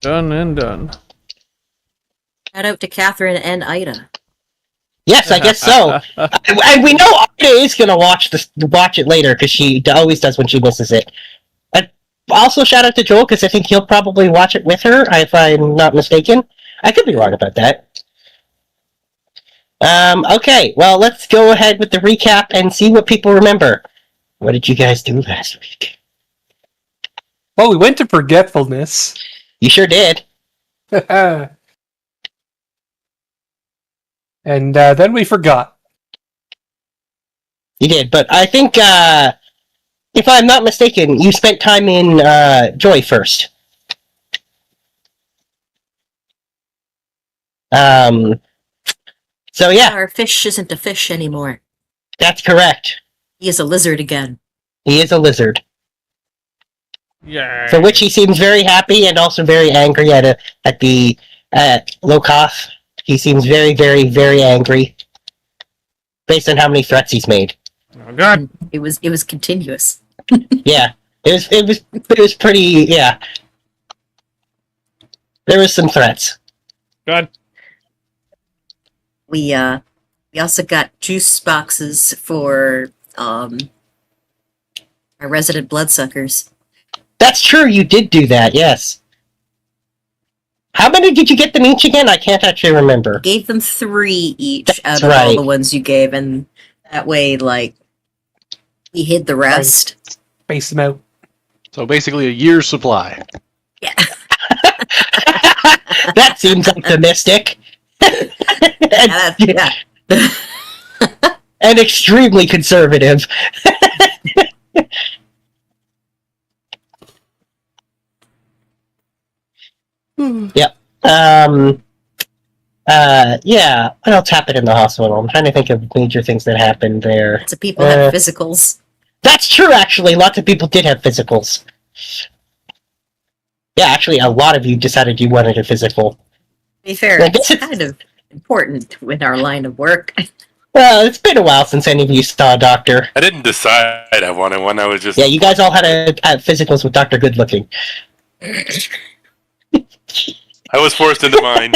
Done and done. Shout out to Catherine and Ida. Yes, I guess so. And we know Ida is going to watch it later, because she always does when she misses it. Also, shout out to Joel, because I think he'll probably watch it with her, if I'm not mistaken. I could be wrong about that. Okay, well, let's go ahead with the recap and see what people remember. What did you guys do last week? Well, we went to Forgetfulness. You sure did. And then we forgot. You did, but I think, if I'm not mistaken, you spent time in Joy first. So yeah. Our fish isn't a fish anymore. That's correct. He is a lizard again. He is a lizard. Yeah. For which he seems very happy and also very angry at Lokoth. He seems very, very, very angry. Based on how many threats he's made. Oh god. It was continuous. Yeah. It was pretty, yeah. There was some threats. God. We also got juice boxes for our resident bloodsuckers. That's true, you did do that, yes. How many did you get them each again? I can't actually remember. Gave them 3 each That's out of all right. the ones you gave, and that way, like, we hid the rest. Space them out. So basically a year's supply. Yeah. That seems optimistic. Yeah. And extremely conservative. Yep. Yeah. What else happened in the hospital? I'm trying to think of major things that happened there. Lots of people had physicals. That's true, actually. Lots of people did have physicals. Yeah, actually, a lot of you decided you wanted a physical. To be fair, I guess it's kind of important in our line of work. Well, it's been a while since any of you saw a doctor. I didn't decide I wanted one. I was just... Yeah, you guys all had physicals with Dr. Goodlooking. I was forced into mine.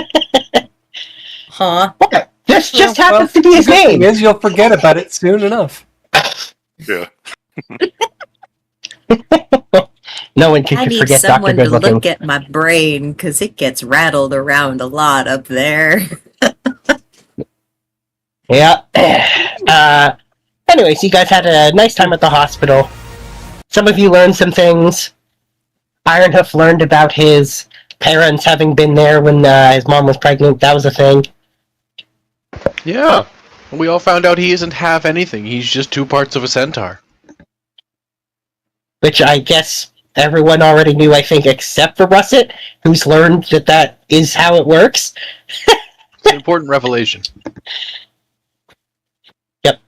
Huh? What? This just happens to be his the good name! thing is you'll forget about it soon enough. Yeah. No one can I need forget Dr. someone to Goodlooking. look at my brain, because it gets rattled around a lot up there. Yeah. Anyways, you guys had a nice time at the hospital. Some of you learned some things. Ironhoof learned about his parents having been there when his mom was pregnant. That was a thing. Yeah. We all found out he isn't half anything. He's just 2 parts of a centaur. Which I guess everyone already knew, I think, except for Russet, who's learned that is how it works. It's an important revelation. Yep.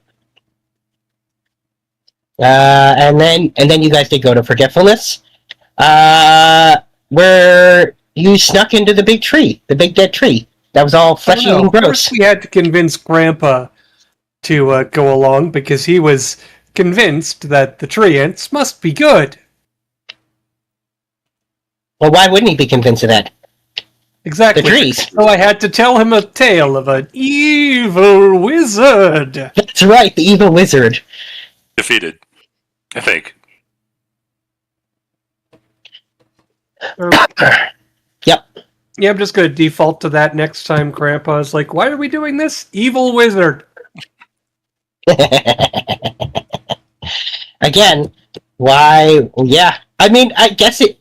And then you guys did go to Forgetfulness, where you snuck into the big tree, the big dead tree. That was all fleshy and gross. First we had to convince Grandpa to go along, because he was convinced that the tree ants must be good. Well, why wouldn't he be convinced of that? Exactly. The trees. So I had to tell him a tale of an evil wizard. That's right, the evil wizard. Defeated. I think. Yep. Yeah, I'm just going to default to that next time Grandpa's like, why are we doing this? Evil wizard. Again, why? Yeah, I mean, I guess it.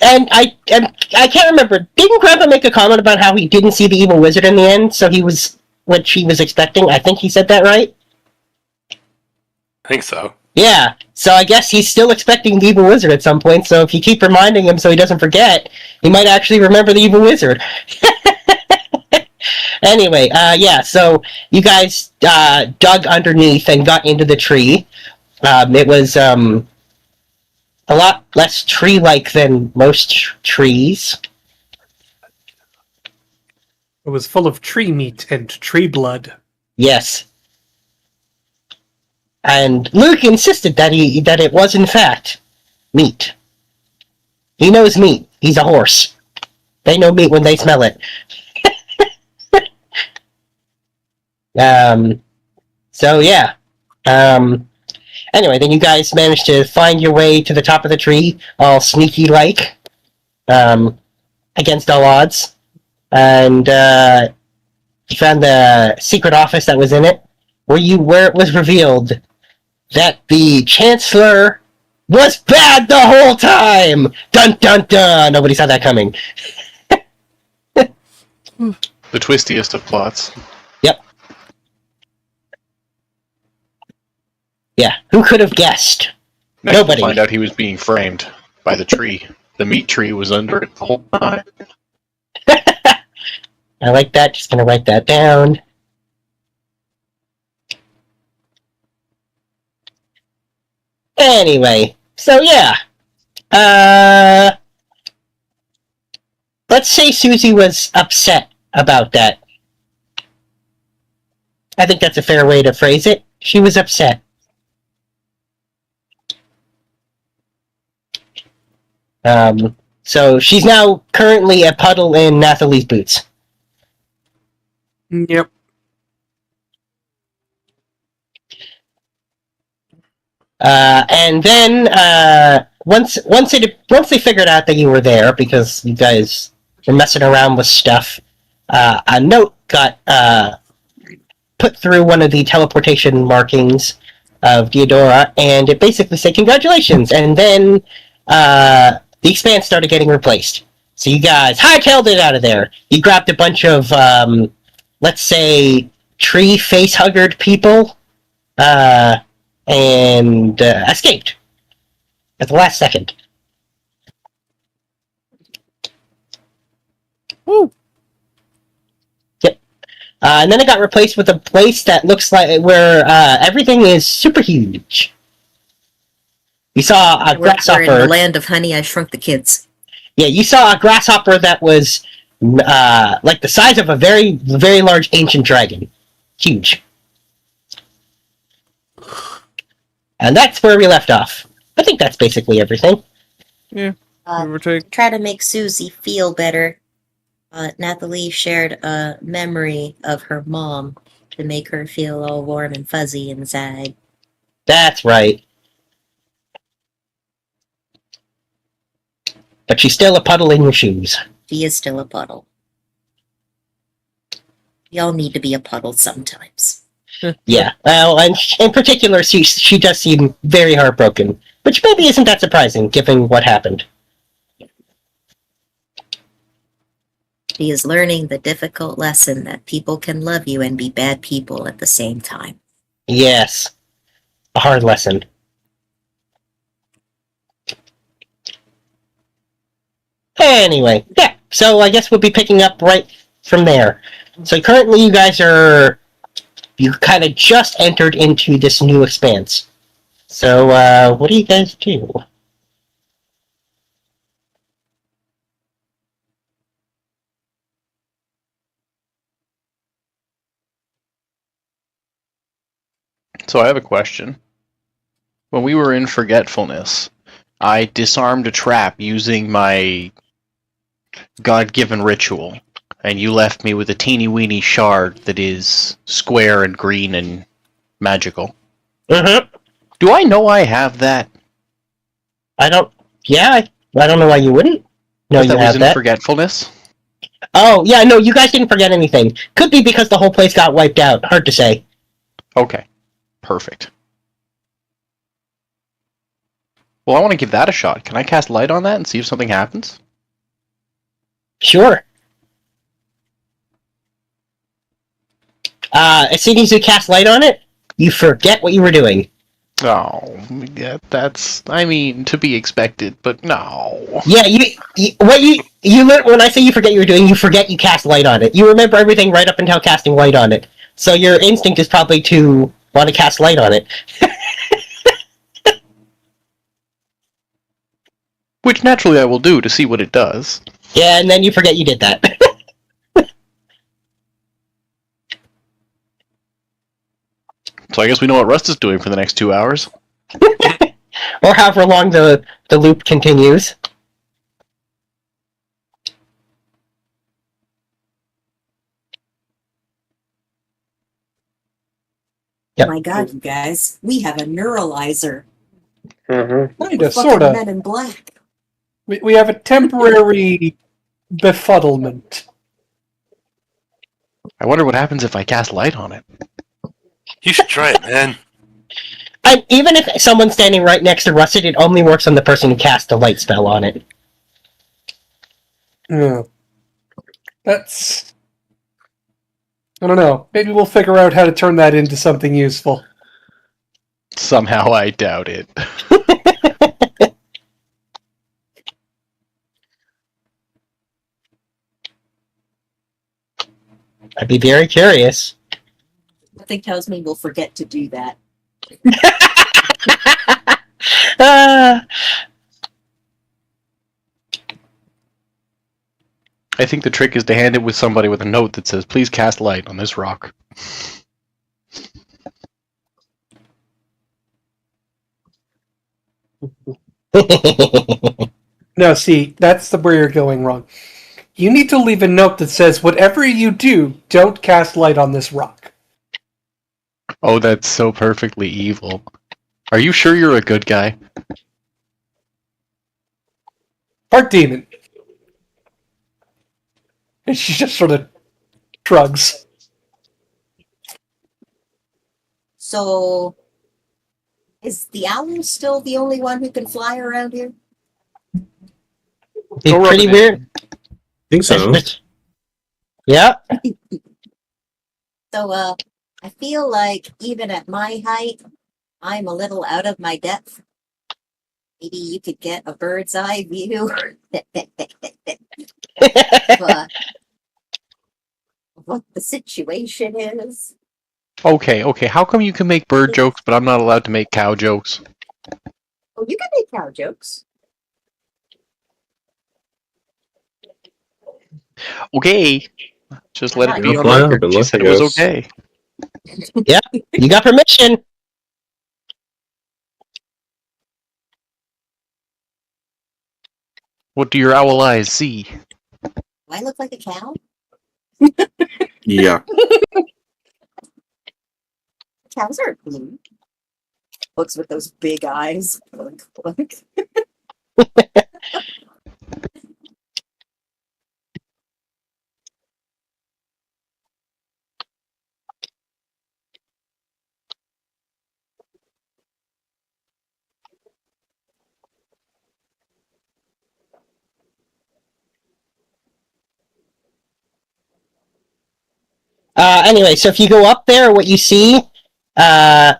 And I can't remember. Didn't Grandpa make a comment about how he didn't see the evil wizard in the end? So he was what she was expecting. I think he said that right. I think so. Yeah. So I guess he's still expecting the evil wizard at some point. So if you keep reminding him so he doesn't forget, he might actually remember the evil wizard. Anyway, yeah. So you guys dug underneath and got into the tree. It was a lot less tree-like than most trees. It was full of tree meat and tree blood. Yes. And Luke insisted that it was in fact meat. He knows meat. He's a horse. They know meat when they smell it. So yeah. Anyway, then you guys managed to find your way to the top of the tree, all sneaky-like, against all odds. And, you found the secret office that was in it, where it was revealed that the Chancellor was bad the whole time! Dun dun dun! Nobody saw that coming. The twistiest of plots. Yep. Yeah, who could have guessed? Next Nobody. We'll find out he was being framed by the tree. The meat tree was under it the whole time. I like that, just gonna write that down. Anyway, so yeah. Let's say Susie was upset about that. I think that's a fair way to phrase it. She was upset. So she's now currently a puddle in Nathalie's boots. Yep. And then once they figured out that you were there because you guys were messing around with stuff, a note got put through one of the teleportation markings of Deodora, and it basically said congratulations. And then the Expanse started getting replaced. So you guys hightailed it out of there. You grabbed a bunch of let's say tree face-huggered people. And escaped at the last second. Woo. Yep. And then it got replaced with a place that looks like where everything is super huge. You saw a We're in the grasshopper. land of Honey, I Shrunk the Kids. Yeah, you saw a grasshopper that was like the size of a very, very large ancient dragon. Huge. And that's where we left off. I think that's basically everything. Yeah, give or take. Try to make Susie feel better. Nathalie shared a memory of her mom to make her feel all warm and fuzzy inside. That's right. But she's still a puddle in your shoes. She is still a puddle. We all need to be a puddle sometimes. Yeah, well, and in particular, she does seem very heartbroken, which maybe isn't that surprising, given what happened. She is learning the difficult lesson that people can love you and be bad people at the same time. Yes, a hard lesson. Anyway, yeah, so I guess we'll be picking up right from there. So currently you guys you kind of just entered into this new expanse. So, what do you guys do? So I have a question. When we were in Forgetfulness, I disarmed a trap using my God-given ritual, and you left me with a teeny-weeny shard that is square and green and magical. Mm-hmm. Do I know I have that? I don't know why you wouldn't. No, you That was have in that. Forgetfulness? Oh, yeah, no, you guys didn't forget anything. Could be because the whole place got wiped out. Hard to say. Okay. Perfect. Well, I want to give that a shot. Can I cast light on that and see if something happens? Sure. As soon as you cast light on it, you forget what you were doing. Oh, yeah, that's, I mean, to be expected, but no. Yeah, you learn when I say you forget what you were doing, you forget you cast light on it. You remember everything right up until casting light on it. So your instinct is probably to want to cast light on it. Which naturally I will do to see what it does. Yeah, and then you forget you did that. So I guess we know what Rust is doing for the next 2 hours. Or however long the loop continues. Yep. My God, you guys, we have a neuralizer. Kind We're of, fucking sort of. Men in Black. We have a temporary befuddlement. I wonder what happens if I cast light on it. You should try it, man. And even if someone's standing right next to Russet, it only works on the person who casts a light spell on it. Yeah. That's... I don't know. Maybe we'll figure out how to turn that into something useful. Somehow I doubt it. I'd be very curious. Something tells me we'll forget to do that. Ah. I think the trick is to hand it with somebody with a note that says, "Please cast light on this rock." No, see, that's where you're going wrong. You need to leave a note that says, whatever you do, don't cast light on this rock. Oh, that's so perfectly evil. Are you sure you're a good guy? Part demon. And she just sort of shrugs. So, is the owl still the only one who can fly around here? It's Go rub pretty it in. weird. think so. Yeah. So, I feel like even at my height, I'm a little out of my depth. Maybe you could get a bird's eye view of what the situation is. Okay, how come you can make bird jokes, but I'm not allowed to make cow jokes? Oh, you can make cow jokes. Okay. Just let it be I'll on fly up record. and She look, said I it was guess. okay. You got permission. What do your owl eyes see? Do I look like a cow? Yeah. Cows are blue. Looks with those big eyes. Look. Anyway, so if you go up there, what you see, I'm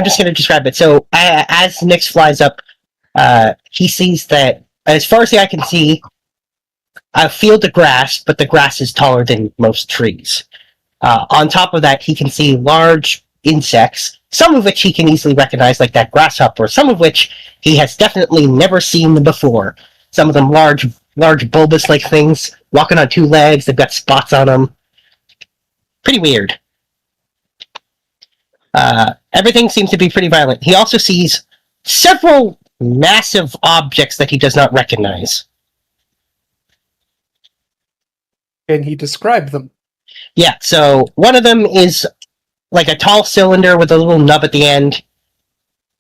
just going to describe it. So as Nyx flies up, he sees that, as far as the eye can see, a field of grass, but the grass is taller than most trees. On top of that, he can see large insects, some of which he can easily recognize, like that grasshopper, some of which he has definitely never seen before. Some of them large bulbous-like things, walking on two legs, they've got spots on them. Pretty weird. Everything seems to be pretty violent. He also sees several massive objects that he does not recognize. Can he describe them? Yeah, so one of them is like a tall cylinder with a little nub at the end.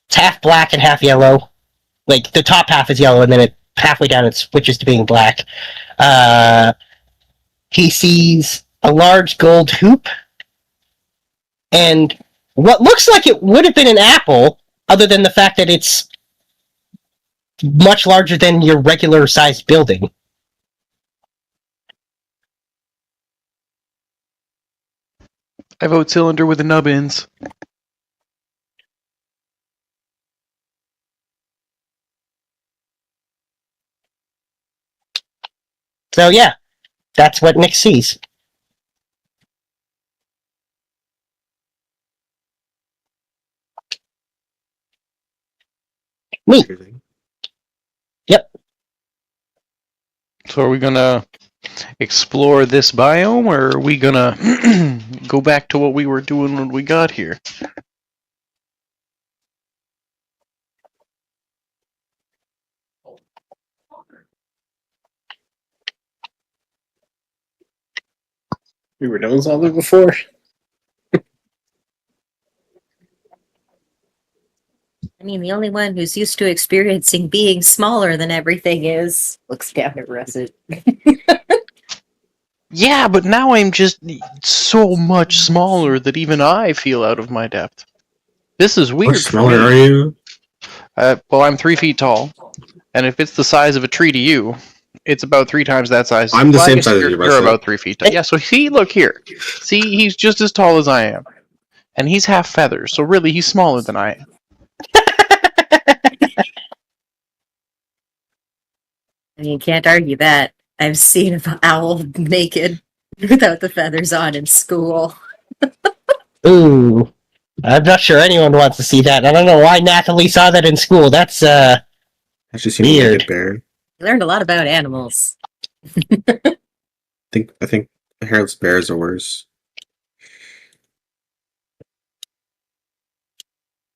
It's half black and half yellow. Like, the top half is yellow, and then halfway down it switches to being black. He sees a large gold hoop, and what looks like it would have been an apple, other than the fact that it's much larger than your regular-sized building. I vote cylinder with the nubbins. So yeah, that's what Nick sees. Neat. Yep. So are we gonna explore this biome, or are we gonna go back to what we were doing when we got here? We were doing something before. I mean, the only one who's used to experiencing being smaller than everything is looks down at Russet. Yeah, but now I'm just so much smaller that even I feel out of my depth. This is How weird much for smaller me. are you? Well, I'm 3 feet tall, and if it's the size of a tree to you, it's about 3 times that size. I'm the Well, I same guess size as you're, you, you're Russell. about 3 feet tall. Yeah, so see, look here. See, he's just as tall as I am. And he's half feathers, so really he's smaller than I am. I mean, can't argue that. I've seen an owl naked without the feathers on in school. Ooh. I'm not sure anyone wants to see that. I don't know why Nathalie saw that in school. That's, Actually, seen a Weird. naked bear. I learned a lot about animals. I think hairless bears are worse.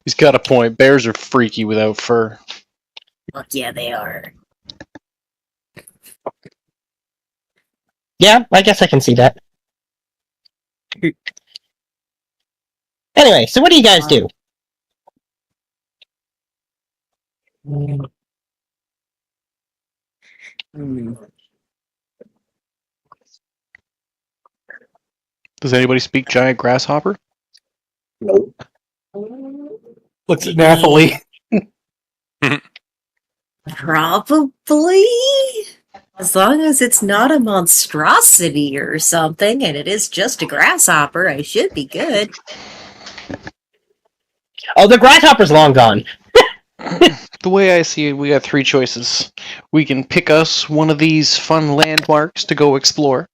He's got a point. Bears are freaky without fur. Fuck yeah, they are. yeah, I guess I can see that. Anyway, so what do you guys do? Hmm. Does anybody speak giant grasshopper? Looks at Nathalie. Probably. As long as it's not a monstrosity or something, and it is just a grasshopper, I should be good. Oh, the grasshopper's long gone. The way I see it, we got 3 choices. We can pick us one of these fun landmarks to go explore.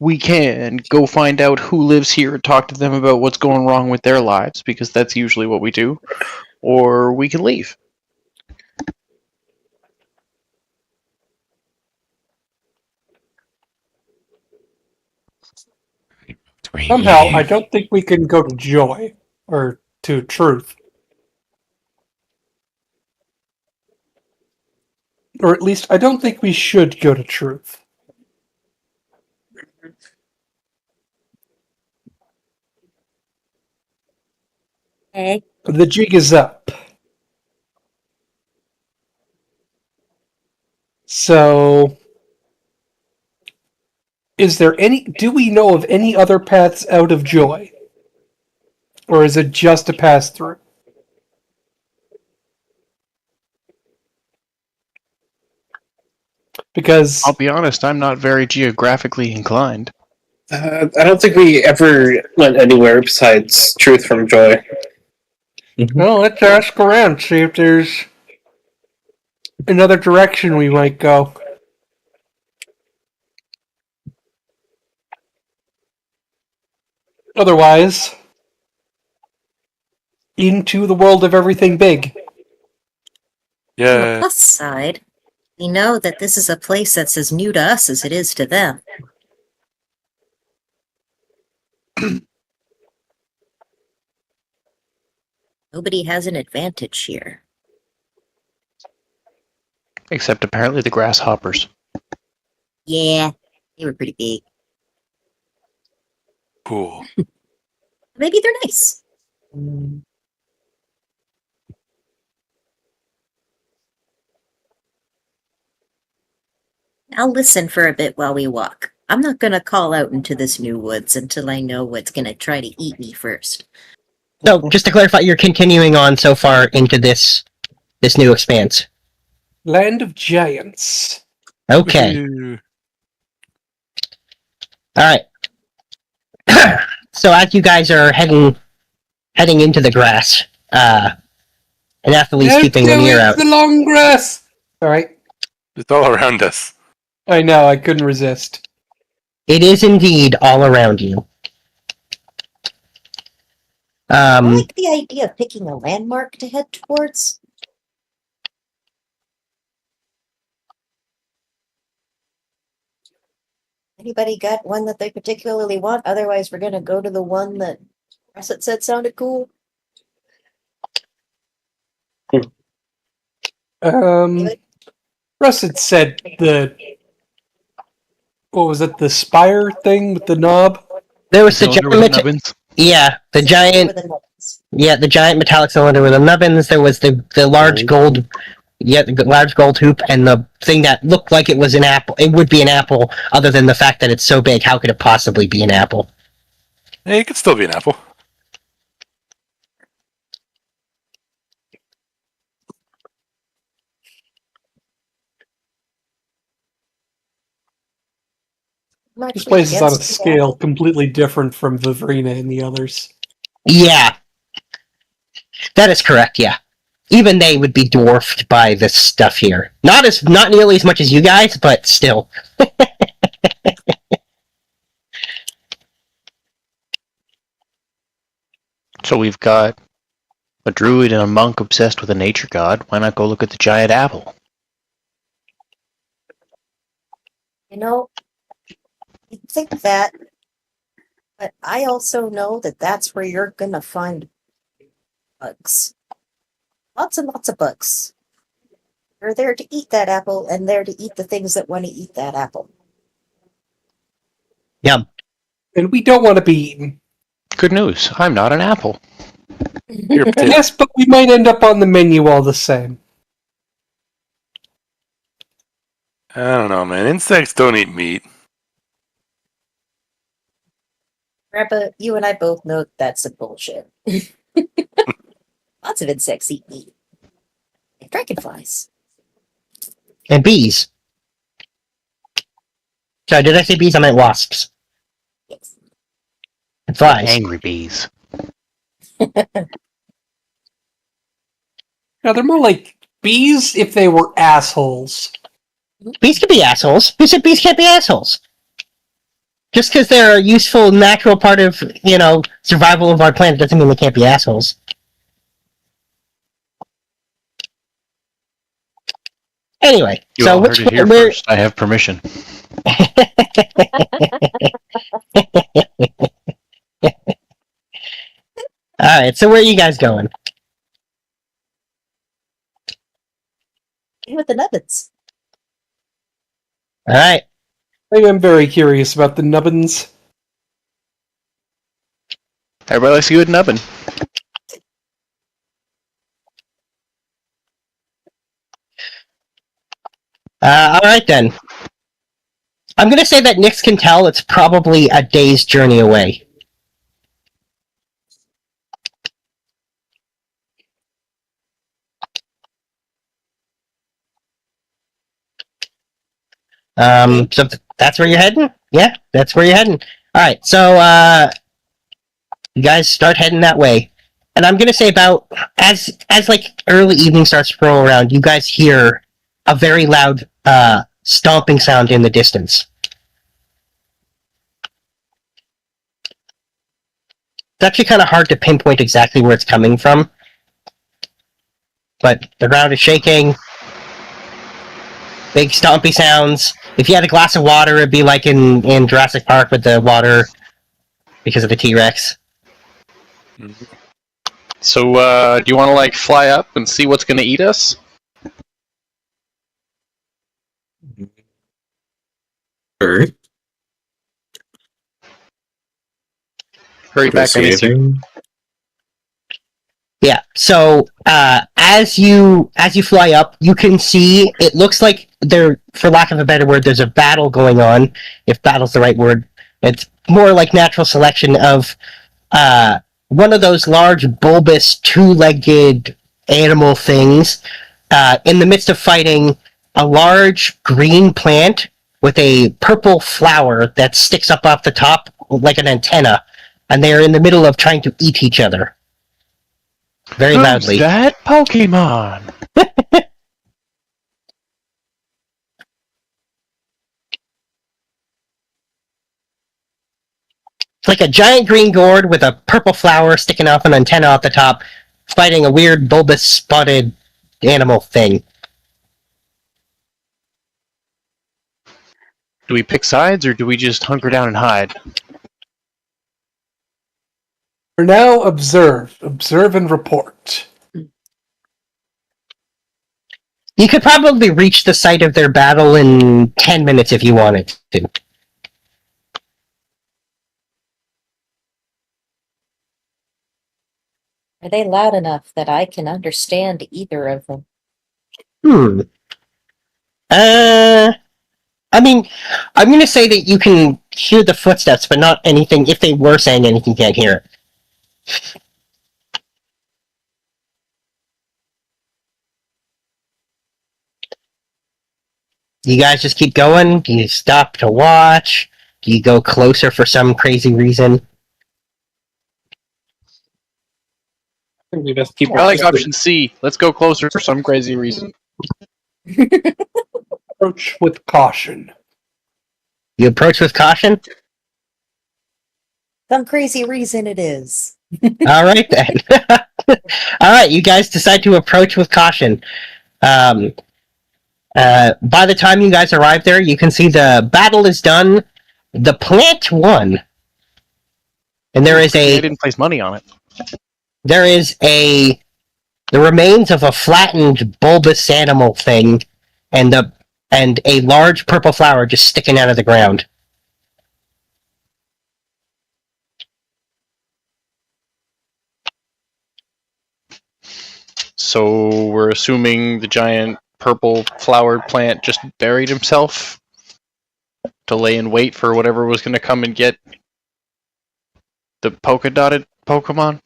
We can go find out who lives here and talk to them about what's going wrong with their lives, because that's usually what we do. Or we can leave. Somehow, I don't think we can go to Joy or to Truth. Or at least, I don't think we should go to Truth. Okay. The jig is up. So, do we know of any other paths out of Joy? Or is it just a pass through? Because I'll be honest, I'm not very geographically inclined. I don't think we ever went anywhere besides Truth from Joy. well, let's ask around, see if there's another direction we might go. Otherwise, into the world of everything big. On the Yeah. plus side, we know that this is a place that's as new to us as it is to them. Nobody has an advantage here. Except apparently the grasshoppers. Yeah, they were pretty big. Cool. Maybe they're nice. I'll listen for a bit while we walk. I'm not gonna call out into this new woods until I know what's gonna try to eat me first. So, just to clarify, you're continuing on so far into this new expanse. Land of Giants. Okay. Ooh. All right. So as you guys are heading into the grass, and Nathalie's keeping an ear out. The long grass. All right. It's all around us. I know. I couldn't resist. It is indeed all around you. I like the idea of picking a landmark to head towards. Anybody got one that they particularly want? Otherwise, we're gonna go to the one that Russet said sounded cool. Russ had said what was it? The spire thing with the knob. There was the Cylinder with giant. nubbins. Yeah, the giant. With a- Yeah, the giant metallic cylinder with the nubbins. There was the large gold, the large gold hoop, and the thing that looked like it was an apple. It would be an apple, other than the fact that it's so big. How could it possibly be an apple? Hey, it could still be an apple. This place is on a scale completely different from Vivrina and the others. Yeah, that is correct. Yeah, even they would be dwarfed by this stuff here. Not nearly as much as you guys, but still. So we've got a druid and a monk obsessed with a nature god. Why not go look at the giant apple? You know, you think that, but I also know that that's where you're gonna find bugs. Lots and lots of bugs. They're there to eat that apple, and there to eat the things that want to eat that apple. Yum. And we don't want to be eaten. Good news. I'm not an apple. You're a potato. Yes, but we might end up on the menu all the same. I don't know, man. Insects don't eat meat. Grandpa, you and I both know that's some bullshit. Lots of insects eat meat. Like dragonflies. And bees. Sorry, did I say bees? I meant wasps. Yes. And flies. Angry bees. Now, they're more like bees if they were assholes. Bees can be assholes. Who said bees can't be assholes? Just because they're a useful, natural part of, survival of our planet doesn't mean they can't be assholes. Anyway, You so all which heard it here we're first. I have permission. Alright, so where are you guys going? In with the nubbins. Alright. I am very curious about the nubbins. Everybody likes a good nubbin. Alright then. I'm gonna say that Nyx can tell it's probably a day's journey away. So that's where you're heading? Yeah, that's where you're heading. Alright, so, you guys start heading that way. And I'm gonna say about, as early evening starts to roll around, you guys hear a very loud, stomping sound in the distance. It's actually kind of hard to pinpoint exactly where it's coming from. But the ground is shaking. Big stompy sounds. If you had a glass of water, it'd be like in Jurassic Park with the water because of the T-Rex. So, do you want to, fly up and see what's going to eat us? Sure. Hurry back, I need to. Anything? Yeah. So as you fly up, you can see it looks like there, for lack of a better word, there's a battle going on. If battle's the right word, it's more like natural selection of one of those large bulbous two-legged animal things in the midst of fighting a large green plant with a purple flower that sticks up off the top like an antenna, and they are in the middle of trying to eat each other. Very loudly. Who's that Pokemon? It's like a giant green gourd with a purple flower sticking off an antenna off the top, fighting a weird bulbous spotted animal thing. Do we pick sides, or do we just hunker down and hide? For now, observe. Observe and report. You could probably reach the site of their battle in 10 minutes if you wanted to. Are they loud enough that I can understand either of them? I mean, I'm gonna say that you can hear the footsteps, but not anything. If they were saying anything, you can't hear it. Do you guys just keep going? Do you stop to watch? Do you go closer for some crazy reason? I think we best keep I like option C. Let's go closer for some crazy reason. Approach with caution. You approach with caution? Some crazy reason it is. Alright then. Alright, you guys decide to approach with caution. By the time you guys arrive there, you can see the battle is done. The plant won. And there is I didn't place money on it. There is the remains of a flattened bulbous animal thing, and a large purple flower just sticking out of the ground. So we're assuming the giant purple flowered plant just buried himself to lay in wait for whatever was going to come and get the polka dotted Pokemon?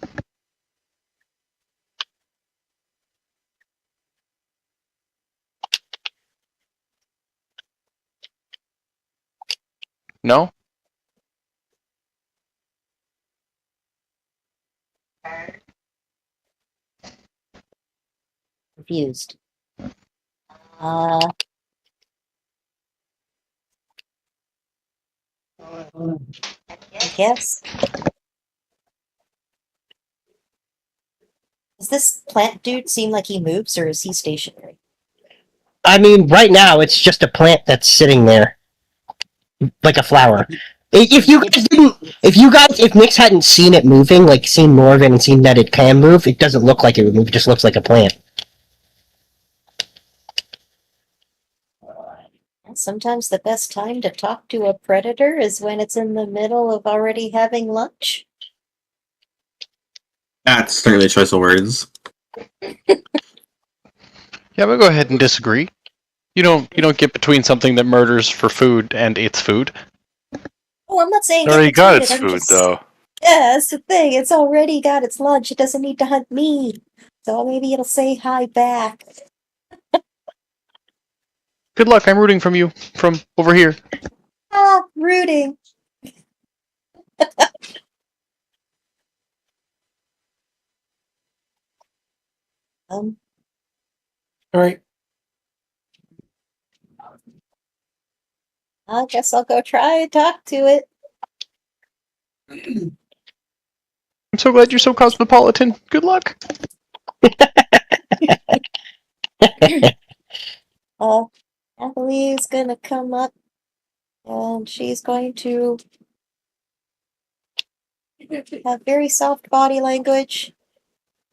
No? Confused. I guess. Does this plant dude seem like he moves, or is he stationary? I mean, right now it's just a plant that's sitting there, like a flower. If Nix hadn't seen it moving, like seen more of it and seen that it can move, it doesn't look like it would move. It just looks like a plant. Sometimes the best time to talk to a predator is when it's in the middle of already having lunch. That's certainly a choice of words. Yeah, I'm gonna go ahead and disagree. You don't get between something that murders for food and its food. Oh, I'm not saying It already get got between its it, I'm food, just- though. Yeah, that's the thing. It's already got its lunch. It doesn't need to hunt me. So maybe it'll say hi back. Good luck, I'm rooting from over here. Ah, rooting. All right. I guess I'll go try and talk to it. I'm so glad you're so cosmopolitan. Good luck. Natalie is gonna come up and she's going to have very soft body language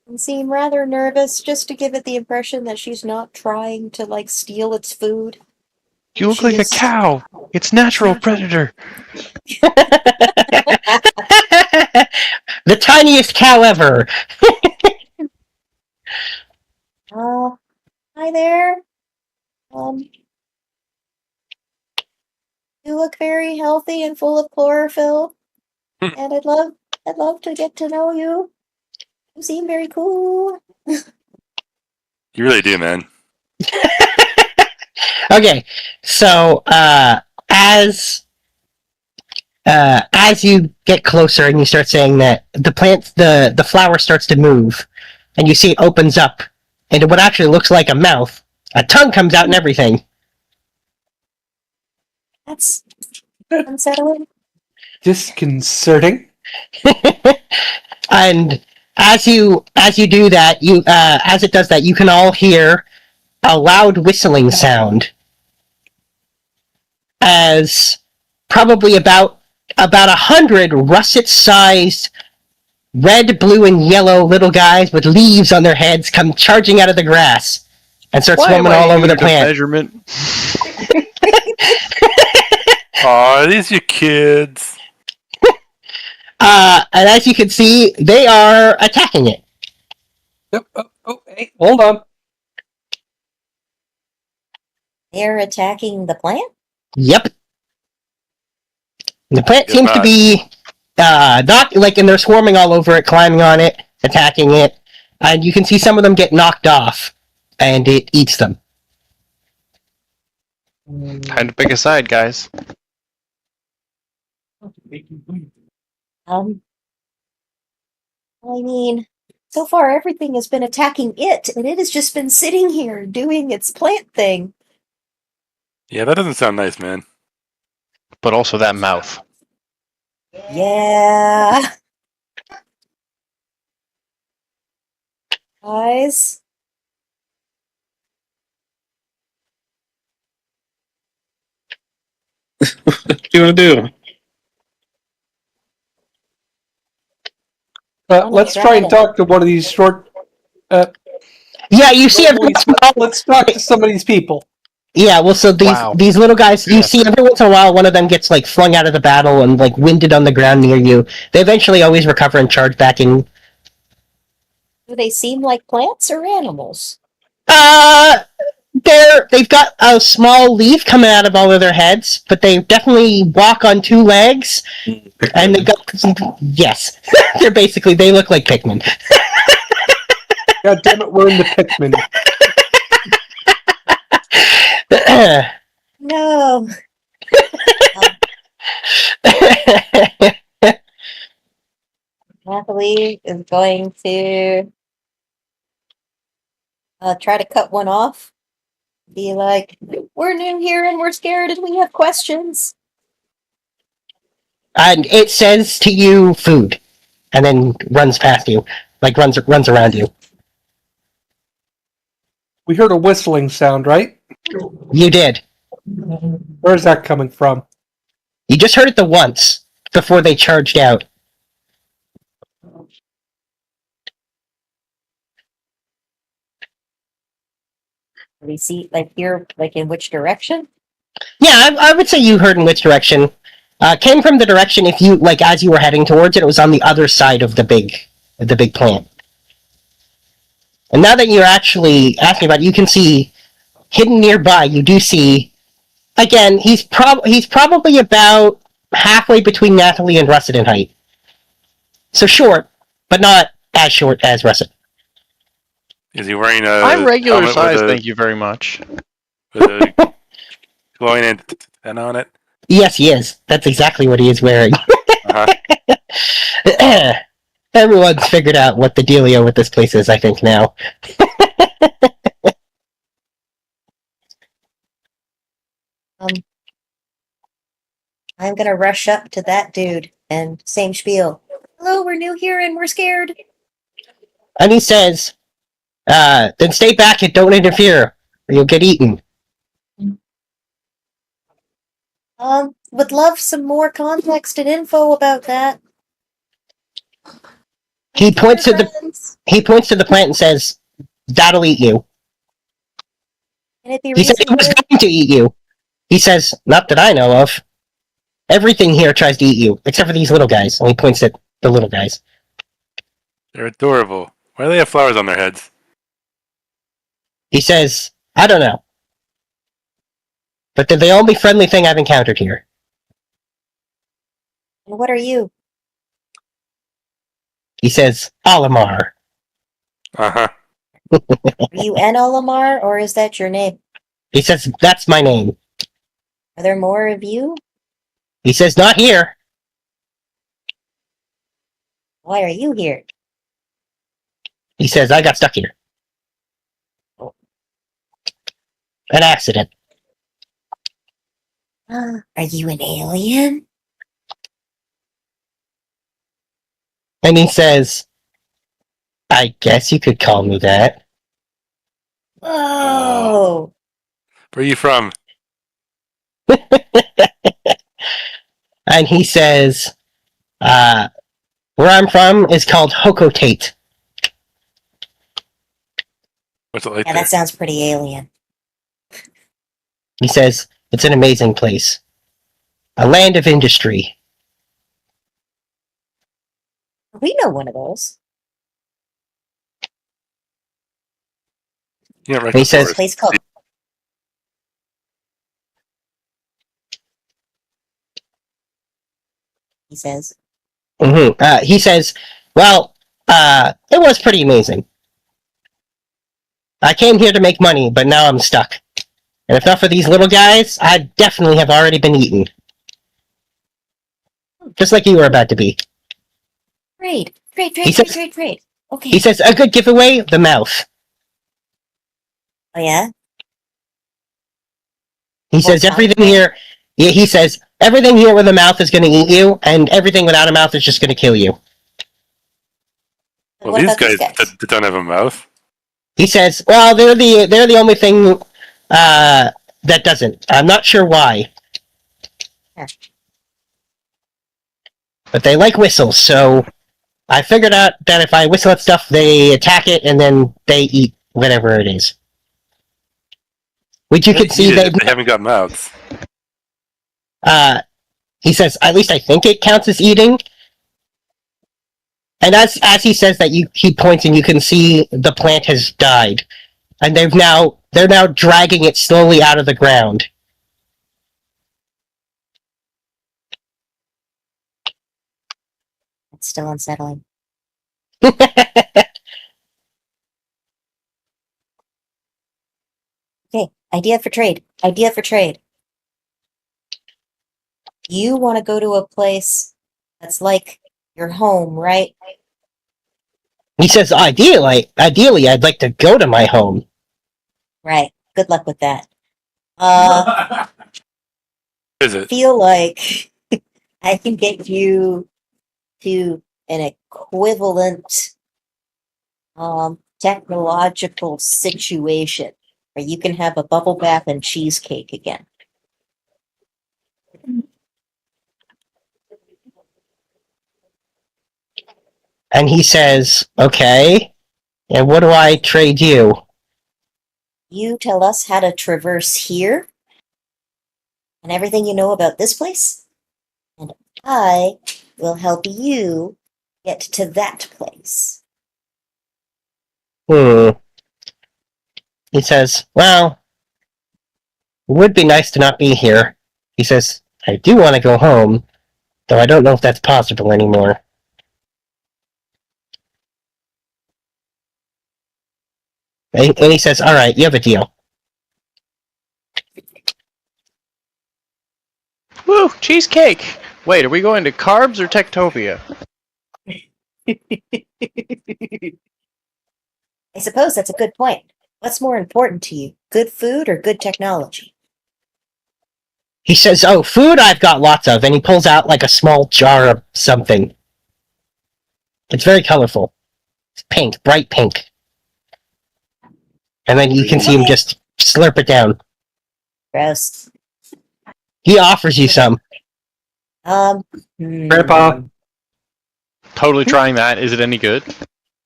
and seem rather nervous just to give it the impression that she's not trying to like steal its food. You look She like a is- cow. It's natural predator. The tiniest cow ever. Hi there. You look very healthy and full of chlorophyll. And I'd love to get to know you. You seem very cool. You really do, man. Okay, so as you get closer and you start saying that, the flower starts to move, and you see it opens up into what actually looks like a mouth. A tongue comes out and everything. That's unsettling. Disconcerting. And as you do that, as it does that, you can all hear a loud whistling sound. As probably about 100 russet-sized red, blue, and yellow little guys with leaves on their heads come charging out of the grass and start swarming all over the plant. Measurement. Aw, are these your kids? And as you can see, they are attacking it. Yep. Oh, hey, hold on. They're attacking the plant? Yep. The plant Guess seems to not. be not like, and they're swarming all over it, climbing on it, attacking it, and you can see some of them get knocked off, and it eats them. Time to pick a side, guys. Um, I mean, so far everything has been attacking it, and it has just been sitting here doing its plant thing. Yeah, that doesn't sound nice, man. But also that mouth. Yeah. Guys. What do you want to do? Try Let's try and to- talk to one of these short. Yeah, you see every once in a while. Let's talk to some of these people. Yeah, well, so Wow. these little guys, you see every once in a while, one of them gets like flung out of the battle and like winded on the ground near you. They eventually always recover and charge back in. Do they seem like plants or animals? They've got a small leaf coming out of all of their heads, but they definitely walk on two legs, and they got yes, they look like Pikmin. God damn it, we're in the Pikmin. No. Nathalie is going to try to cut one off. Be like, we're new here and we're scared and we have questions. And it says to you, "Food," and then runs past you, like runs around you. We heard a whistling sound, right? You did. Where's that coming from? You just heard it the once before they charged out. Do we see, like, here, like, in which direction? Yeah, I would say you heard in which direction. Came from the direction if you like as you were heading towards it. It was on the other side of the big plant. And now that you're actually asking about it, you can see hidden nearby. You do see again. He's probably about halfway between Nathalie and Russet in height. So short, but not as short as Russet. Is he wearing a I'm regular helmet size, with thank you very much. with a glowing antenna on it? Yes, he is. That's exactly what he is wearing. Uh-huh. Everyone's figured out what the dealio with this place is, I think, now. I'm gonna rush up to that dude and same spiel. Hello, we're new here and we're scared. And he says, then stay back and don't interfere, or you'll get eaten. Would love some more context and info about that. He points to the Friends. plant and says, "That'll eat you." Can it be He said he was reasonable? going to eat you. He says, "Not that I know of. Everything here tries to eat you, except for these little guys." And he points at the little guys. They're adorable. Why do they have flowers on their heads? He says, "I don't know. But they're the only friendly thing I've encountered here." And what are you? He says, "Olimar." Uh-huh. Are you an Olimar, or is that your name? He says, "That's my name." Are there more of you? He says, "Not here." Why are you here? He says, "I got stuck here. An accident." Are you an alien? And he says, "I guess you could call me that." Whoa! Where are you from? And he says, "Where I'm from is called Hokotate." What's it like Yeah, there? that sounds pretty alien. He says, "It's an amazing place. A land of industry." We know one of those. You can't wreck He the says- forest. Place called. He says. He says, well, it was pretty amazing. I came here to make money, but now I'm stuck. And if not for these little guys, I'd definitely have already been eaten. Just like you were about to be. Trade. He says- Trade. Okay. He says, a good giveaway, the mouth. Oh yeah. He says, time everything frame? here... Yeah, he says, everything here with a mouth is going to eat you, and everything without a mouth is just going to kill you. Well, What these about guys, these guys? that don't have a mouth. He says, well, they're the only thing that doesn't. I'm not sure why. Huh. But they like whistles, so I figured out that if I whistle at stuff, they attack it, and then they eat whatever it is. Which you can see they haven't got mouths. he says, at least I think it counts as eating. And as he says that, he points and you can see the plant has died. And they're now dragging it slowly out of the ground. It's still unsettling. Okay. Idea for trade. You want to go to a place that's like your home, right? He says, ideally, I'd like to go to my home. Right. Good luck with that. Is it? Feel like I can get you to an equivalent technological situation where you can have a bubble bath and cheesecake again. And he says, okay, and what do I trade you? You tell us how to traverse here and everything you know about this place, and I will help you get to that place. He says, well, it would be nice to not be here. He says, I do want to go home, though I don't know if that's possible anymore. And he says, all right, you have a deal. Woo! Cheesecake! Wait, are we going to Carbs or Techtopia? I suppose that's a good point. What's more important to you, good food or good technology? He says, oh, food I've got lots of, and he pulls out like a small jar of something. It's very colorful. It's pink, bright pink. And then you can see him just slurp it down. Gross. He offers you some. Grandpa. Totally trying that. Is it any good?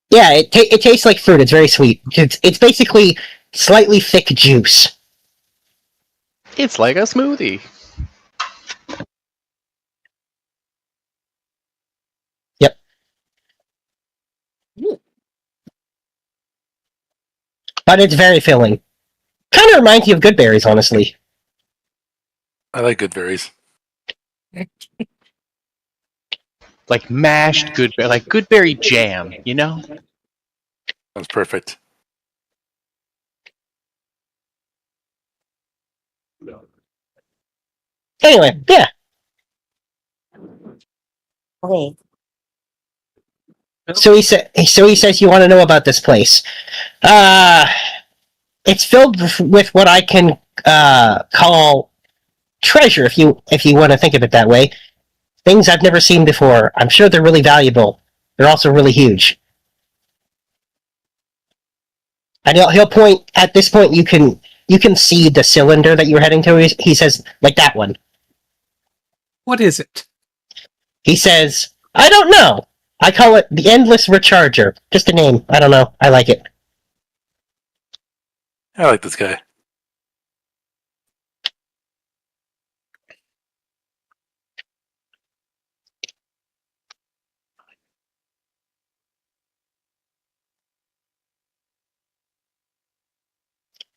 Yeah, it tastes like fruit. It's very sweet. It's basically slightly thick juice. It's like a smoothie. Yep. But it's very filling. Kind of reminds you of good berries, honestly. I like good berries. Like mashed goodberry, like goodberry jam, you know? Sounds perfect. Anyway, yeah. Okay. So he says you want to know about this place. It's filled with what I can call treasure, if you want to think of it that way. Things I've never seen before. I'm sure they're really valuable. They're also really huge. And he'll point at this point. You can see the cylinder that you're heading to. He says, like that one. What is it? He says, I don't know. I call it the Endless Recharger. Just a name. I don't know. I like it. I like this guy.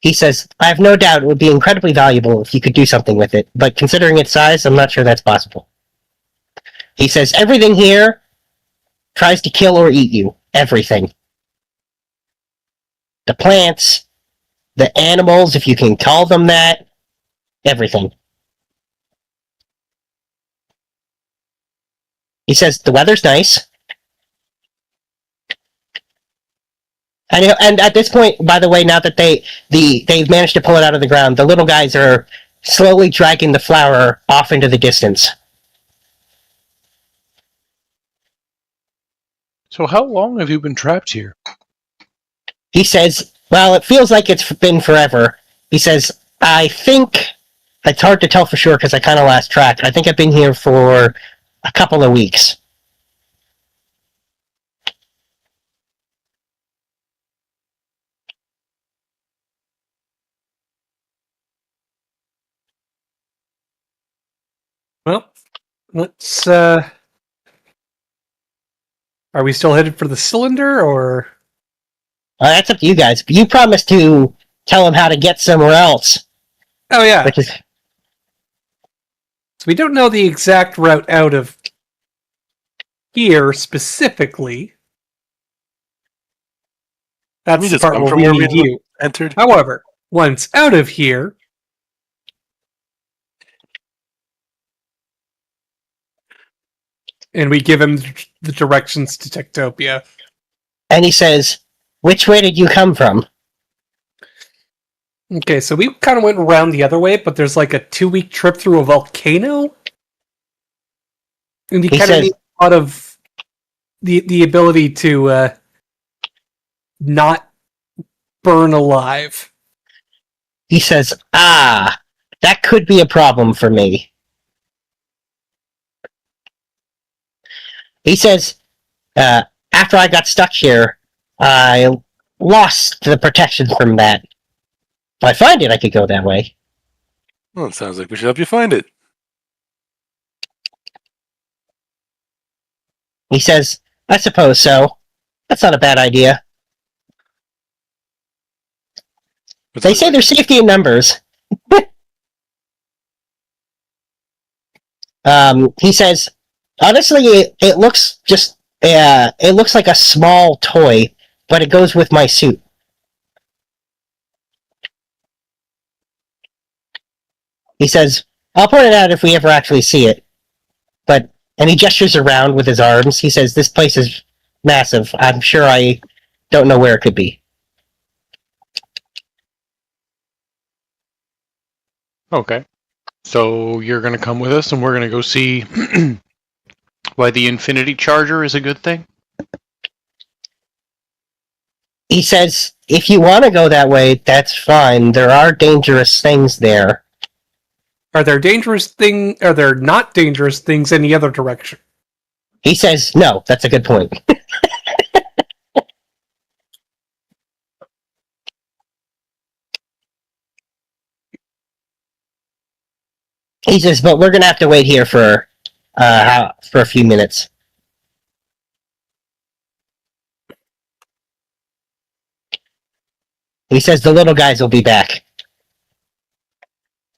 He says, I have no doubt it would be incredibly valuable if you could do something with it, but considering its size, I'm not sure that's possible. He says, everything here tries to kill or eat you. Everything. The plants, the animals, if you can call them that, everything. He says, the weather's nice. And at this point, by the way, now that they've managed to pull it out of the ground, the little guys are slowly dragging the flower off into the distance. So how long have you been trapped here? He says, well, it feels like it's been forever. He says, I think, it's hard to tell for sure because I kind of lost track. I think I've been here for a couple of weeks. Well, let's. Are we still headed for the cylinder, or? That's up to you guys. You promised to tell him how to get somewhere else. Oh yeah. Which is, So we don't know the exact route out of here specifically. That's We the just part come where from we where we need you. entered. However, once out of here, and we give him the directions to Techtopia. and he says, which way did you come from? Okay, so we kind of went around the other way, but there's like a 2-week trip through a volcano, and you He kind of says- need a lot of the ability to not burn alive. He says, that could be a problem for me. He says, after I got stuck here, I lost the protection from that. If I find it, I could go that way. Well, it sounds like we should help you find it. He says, I suppose so. That's not a bad idea. They say there's safety in numbers. He says, honestly, it looks just, it looks like a small toy, but it goes with my suit. He says, I'll point it out if we ever actually see it. And he gestures around with his arms. He says, this place is massive. I'm sure I don't know where it could be. Okay. So you're going to come with us and we're going to go see why the Infinity Charger is a good thing? He says, if you want to go that way, that's fine. There are dangerous things there. Are there not dangerous things any other direction? He says, no, that's a good point. He says, but we're going to have to wait here for a few minutes. He says the little guys will be back.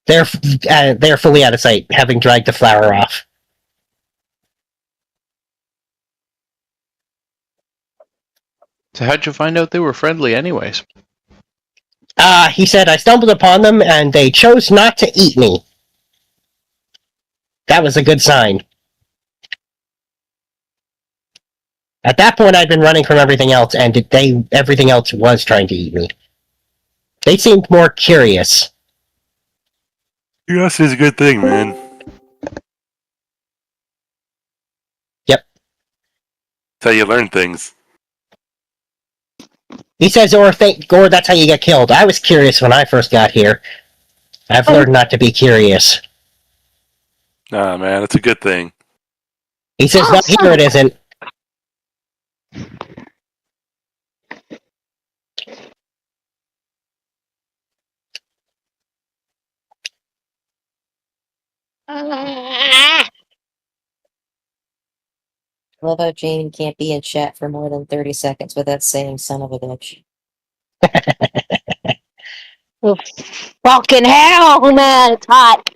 They're fully out of sight, having dragged the flower off. So how'd you find out they were friendly anyways? He said, I stumbled upon them and they chose not to eat me. That was a good sign. At that point, I'd been running from everything else, and everything else was trying to eat me. They seemed more curious. Curiosity is a good thing, man. Yep. That's how you learn things. He says, or that's how you get killed. I was curious when I first got here. I've learned not to be curious. Nah, man, it's a good thing. He says, no, here it isn't. I love how Jane can't be in chat for more than 30 seconds without saying son of a bitch. Oh, fucking hell, man, it's hot.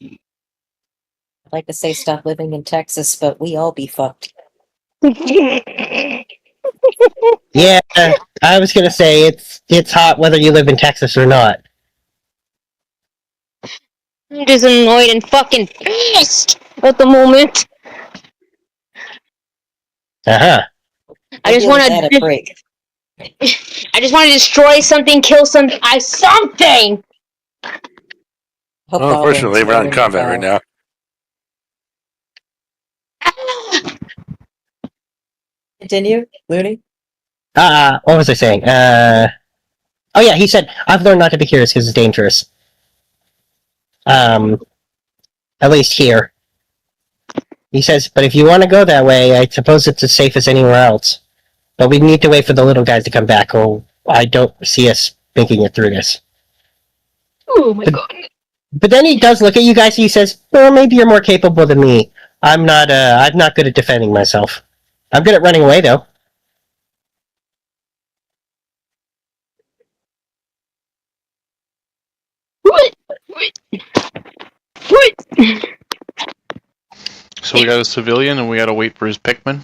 I'd like to say stop living in Texas, but we all be fucked. Yeah, I was gonna say it's hot whether you live in Texas or not. I'm just annoyed and fucking pissed at the moment. Uh-huh. I just Give want that a to. break. I just want to destroy something, kill something. Something. Hope Well, unfortunately, Goblins we're are not in in combat the right now. Continue, Looney. What was I saying? Oh yeah, he said, I've learned not to be curious because it's dangerous. At least here. He says, but if you want to go that way, I suppose it's as safe as anywhere else. But we need to wait for the little guys to come back, or I don't see us making it through this. Oh my god. But then he does look at you guys and he says, well, maybe you're more capable than me. I'm not good at defending myself. I'm good at running away, though. What? So we got a civilian, and we got to wait for his Pikmin.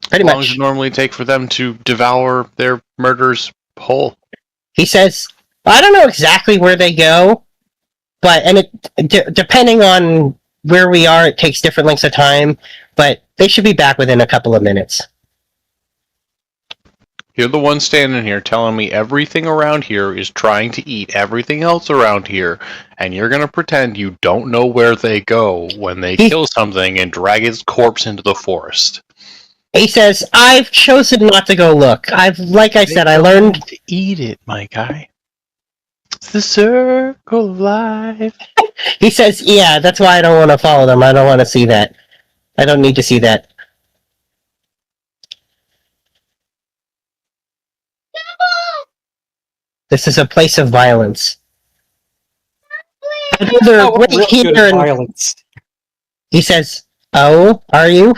Pretty How long does much. it normally take for them to devour their murderers whole? He says, I don't know exactly where they go, but depending on where we are, it takes different lengths of time, but they should be back within a couple of minutes. You're the one standing here telling me everything around here is trying to eat everything else around here, and you're gonna pretend you don't know where they go when they kill something and drag its corpse into the forest. He says, I've chosen not to go look. Like I said, I learned to eat it, my guy. It's the circle of life. He says, yeah, that's why I don't want to follow them. I don't want to see that. I don't need to see that. This is a place of violence. I'd rather Oh, wait real here good and... violence. He says, oh, are you?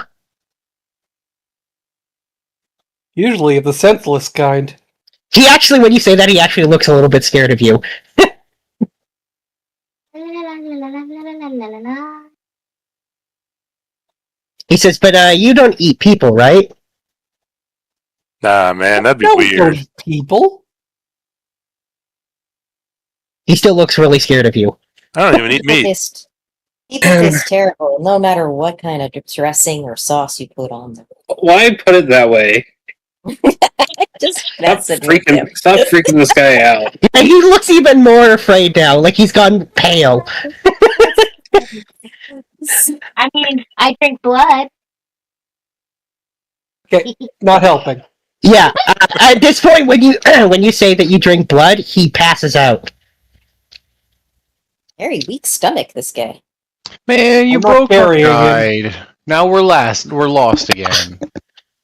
Usually of the senseless kind. He actually, when you say that, he actually looks a little bit scared of you. He says, but you don't eat people, right? Nah, man, that'd be Don't weird. go people. He still looks really scared of you. I don't even eat People meat. taste terrible, no matter what kind of dressing or sauce you put on them. Why put it that way? Just Stop messing with him. freaking this guy out. And he looks even more afraid now, like he's gone pale. I mean, I drink blood. Okay, not helping. Yeah, at this point, when you say that you drink blood, he passes out. Very weak stomach, this guy. Man, you I'm not broke our carrying him. guide. Now we're lost again.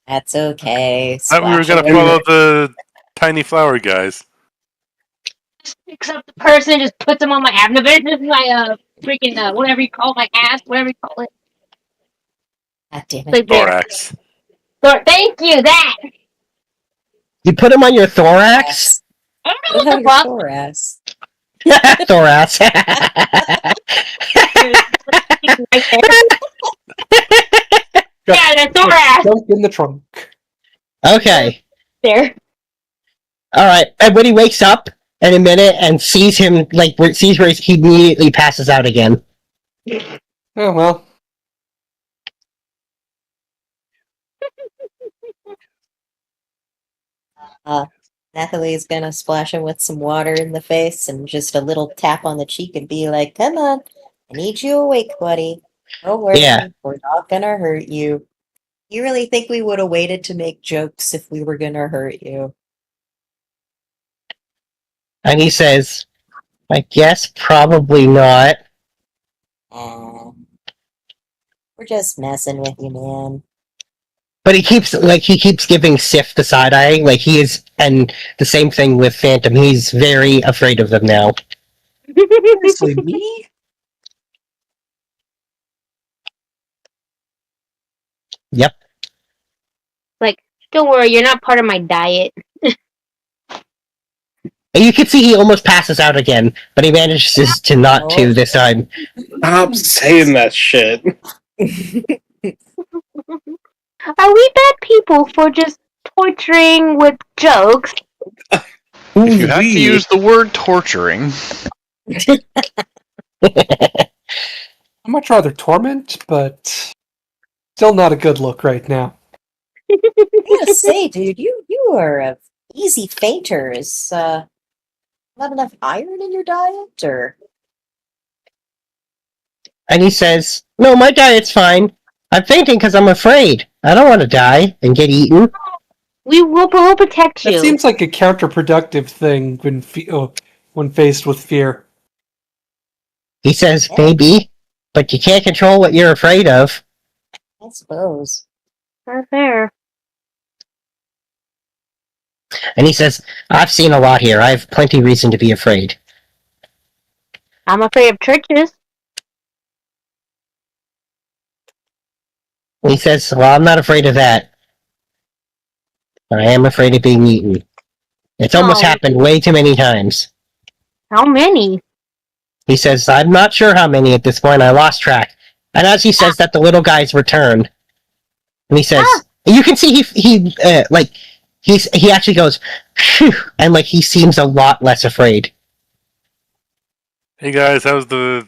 That's okay. Thought we were Splash gonna away. follow the tiny flower guys. Picks up the person, just puts them on my abdomen, my freaking whatever you call my ass, whatever you call it. God damn it. Like there. Thorax. Thank you. That. You put him on your thorax? I don't know what the fuck. Thorax. Thorax. Right there. Yeah, the thorax. Junk in the trunk. Okay. There. Alright, and when he wakes up in a minute and sees him, sees where he immediately passes out again. Oh well. Nathalie's gonna splash him with some water in the face and just a little tap on the cheek and be like, come on, I need you awake, buddy. Don't worry, Yeah. we're not gonna hurt you. You really think we would have waited to make jokes if we were gonna hurt you? And he says, I guess probably not. Aw. We're just messing with you, man. But he keeps giving Sif the side eye, and the same thing with Phantom. He's very afraid of them now. Seriously, me? Yep. Don't worry, you're not part of my diet. And you can see he almost passes out again, but he manages to not to this time. Stop saying that shit. Are we bad people for just torturing with jokes? If you have to use the word torturing, I'd much rather torment, but still not a good look right now. I gotta say, dude, you are a easy fainter. Is not enough iron in your diet, or? And he says, "No, my diet's fine. I'm fainting because I'm afraid. I don't want to die and get eaten." We'll protect you. That seems like a counterproductive thing when faced with fear. He says, "Maybe, but you can't control what you're afraid of." I suppose. Fair. And he says, "I've seen a lot here. I have plenty reason to be afraid." I'm afraid of churches. And he says, "Well, I'm not afraid of that. But I am afraid of being eaten. It's almost happened way too many times." How many? He says, "I'm not sure how many at this point. I lost track." And as he says that, the little guy's returned. And he says, you can see he actually goes, phew, and like he seems a lot less afraid. Hey guys, how's the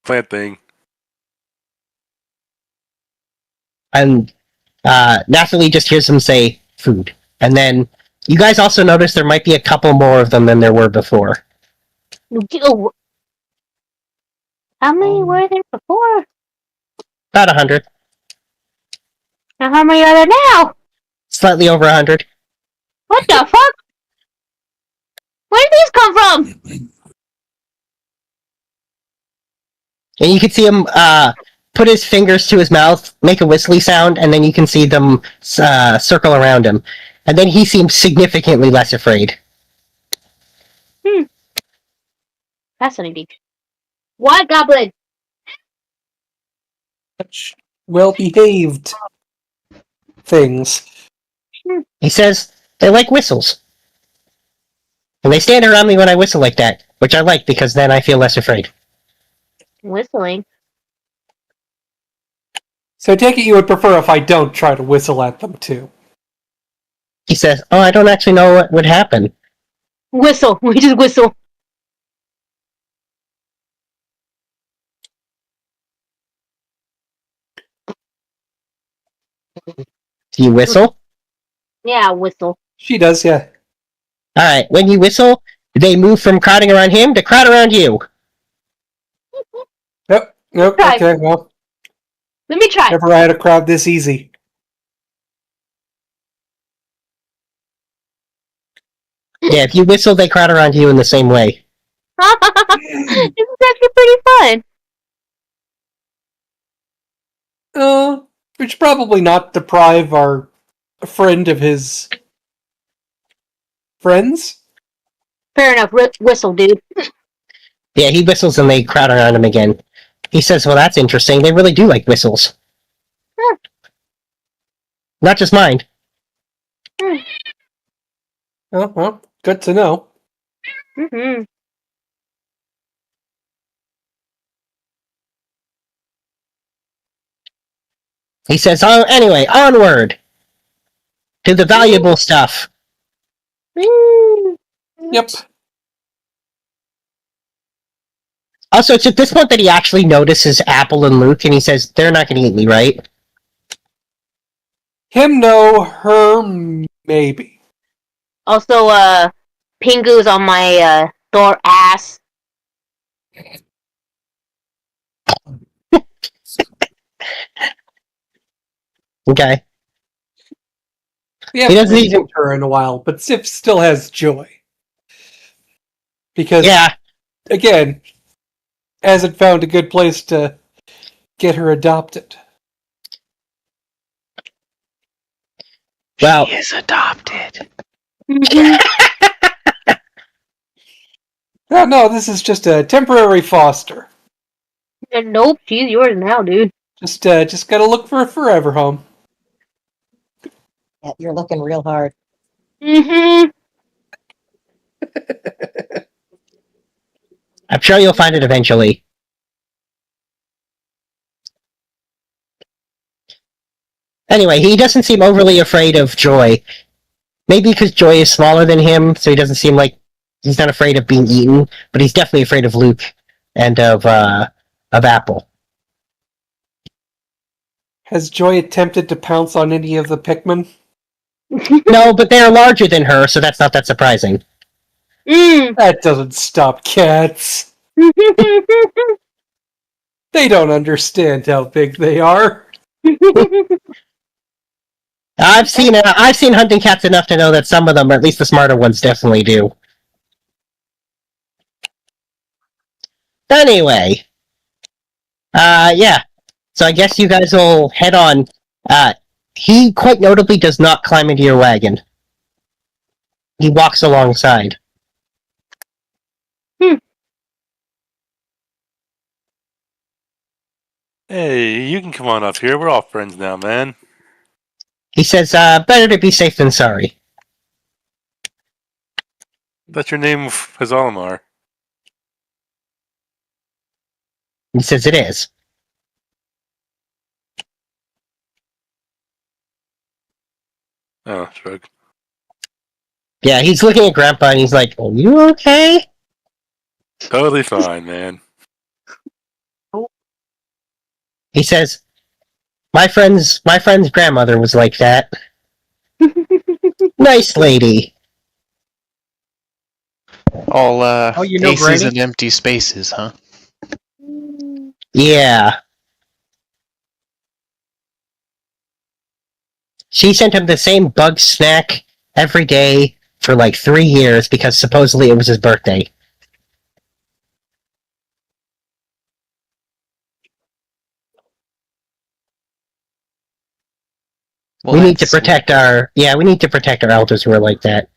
plant thing? And Nathalie just hears him say, "Food." And then you guys also notice there might be a couple more of them than there were before. How many were there before? About 100. Now how many are there now? Slightly over 100. What the fuck? Where did these come from? And you can see him put his fingers to his mouth, make a whistly sound, and then you can see them circle around him. And then he seems significantly less afraid. Fascinating. What goblin? Such well-behaved things. He says, "They like whistles. And they stand around me when I whistle like that, which I like because then I feel less afraid." Whistling. So I take it you would prefer if I don't try to whistle at them too. He says, "Oh, I don't actually know what would happen." Whistle. We just whistle. Do you whistle? Yeah, whistle. She does, yeah. Alright, when you whistle, they move from crowding around him to crowd around you. Yep, Try. okay, well, Let me try. never had a crowd this easy. Yeah, if you whistle, they crowd around you in the same way. This is actually pretty fun. We should probably not deprive our friend of his friends. Fair enough. Whistle, dude. Yeah, he whistles and they crowd around him again. He says, "Well, that's interesting. They really do like whistles. Not just mine." Oh, well, good to know. Mm-hmm. He says, "Oh, anyway, onward to the valuable stuff." Yep. Also, it's at this point that he actually notices Apple and Luke, and he says, "They're not going to eat me, right?" Him no, her maybe. Also, Pingu's on my door ass. Okay. Yeah, He doesn't even- her in a while, but Sif still has joy. Because, Yeah, again, hasn't found a good place to get her adopted. well, she is adopted. No, this is just a temporary foster. Nope, she's yours now, dude. Just gotta look for a forever home. Yeah, you're looking real hard. Mm-hmm. I'm sure you'll find it eventually. Anyway, he doesn't seem overly afraid of Joy. Maybe because Joy is smaller than him, so he doesn't seem like he's not afraid of being eaten, but he's definitely afraid of Luke and of Apple. Has Joy attempted to pounce on any of the Pikmin? No, but they're larger than her, so that's not that surprising. Mm. That doesn't stop cats. They don't understand how big they are. I've seen hunting cats enough to know that some of them, or at least the smarter ones, definitely do. Anyway, yeah. So I guess you guys will head on. He quite notably does not climb into your wagon. He walks alongside. Hey, you can come on up here. We're all friends now, man. He says, better to be safe than sorry. That's your name, Hazalamar. He says it is. Oh, shrug. Yeah, he's looking at Grandpa and he's like, are you okay? Totally fine, man. He says, my friend's grandmother was like that. Nice lady. All you know aces Granny? and empty spaces, huh? Yeah. She sent him the same bug snack every day for like 3 years because supposedly it was his birthday. Well, we need to that's protect our elders who are like that.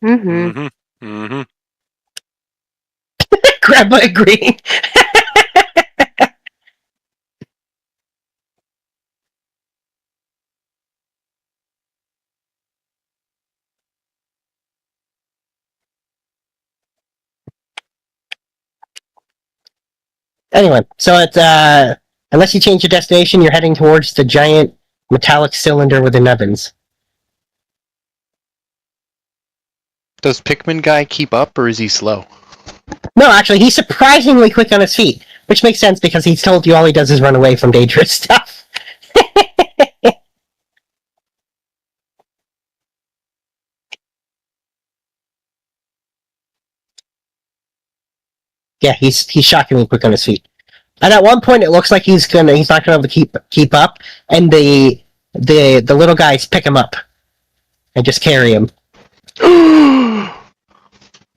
Mm-hmm. Mm-hmm. Mm-hmm. Grandpa agreeing. Anyway, so it's unless you change your destination, you're heading towards the giant metallic cylinder with the nubbins. Does Pikmin guy keep up, or is he slow? No, actually, he's surprisingly quick on his feet, which makes sense because he's told you all he does is run away from dangerous stuff. Yeah, he's shockingly quick on his feet. And at one point, it looks like he's not gonna be able to keep up, and the little guys pick him up and just carry him.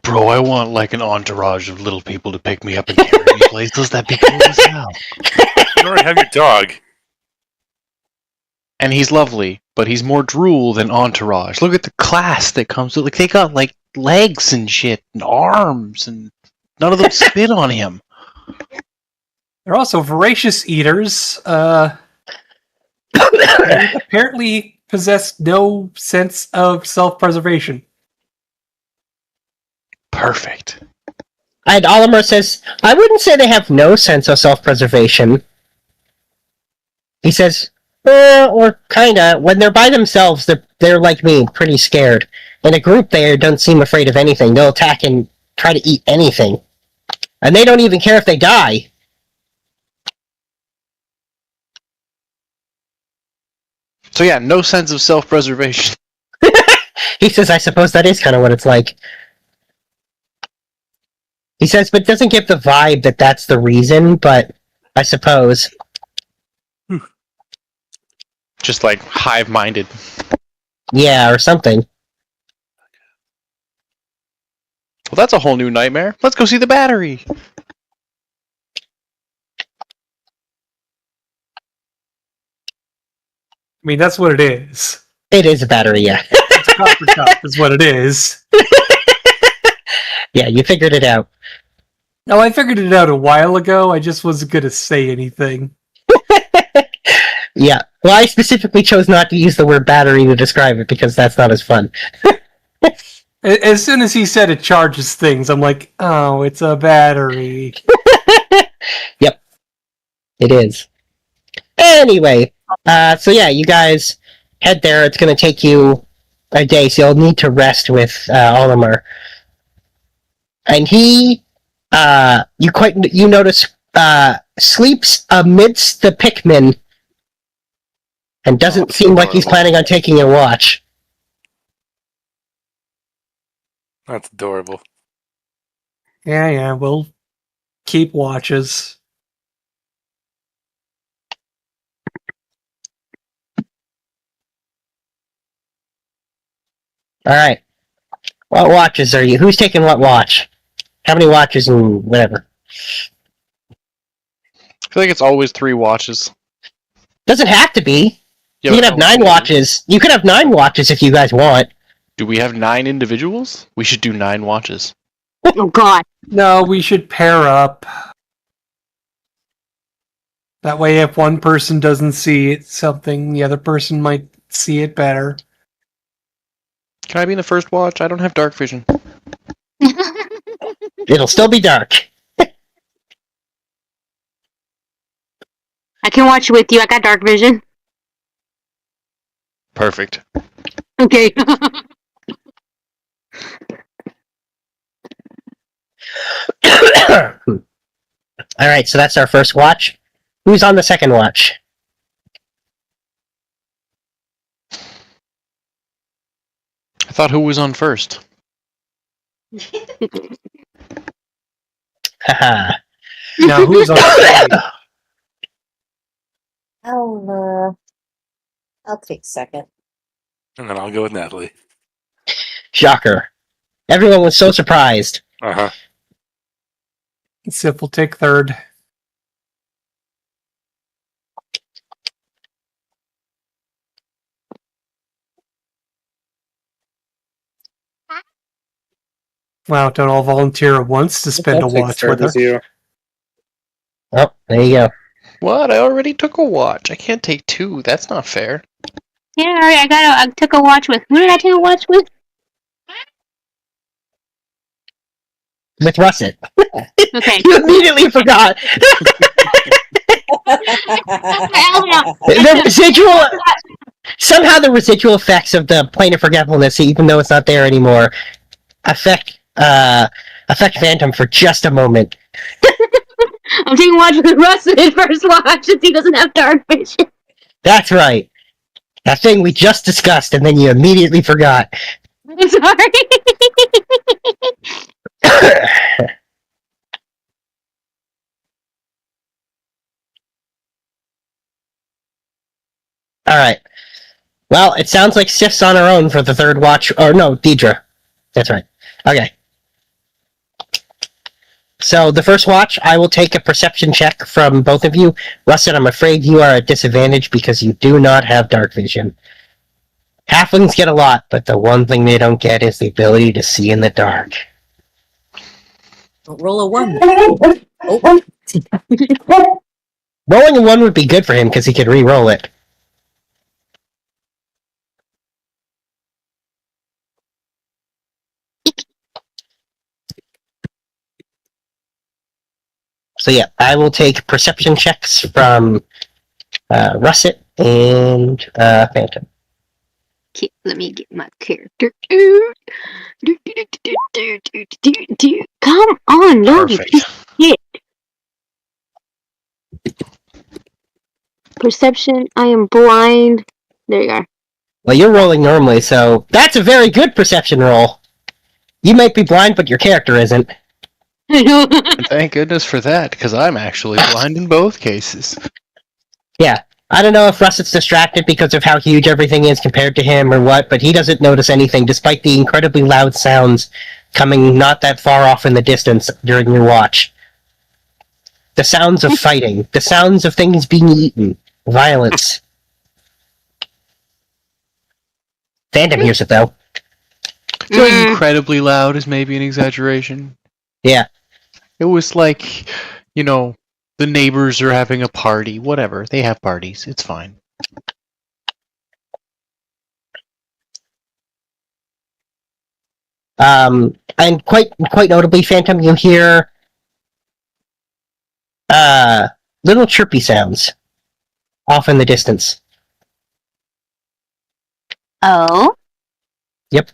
Bro, I want like an entourage of little people to pick me up and carry me places. That'd be cool as hell. You already have your dog. And he's lovely, but he's more drool than entourage. Look at the class that comes with. Like, they got like legs and shit and arms, and none of them spit on him. They're also voracious eaters. Apparently possess no sense of self-preservation. Perfect. And Olimar says, I wouldn't say they have no sense of self-preservation. He says, or kinda. When they're by themselves, they're like me, pretty scared. In a group, they don't seem afraid of anything. They'll attack and try to eat anything. And they don't even care if they die. So yeah, no sense of self-preservation. He says, I suppose that is kind of what it's like. He says, but it doesn't give the vibe that that's the reason, but I suppose. Just like hive-minded. Yeah, or something. Well, that's a whole new nightmare. Let's go see the battery. I mean, that's what it is. It is a battery, yeah. It's copper cup is what it is. Yeah, you figured it out. No, I figured it out a while ago. I just wasn't going to say anything. Yeah. Well, I specifically chose not to use the word battery to describe it because that's not as fun. As soon as he said it charges things, I'm like, oh, it's a battery. Yep. It is. Anyway, so yeah, you guys head there. It's going to take you a day, so you'll need to rest with Olimar. And he, you notice, sleeps amidst the Pikmin and doesn't seem like he's planning on taking a watch. That's adorable. Yeah, we'll keep watches. Alright. What watches are you? Who's taking what watch? How many watches and whatever? I feel like it's always 3 watches. Doesn't have to be. Yeah, You but can have no, 9 watches. You could have 9 watches if you guys want. Do we have 9 individuals? We should do 9 watches. Oh God. No, we should pair up. That way, if one person doesn't see something, the other person might see it better. Can I be in the first watch? I don't have dark vision. It'll still be dark. I can watch with you. I got dark vision. Perfect. Okay. Alright, so that's our first watch. Who's on the second watch? I thought who was on first? Haha. Now, who's on I'll take second. And then I'll go with Natalie. Shocker. Everyone was so surprised. Uh-huh. Sif will take third. Wow, don't all volunteer at once to spend I'll a take watch third with her. you. Oh, there you go. What? I already took a watch. I can't take 2. That's not fair. Yeah, alright, I took a watch with. Who did I take a watch with? With Russet. Okay. You immediately forgot. The residual... Somehow the residual effects of the plane of forgetfulness, even though it's not there anymore, affect Phantom for just a moment. I'm taking a watch with Russ in his first watch since he doesn't have dark vision. That's right. That thing we just discussed, and then you immediately forgot. I'm sorry. Alright. Well, it sounds like Sif's on her own for the third watch. Or no, Deidre. That's right. Okay. So, the first watch, I will take a perception check from both of you. Russet, I'm afraid you are at disadvantage because you do not have dark vision. Halflings get a lot, but the one thing they don't get is the ability to see in the dark. Roll a 1. Rolling a 1 would be good for him because he could re-roll it. So yeah, I will take perception checks from Russet and Phantom. Okay, let me get my character. Come on, no, you Perfect. piece of shit. Perception, I am blind. There you are. Well, you're rolling normally, so that's a very good perception roll. You might be blind, but your character isn't. And thank goodness for that, because I'm actually blind in both cases. Yeah. I don't know if Russet's distracted because of how huge everything is compared to him or what, but he doesn't notice anything despite the incredibly loud sounds coming not that far off in the distance during your watch. The sounds of fighting, the sounds of things being eaten, violence. Phantom hears it though. I feel like incredibly loud is maybe an exaggeration. Yeah. It was like, the neighbors are having a party. Whatever. They have parties. It's fine. And quite notably, Phantom, you hear little chirpy sounds off in the distance. Oh? Yep.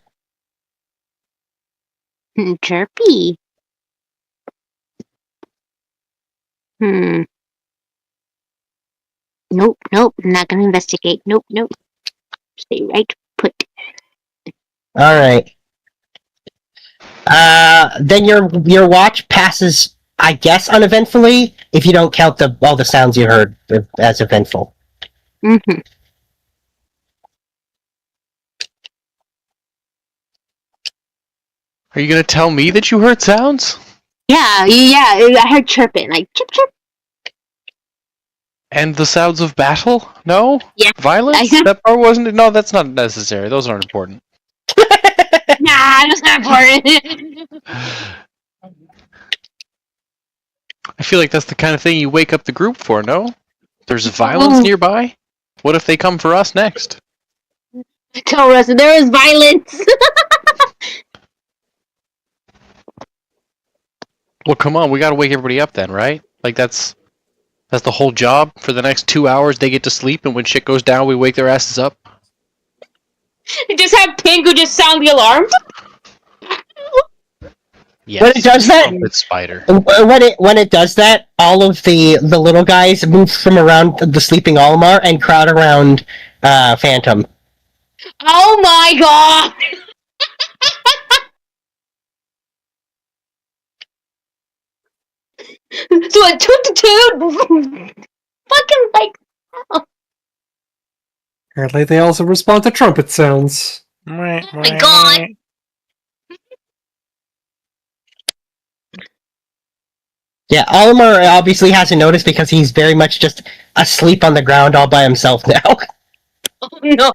Chirpy. Nope, I'm not gonna investigate. Nope. Stay right put. Alright. Then your watch passes, I guess, uneventfully, if you don't count all the sounds you heard as eventful. Mm-hmm. Are you gonna tell me that you heard sounds? Yeah, I heard chirping, like chirp chirp. And the sounds of battle? No? Yeah. Violence? That part wasn't. No, that's not necessary. Those aren't important. Nah, that's not important. I feel like that's the kind of thing you wake up the group for, no? There's violence nearby? What if they come for us next? Tell us there is violence. Well, come on, we gotta wake everybody up then, right? Like that's the whole job. For the next 2 hours, they get to sleep, and when shit goes down, we wake their asses up. Just have Pingu just sound the alarm. Yes. When it does that, Stupid spider. when it does that, all of the little guys move from around the sleeping Olimar and crowd around Phantom. Oh my god! So a toot fucking like. Apparently, they also respond to trumpet sounds. Oh my god! Yeah, Olimar obviously hasn't noticed because he's very much just asleep on the ground all by himself now. Oh no!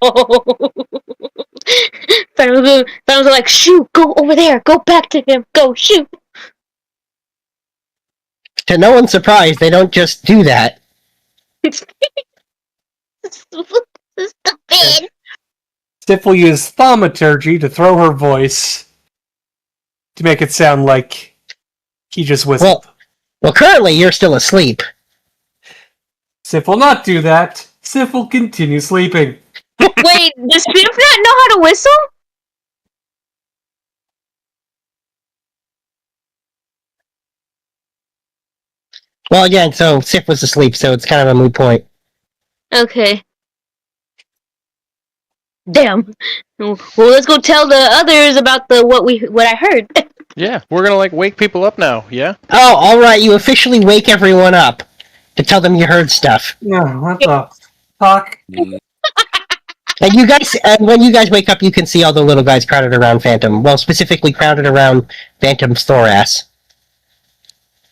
Phantoms are like, shoot, go over there, go back to him, go shoot. To no one's surprise, they don't just do that. Stupid. Sif will use thaumaturgy to throw her voice to make it sound like he just whistled. Well, currently you're still asleep. Sif will not do that. Sif will continue sleeping. Wait, does Sif not know how to whistle? Well, again, so Sif was asleep, so it's kind of a moot point. Okay. Damn. Well, let's go tell the others about what I heard. Yeah, we're gonna wake people up now. Yeah. Oh, all right. You officially wake everyone up to tell them you heard stuff. Yeah, what the fuck? And when you guys wake up, you can see all the little guys crowded around Phantom. Well, specifically crowded around Phantom's thorax.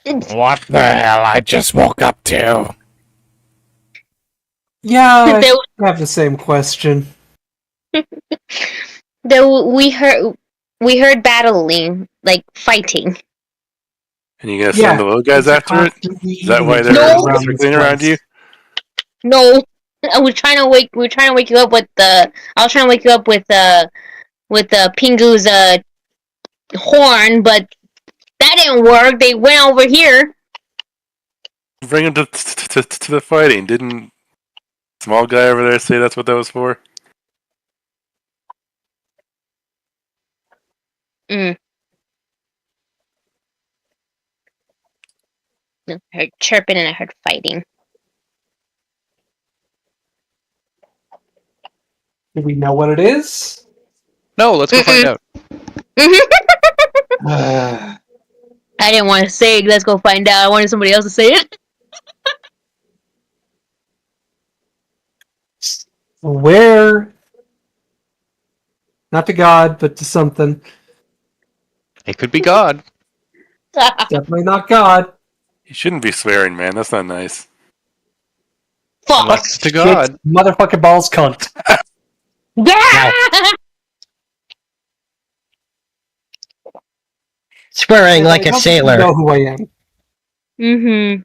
What the hell? I just woke up too. Yeah, I have the same question. We heard battling, like fighting. And you gonna send the little guys after it? Is that why they're circling around you? No, I was trying to wake. We were trying to wake you up with the. I was trying to wake you up with Pingu's horn, but that didn't work. They went over here. Bring him to the fighting. Didn't small guy over there say that's what that was for? I heard chirping and I heard fighting. Do we know what it is? No, let's go find out. I didn't want to say it. Let's go find out. I wanted somebody else to say it. Where? Not to God, but to something. It could be God. Definitely not God. You shouldn't be swearing, man. That's not nice. Fuck. Unless it's to God. It's motherfucking balls cunt. Yeah. Swearing like a I sailor. know who I am.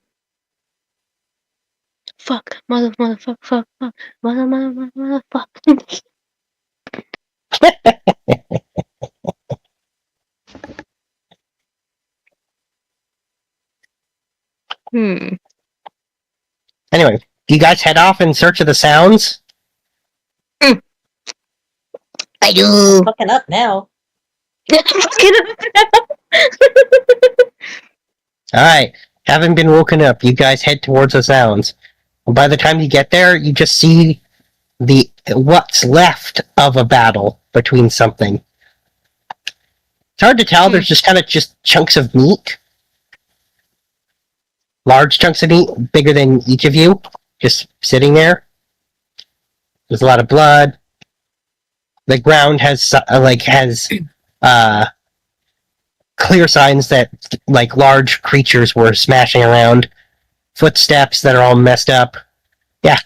motherfuck. Anyway, do you guys head off in search of the sounds? I I'm do. fucking up now. Alright, having been woken up, you guys head towards the sounds. And by the time you get there, you just see the what's left of a battle between something. It's hard to tell, there's just kind of just chunks of meat. Large chunks of meat, bigger than each of you, just sitting there. There's a lot of blood. The ground has clear signs that like large creatures were smashing around. Footsteps that are all messed up. Yeah.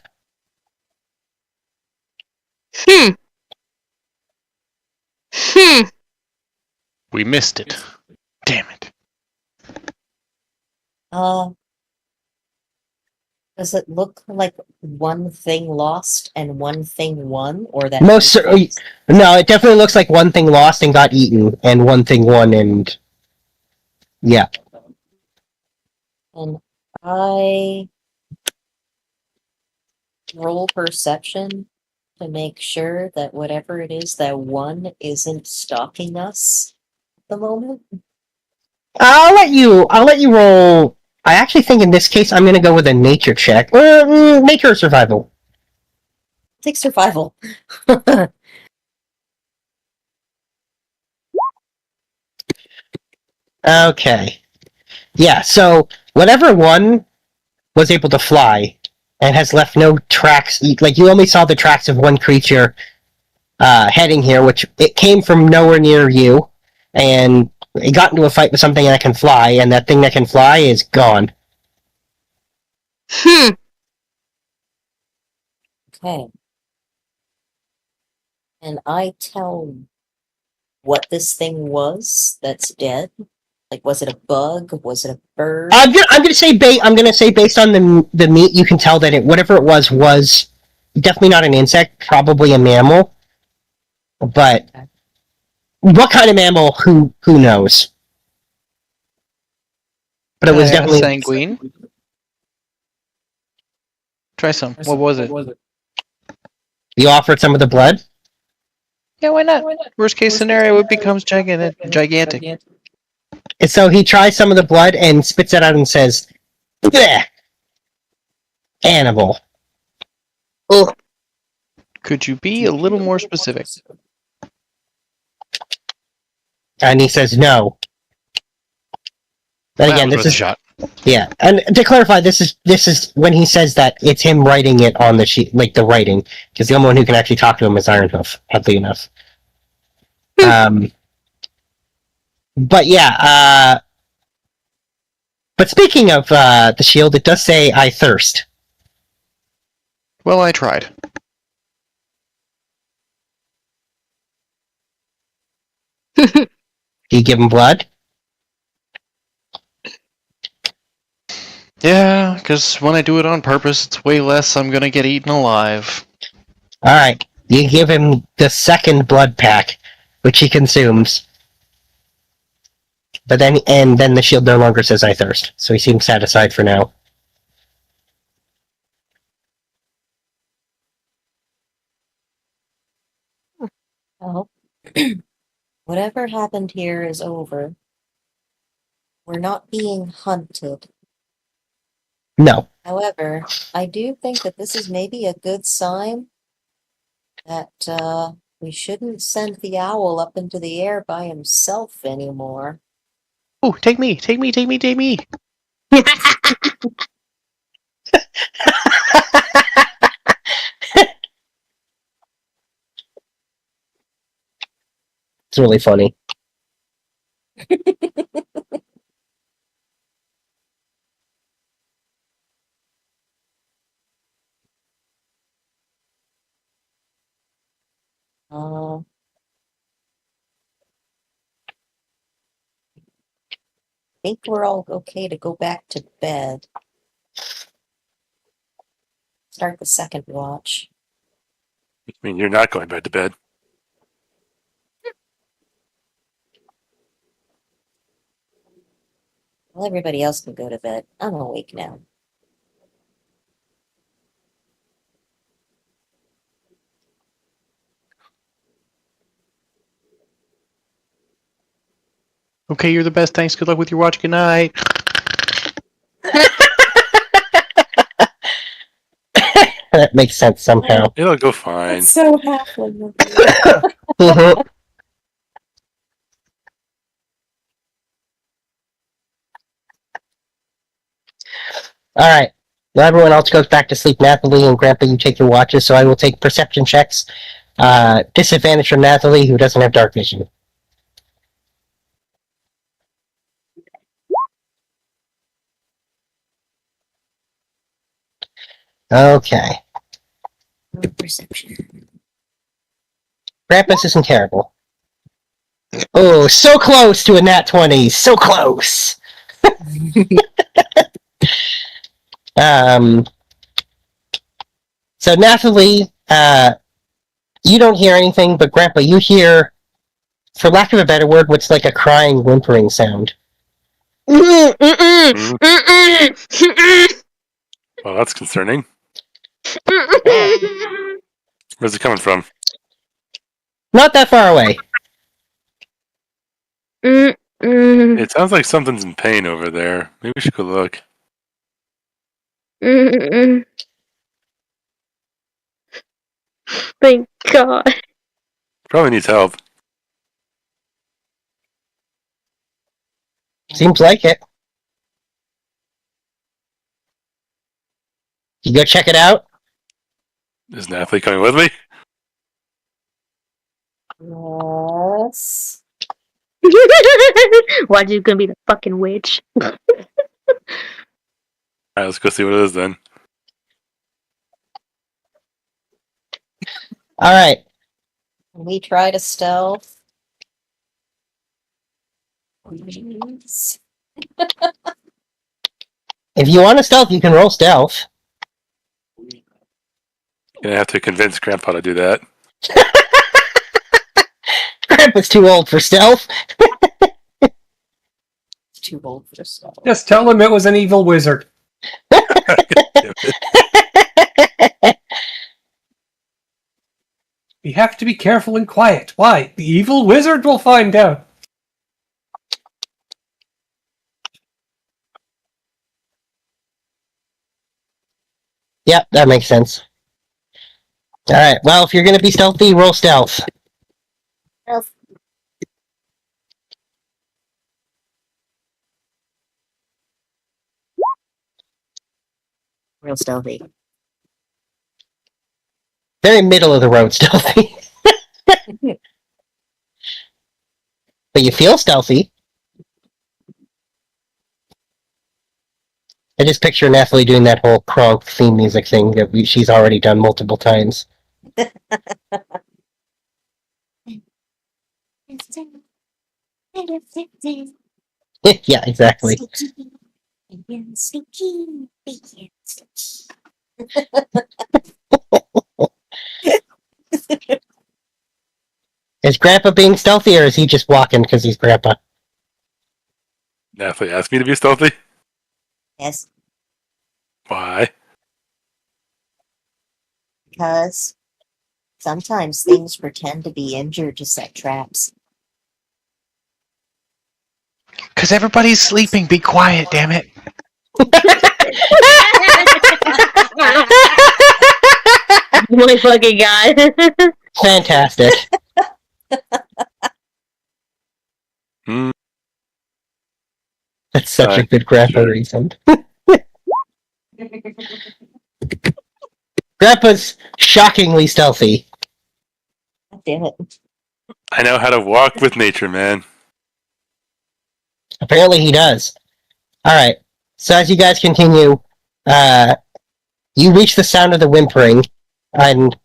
We missed it. Damn it. Does it look like one thing lost and one thing won, or that Most both certainly. things- No, it definitely looks like one thing lost and got eaten, and one thing won and yeah. And I roll perception to make sure that whatever it is that won isn't stalking us at the moment. I'll let you roll. I actually think in this case I'm gonna go with a nature check. Nature or survival. Take survival. Okay. Yeah, so whatever one was able to fly and has left no tracks, like you only saw the tracks of one creature heading here, which it came from nowhere near you, and it got into a fight with something that can fly, and that thing that can fly is gone. Okay. And I tell what this thing was that's dead? Like, was it a bug? Was it a bird? I'm gonna say based on the meat, you can tell that whatever it was definitely not an insect, probably a mammal. But what kind of mammal? Who knows? But it was definitely sanguine. Try some. What was it? You offered some of the blood. Yeah, why not? Worst case scenario, it becomes gigantic. And so he tries some of the blood and spits it out and says, "Bleh! Animal." Oh, Could you be a little more specific? And he says, "No." But again, That was this worth is a shot. yeah. And to clarify, this is when he says that it's him writing it on the sheet, like the writing, because the only one who can actually talk to him is Ironhoof. Oddly enough. But yeah. But speaking of the shield, it does say, "I thirst." Well, I tried. Do you give him blood? Yeah, because when I do it on purpose, it's way less I'm gonna get eaten alive. All right. You give him the second blood pack, which he consumes. But then the shield no longer says "I thirst," so he seems satisfied for now. Well, whatever happened here is over. We're not being hunted. No. However, I do think that this is maybe a good sign that we shouldn't send the owl up into the air by himself anymore. Oh, take me! Take me! Take me! Take me! It's really funny. I think we're all okay to go back to bed. start the second watch. I mean, you're not going back to bed. Well, everybody else can go to bed. I'm awake now. Okay, you're the best. Thanks. Good luck with your watch. Good night. That makes sense somehow. It'll go fine. It's so halfling of you. Mhm. All right. Now everyone else goes back to sleep. Nathalie and Grandpa, you take your watches, so I will take perception checks. Disadvantage from Nathalie, who doesn't have dark vision. Okay. Perception. Grandpa's isn't terrible. Oh, so close to a nat 20. So close. So Nathalie, you don't hear anything, but Grandpa, you hear, for lack of a better word, what's like a crying, whimpering sound. Mm-mm, mm-mm, Mm. mm-mm, mm-mm, Well, that's concerning. mm-mm. Where's it coming from? Not that far away. Mm-mm, It sounds like something's in pain over there. Maybe we should go look. mm-mm. Thank God. Probably needs help. Seems like it. You go check it out? Is Nathalie coming with me? Yes. Why'd you gonna be the fucking witch? Alright, let's go see what it is then. Alright. We try to stealth. Please. If you want to stealth, you can roll stealth. Gonna have to convince Grandpa to do that. Grandpa's too old for stealth. It's too old for stealth. Just tell him it was an evil wizard. We have to be careful and quiet. Why? The evil wizard will find out. Yep, that makes sense. Alright, well, if you're going to be stealthy, roll stealth. Stealth. Real stealthy. Very middle of the road stealthy. But you feel stealthy. I just picture Nathalie doing that whole Kronk theme music thing that she's already done multiple times. Yeah, exactly. Is Grandpa being stealthy, or is he just walking because he's Grandpa? Nathalie asked me to be stealthy? Yes, Why? because sometimes things pretend to be injured to set traps. Because everybody's sleeping. Be quiet, damn it. My fucking God. Fantastic. Hmm. That's such a good Grandpa Sure. reason. Grandpa's shockingly stealthy. Damn it. I know how to walk with nature, man. Apparently he does. Alright, so as you guys continue, you reach the sound of the whimpering, and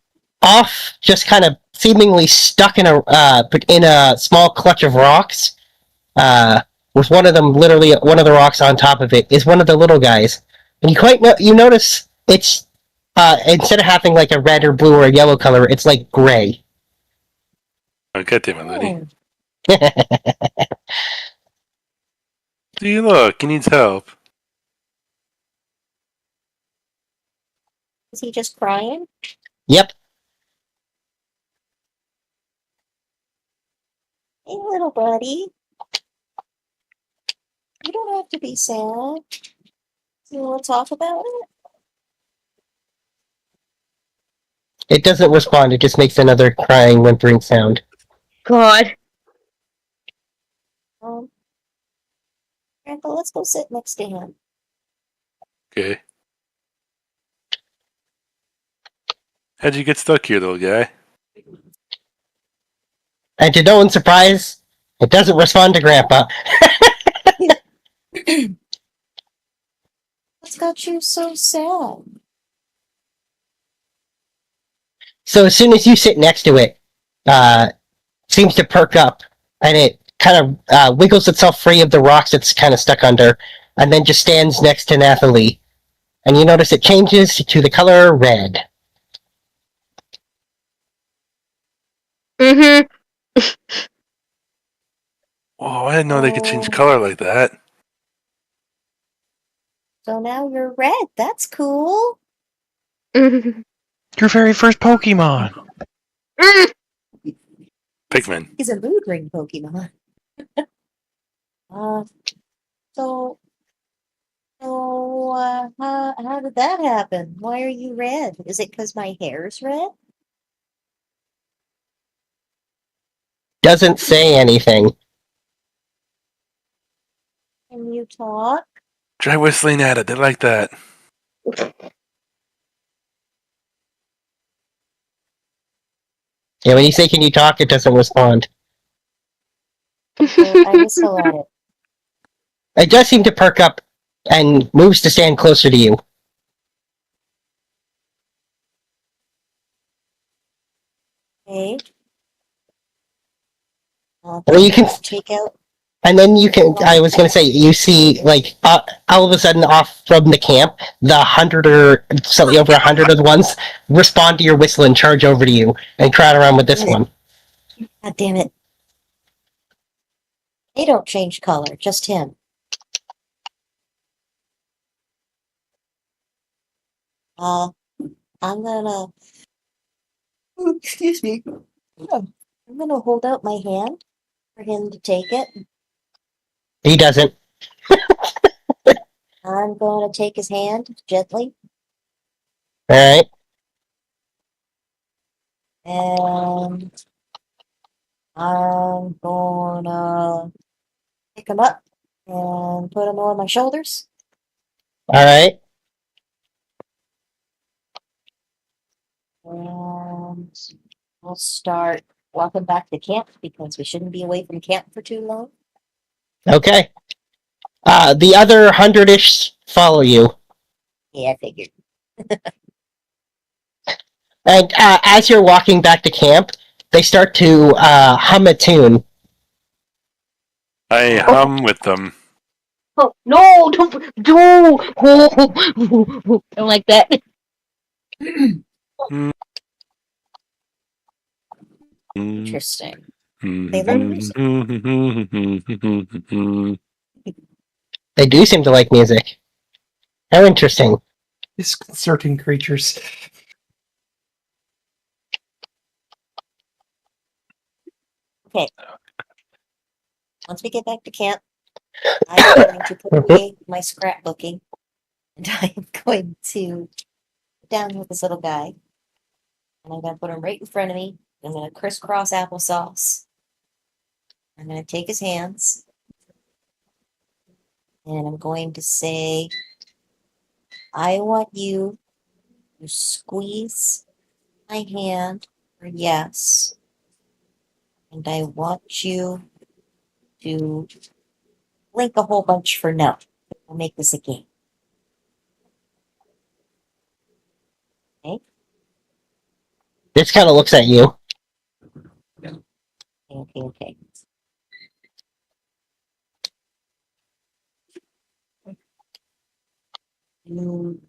off, just kind of seemingly stuck in a small clutch of rocks, with one of them literally one of the rocks on top of it, is one of the little guys. And you notice it's instead of having like a red or blue or a yellow color, it's like gray. Oh, God damn it, Liddy. Oh, See, look, he needs help. is he just crying? Yep. Hey, little buddy. You don't have to be sad. You want to talk about it? It doesn't respond. It just makes another crying, whimpering sound. God. Grandpa, let's go sit next to him. Okay. How'd you get stuck here, little guy? And to no one's surprise, it doesn't respond to Grandpa. What's got you so sad? So as soon as you sit next to it, seems to perk up, and it kind of wiggles itself free of the rocks it's kind of stuck under, and then just stands next to Nathalie. And you notice it changes to the color red. Mm-hmm. Oh, I didn't know they could change color like that. So now you're red. That's cool. Mm-hmm. Your very first Pokemon. Pikmin. He's a mood ring Pokemon. uh, so, how did that happen? Why are you red? Is it because my hair's red? Doesn't say anything. Can you talk? Try whistling at it. They like that. Yeah, when you say "Can you talk?" it doesn't respond. So I whistle at it. It does seem to perk up and moves to stand closer to you. Okay. Well, you can, take out. and then you can. I was going to say, you see, like all of a sudden, off from the camp, the 100 or slightly over 100 of the ones respond to your whistle and charge over to you and crowd around with this one. God damn it. They don't change color, just him. I'm gonna. Excuse me. I'm gonna hold out my hand for him to take it. He doesn't. I'm going to take his hand gently, All right. and I'm gonna pick him up and put him on my shoulders. All right. And we'll start walking back to camp because we shouldn't be away from camp for too long. Okay. The other 100-ish follow you. Yeah, I figured. And as you're walking back to camp, they start to hum a tune. I hum with them. Oh, no, don't. I don't like that. Interesting. They learn music. They do seem to like music. How interesting. Disconcerting creatures. Okay. Once we get back to camp, I'm going to put away my scrapbooking, and I'm going to sit down with this little guy, and I'm going to put him right in front of me. I'm going to crisscross applesauce. I'm going to take his hands, and I'm going to say, I want you to squeeze my hand for yes, and I want you to blink a whole bunch for no. We'll make this a game. Okay? This kind of looks at you. Okay. You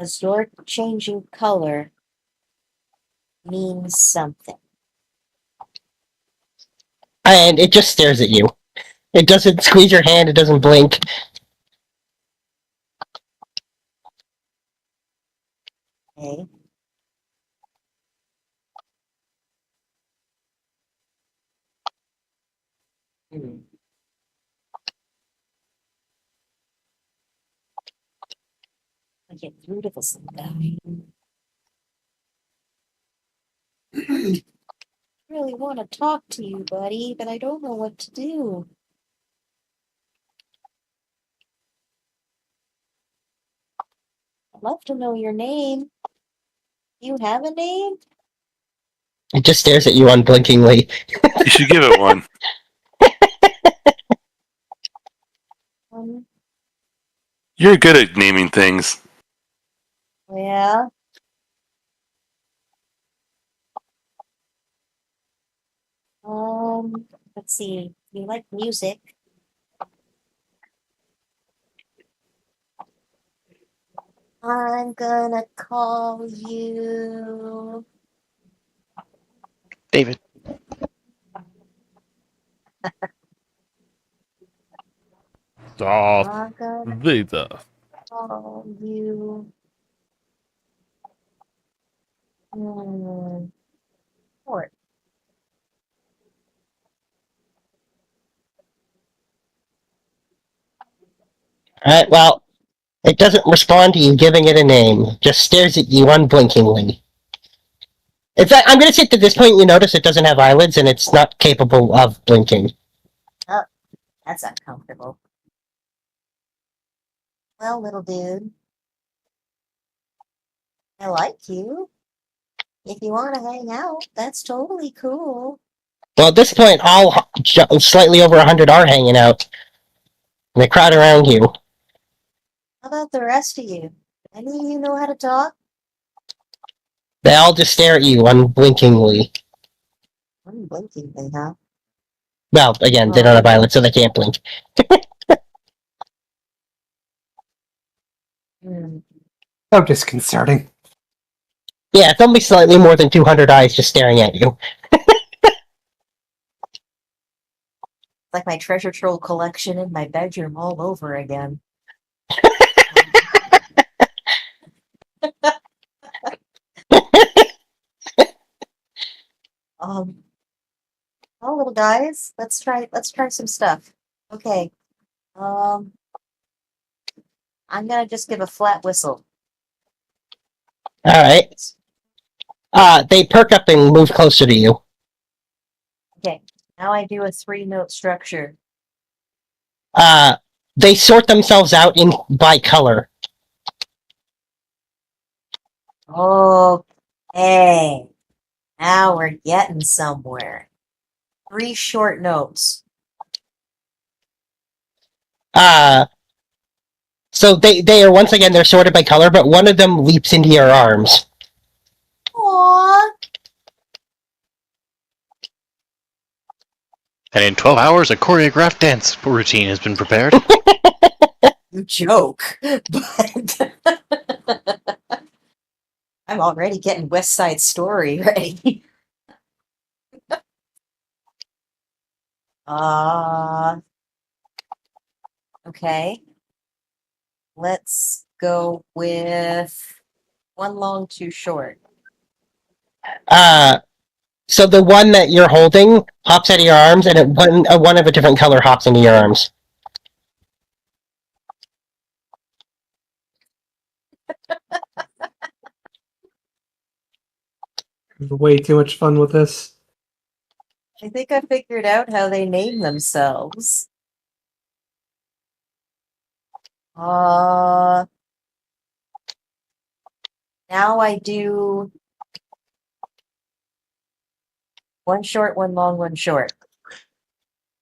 Because your changing color means something. And it just stares at you. It doesn't squeeze your hand, it doesn't blink. Okay. Hmm. I get through to this guy. I really want to talk to you, buddy, but I don't know what to do. I'd love to know your name. Do you have a name? It just stares at you unblinkingly. You should give it one. Um, You're good at naming things. yeah. Let's see. You like music? I'm gonna call you. David. Darth I'm gonna Vader. call you. Fort. Alright, well, it doesn't respond to you giving it a name. Just stares at you unblinkingly. In fact, I'm going to say that at this point you notice it doesn't have eyelids and it's not capable of blinking. That's uncomfortable. Well, little dude, I like you. If you want to hang out, that's totally cool. Well, at this point, all slightly over 100 are hanging out. And they crowd around you. How about the rest of you? Any of you know how to talk? They all just stare at you unblinkingly. Unblinkingly, huh? Well, again, they don't have eyelids, so they can't blink. Hmm. How disconcerting. Yeah, it's only slightly more than 200 eyes just staring at you. Like my treasure trove collection in my bedroom all over again. Oh, little guys, let's try some stuff. Okay. I'm gonna just give a flat whistle. Alright. They perk up and move closer to you. Okay. Now I do a 3-note structure. They sort themselves out by color. Okay. Now we're getting somewhere. 3 short notes. So they are, once again, they're sorted by color, but one of them leaps into your arms. Aww. And in 12 hours, a choreographed dance routine has been prepared. You joke, but I'm already getting West Side Story ready. Okay. Let's go with 1 long, 2 short. So the one that you're holding hops out of your arms, and one of a different color hops into your arms. Way too much fun with this. I think I figured out how they name themselves. Now I do 1 short, 1 long, 1 short.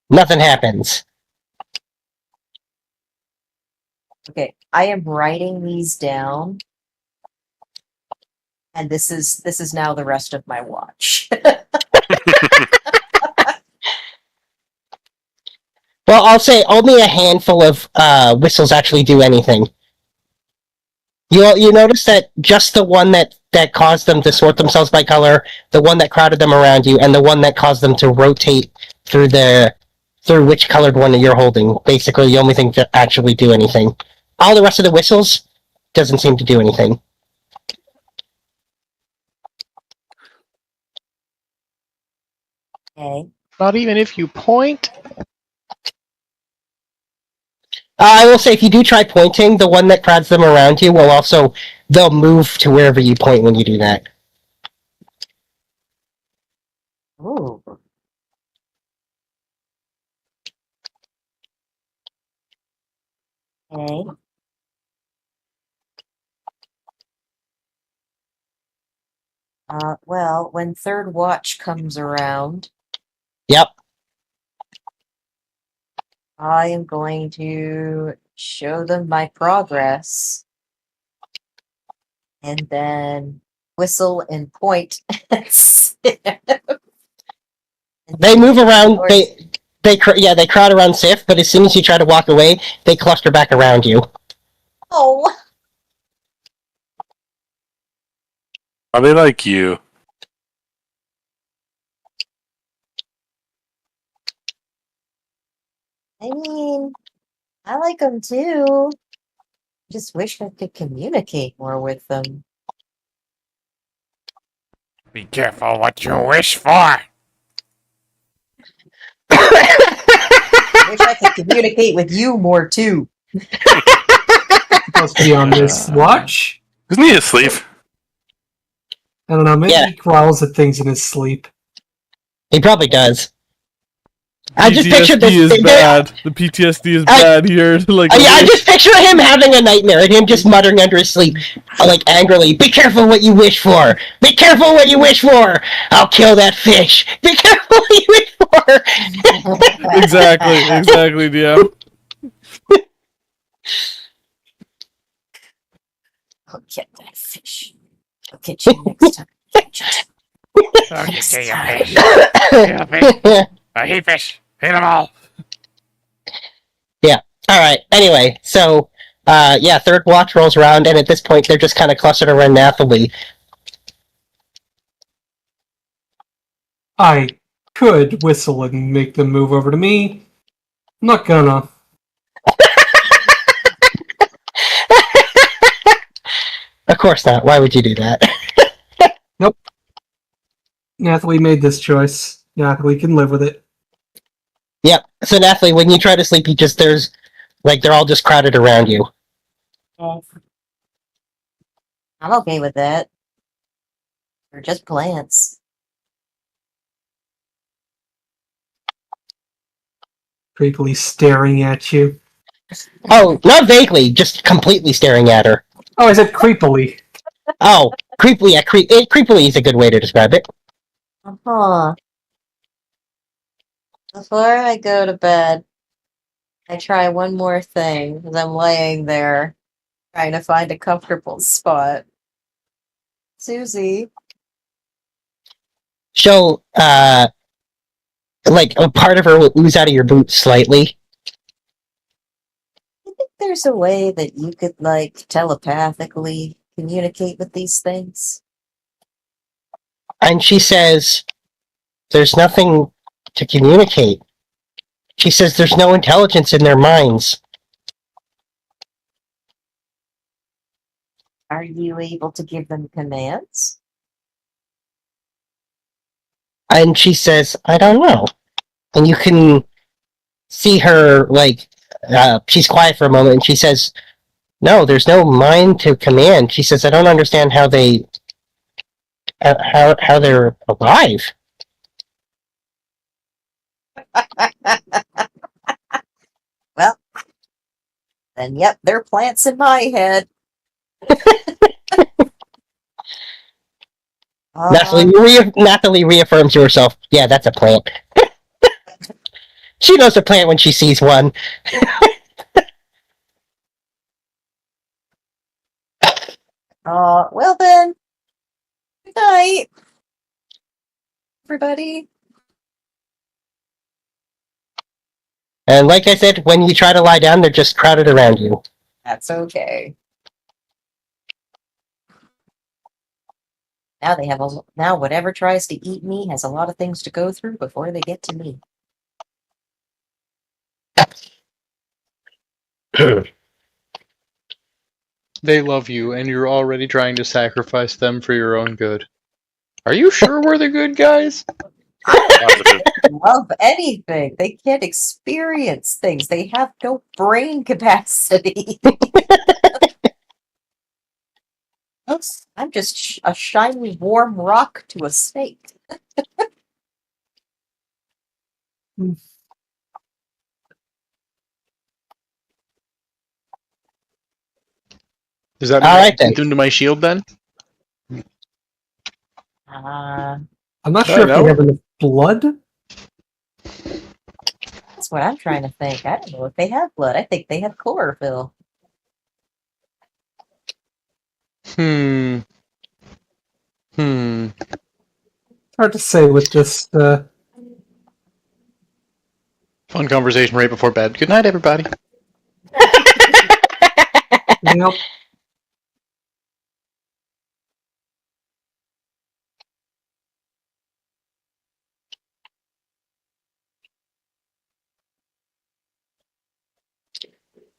Nothing happens. Okay, I am writing these down, and this is now the rest of my watch. Well, I'll say only a handful of whistles actually do anything. You notice that just the one that caused them to sort themselves by color, the one that crowded them around you, and the one that caused them to rotate through which colored one that you're holding. Basically, the only thing to actually do anything. All the rest of the whistles doesn't seem to do anything. Okay. Not even if you point? I will say, if you do try pointing, the one that crowds them around you they'll move to wherever you point when you do that. Ooh. Okay. Well, when third watch comes around, Yep. I am going to show them my progress. And then whistle and point. They move around. They crowd around Sif, but as soon as you try to walk away, they cluster back around you. Oh, Are they like you? I mean, I like them too. Just wish I could communicate more with them. Be careful what you wish for. Wish I could communicate with you more too. Supposed to be on this watch. Isn't he asleep? I don't know, maybe Yeah. he growls at things in his sleep. He probably does. I just PTSD pictured this. is bad. The PTSD is bad here. Like, I just picture him having a nightmare and him just muttering under his sleep, like angrily, "Be careful what you wish for! Be careful what you wish for! I'll kill that fish! Be careful what you wish for!" exactly, DM. I'll get that fish. I'll get you next time. I'll get you, fish. Kill a fish. I hate fish. Hate them all. Alright, anyway, so, third watch rolls around, and at this point they're just kind of clustered around Nathalie. I could whistle and make them move over to me. I'm not gonna. Of course not, why would you do that? Nope. Nathalie made this choice. Nathalie can live with it. Yep, so Nathalie, when you try to sleep, they're all just crowded around you. I'm okay with that. They're just plants. Creepily staring at you. Oh, not vaguely, just completely staring at her. Oh, I said creepily. Oh, creepily, creepily is a good way to describe it. Uh-huh. Before I go to bed, I try one more thing as I'm laying there trying to find a comfortable spot. Susie. She'll, like, a part of her will ooze out of your boot slightly. I think there's a way that you could, like, telepathically communicate with these things. And she says, there's nothing to communicate. She says there's no intelligence in their minds. Are you able to give them commands? And she says, I don't know. And you can see her, like, she's quiet for a moment, and she says, no, there's no mind to command. She says, I don't understand how they, how they're alive. Well, then, yep, they're plants in my head. Nathalie reaffirms to herself, yeah, that's a plant. She knows a plant when she sees one. Well then, good night, everybody. And like I said, when you try to lie down, they're just crowded around you. That's okay. Now they have now whatever tries to eat me has a lot of things to go through before they get to me. They love you, and you're already trying to sacrifice them for your own good. Are you sure we're the good guys? Positive. Love anything. They can't experience things. They have no brain capacity. I'm just a shiny, warm rock to a snake. Does that mean All I right, can then. shoot them to my shield then? I'm not sure if no. they have enough blood. That's what I'm trying to think. I don't know if they have blood. I think they have chlorophyll. Hard to say with this. Fun conversation right before bed. Good night, everybody. Yep.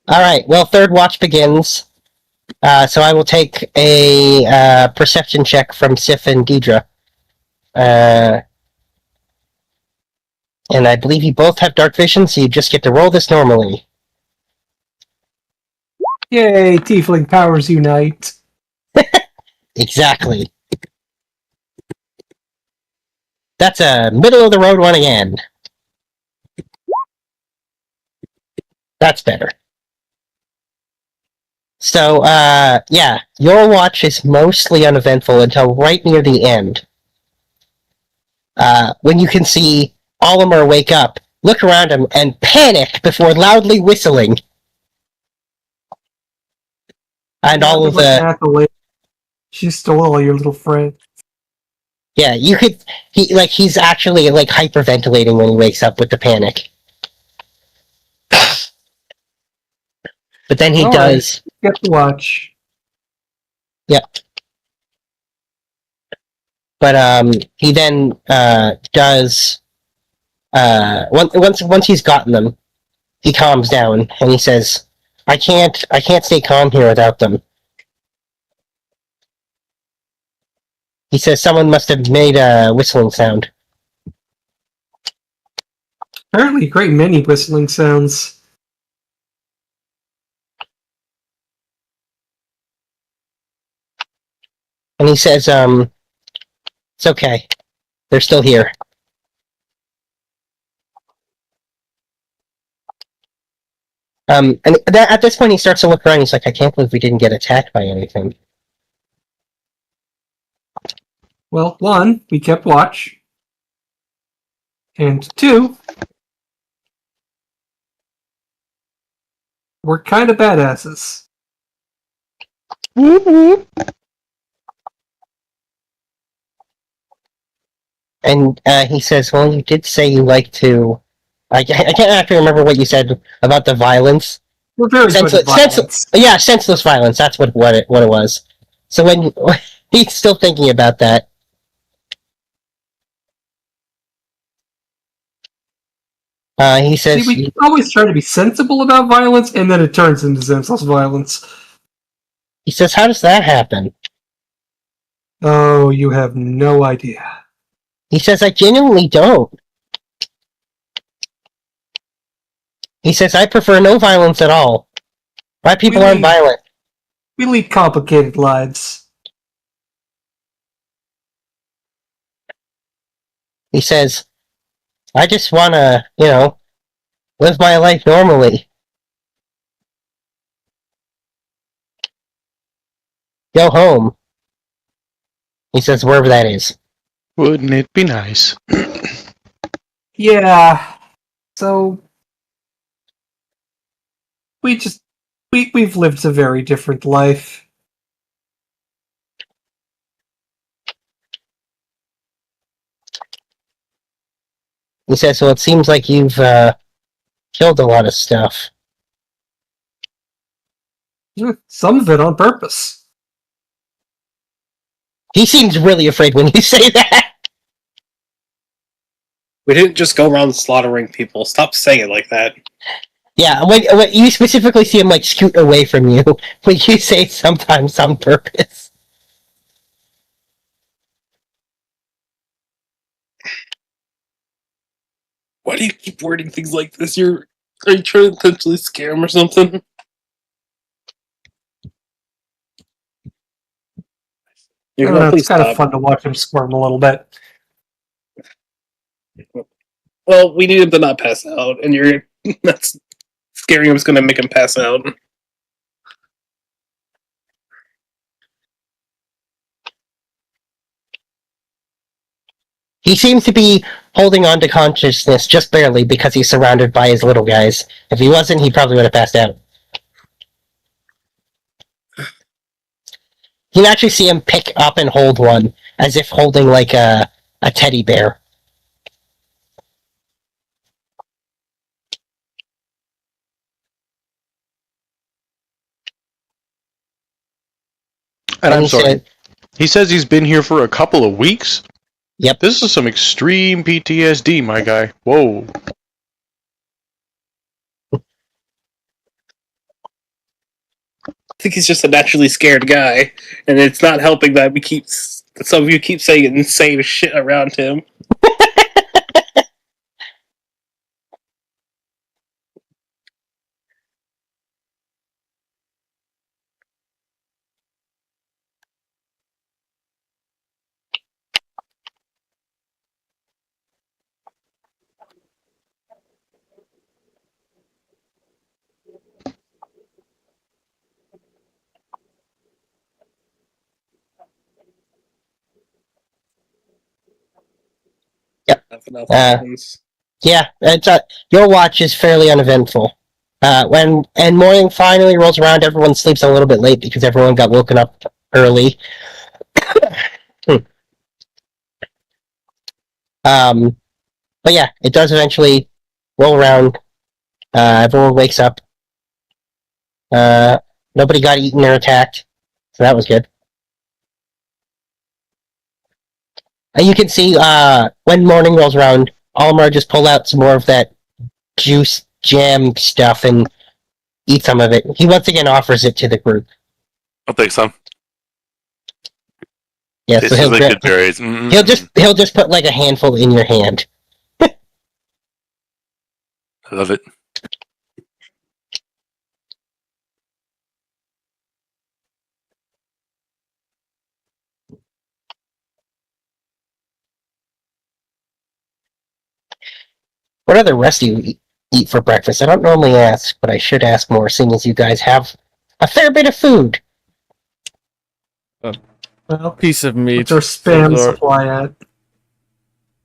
All right. Well, third watch begins. So I will take a perception check from Sif and Deidre. And I believe you both have dark vision, so you just get to roll this normally. Yay, tiefling powers unite. Exactly. That's a middle of the road one again. That's better. So, yeah, your watch is mostly uneventful until right near the end. When you can see Olimar wake up, look around him, and panic before loudly whistling. And all of the... She stole all your little friends. Yeah, you could... he's actually, hyperventilating when he wakes up with the panic. But then he does... Get to watch. Yep. But, he then, does... once he's gotten them, he calms down, and he says, I can't stay calm here without them. He says someone must have made a whistling sound. Apparently, a great many whistling sounds. And he says, it's okay. They're still here. And at this point he starts to look around, he's like, I can't believe we didn't get attacked by anything. Well, one, we kept watch. And two, we're kind of badasses. And he says, well, you did say you like to... I can't actually remember what you said about the violence. We're very good at violence. Yeah, senseless violence, that's what it was. So when he's still thinking about that, he says... See, we always try to be sensible about violence, and then it turns into senseless violence. He says, how does that happen? Oh, you have no idea. He says, I genuinely don't. He says, I prefer no violence at all. My people aren't violent. We lead complicated lives. He says, I just want to, live my life normally. Go home. He says, wherever that is. Wouldn't it be nice? Yeah. So we've lived a very different life. He says, well, it seems like you've killed a lot of stuff. Some of it on purpose. He seems really afraid when you say that. We didn't just go around slaughtering people. Stop saying it like that. Yeah, when you specifically see him like scoot away from you when you say sometimes on purpose. Why do you keep wording things like this? Are you trying to intentionally scare him or something? You can It's please kind of stop. fun to watch him squirm a little bit. Well, we need him to not pass out, and you're that's scaring him is going to make him pass out. He seems to be holding on to consciousness just barely because he's surrounded by his little guys. If he wasn't, he probably would have passed out. You can actually see him pick up and hold one, as if holding like a teddy bear. And I'm he sorry. said- He says he's been here for a couple of weeks? Yep. This is some extreme PTSD, my guy. Whoa. I think he's just a naturally scared guy, and it's not helping that some of you keep saying insane shit around him. Yep. Nothing else happens. Yeah, your watch is fairly uneventful. When morning finally rolls around, everyone sleeps a little bit late because everyone got woken up early. But yeah, it does eventually roll around. Everyone wakes up. Nobody got eaten or attacked, so that was good. And you can see when morning rolls around, Almar just pull out some more of that juice jam stuff and eat some of it. He once again offers it to the group. I'll take some. Yeah, This so is like good berries. Mm-mm. he'll just put like a handful in your hand. I love it. What other rest do you eat for breakfast? I don't normally ask, but I should ask more, seeing as you guys have a fair bit of food. A piece of meat. What's our spam Or- supply at?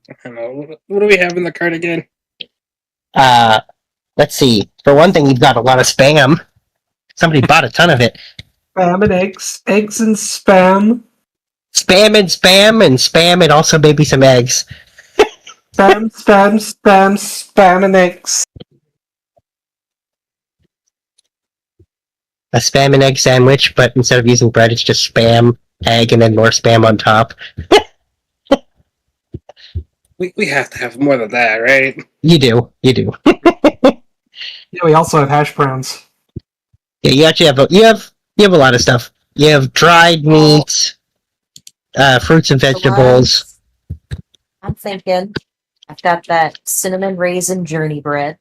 I don't know. What do we have in the cart again? Let's see. For one thing, you've got a lot of spam. Somebody bought a ton of it. Spam and eggs. Eggs and spam. Spam and spam and also maybe some eggs. Spam, spam and eggs. A spam and egg sandwich, but instead of using bread, it's just spam, egg, and then more spam on top. We have to have more than that, right? You do. Yeah, we also have hash browns. Yeah, you actually have a lot of stuff. You have dried meats, fruits and vegetables. I'm thinking I've got that cinnamon raisin journey bread.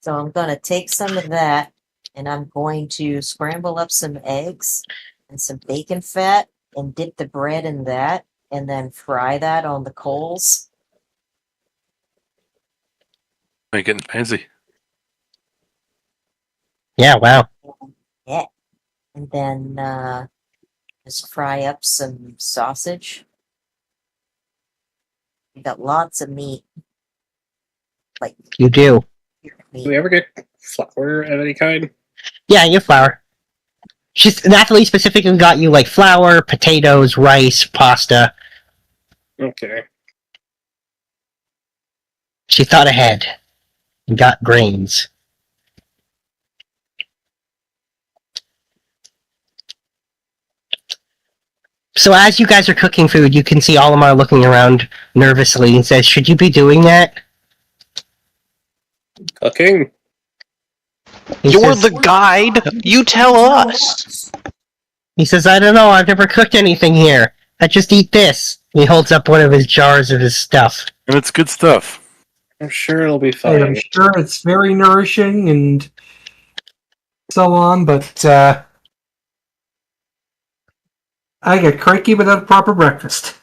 So I'm going to take some of that and I'm going to scramble up some eggs and some bacon fat and dip the bread in that and then fry that on the coals. I'm getting fancy. Yeah, wow. Yeah. And then just fry up some sausage. You got lots of meat. Like You do. Do we ever get flour of any kind? Yeah, you have flour. Natalie specifically got you like flour, potatoes, rice, pasta. Okay. She thought ahead and got grains. So as you guys are cooking food, you can see Olimar looking around nervously and says, "Should you be doing that?" Cooking. He You're says, the guide. You tell us. He says, "I don't know. I've never cooked anything here. I just eat this." He holds up one of his jars of his stuff. And it's good stuff. I'm sure it'll be And I'm fine. sure it's very nourishing and so on, but I get cranky without proper breakfast.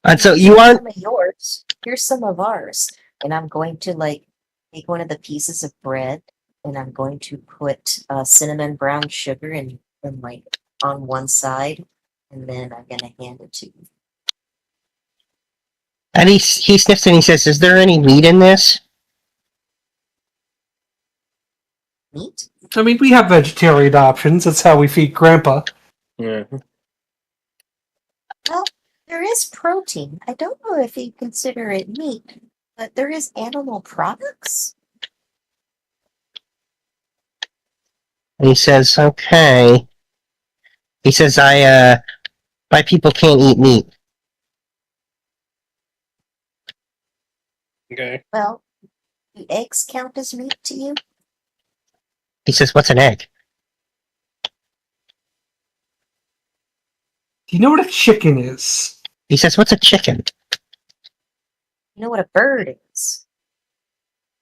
And so you aren't. Some of yours. Here's some of ours. And I'm going to take one of the pieces of bread and I'm going to put cinnamon brown sugar and on one side, and then I'm gonna hand it to you. And he sniffs and he says, "Is there any meat in this?" Meat? I mean, we have vegetarian options. That's how we feed Grandpa. Yeah. Well, there is protein. I don't know if you consider it meat, but there is animal products. And he says, "Okay." He says, my people can't eat meat." Okay. Well, do eggs count as meat to you? He says, "What's an egg?" Do you know what a chicken is? He says, "What's a chicken?" You know what a bird is?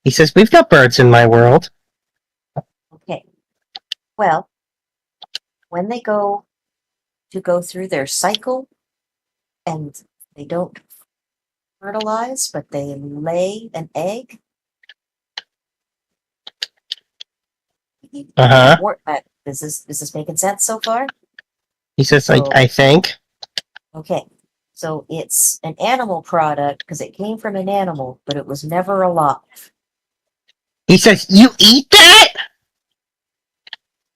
He says, "We've got birds in my world." Okay. Well, when they go through their cycle and they don't fertilize, but they lay an egg. Uh-huh. Is this making sense so far? He says, So- I think. Okay. So it's an animal product because it came from an animal, but it was never alive. He says, "You eat that?"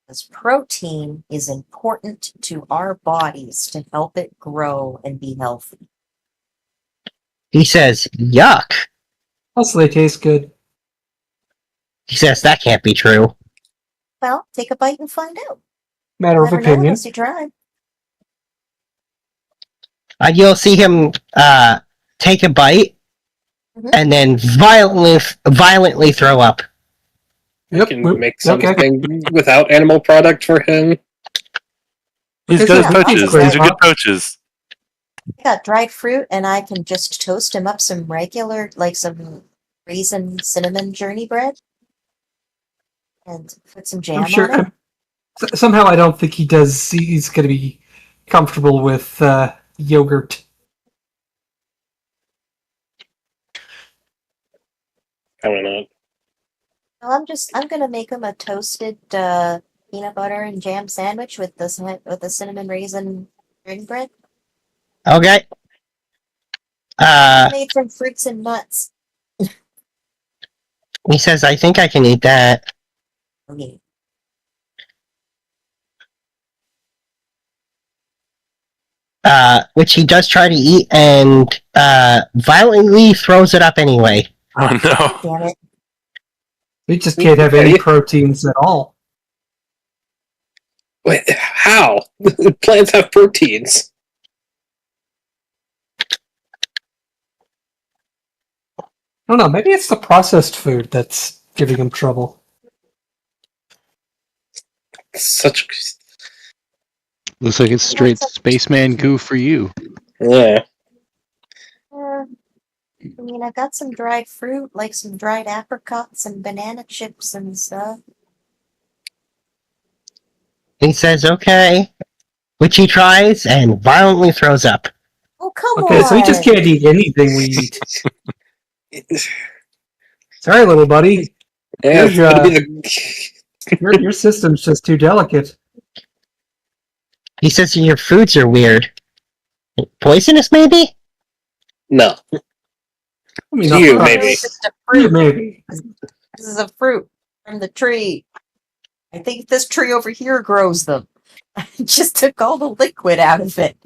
Because protein is important to our bodies to help it grow and be healthy. He says, "Yuck." Also, they taste good. He says, "That can't be true." Well, take a bite and find out. Matter of Never know opinion. unless you try. You'll see him take a bite Mhm. and then violently throw up. I Yep. can Whoop. make Okay. something without animal product for him. He's It's got his yeah, touches. obviously. These are good touches. I got dried fruit, and I can just toast him up some regular, some raisin cinnamon journey bread, and put some jam I'm sure. on it. Somehow, I don't think he does. He's going to be comfortable with yogurt. Probably not. Well, I'm gonna make him a toasted peanut butter and jam sandwich with the cinnamon raisin journey bread Okay. made from fruits and nuts. He says, "I think I can eat that." Okay. Which he does try to eat and violently throws it up anyway. Oh no. Damn it. We just can't have any proteins at all. Wait, how? Plants have proteins. I don't know. Maybe it's the processed food that's giving him trouble. Such. Looks like it's straight spaceman goo for you. Yeah. I mean, I got some dried fruit, like some dried apricots and banana chips and stuff. He says, "Okay," which he tries and violently throws up. Oh, come Okay, on! so he just can't eat anything we eat. Sorry, little buddy. Yeah, Your system's just too delicate. He says, "Your foods are weird. Poisonous, maybe?" No. I mean, You, not maybe. It's just a You, fruit. maybe. This is a fruit from the tree. I think this tree over here grows them. I just took all the liquid out of it.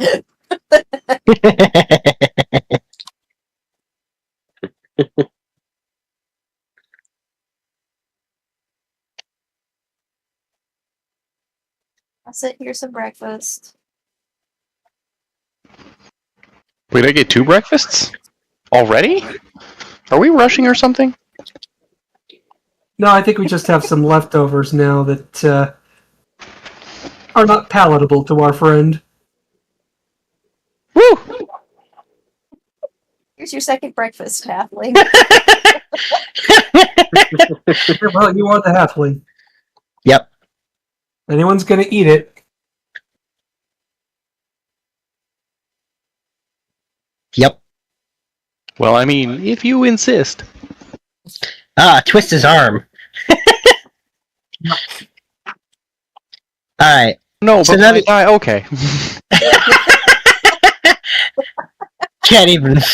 That's it. Here's some breakfast. Wait, I get 2 breakfasts? Already? Are we rushing or something? No, I think we just have some leftovers now that are not palatable to our friend. Woo! Here's your second breakfast, halfling. Well, you want the halfling. Yep. Anyone's gonna eat it. Yep. Well, I mean, if you insist. Twist his arm. Alright. No, So but now okay.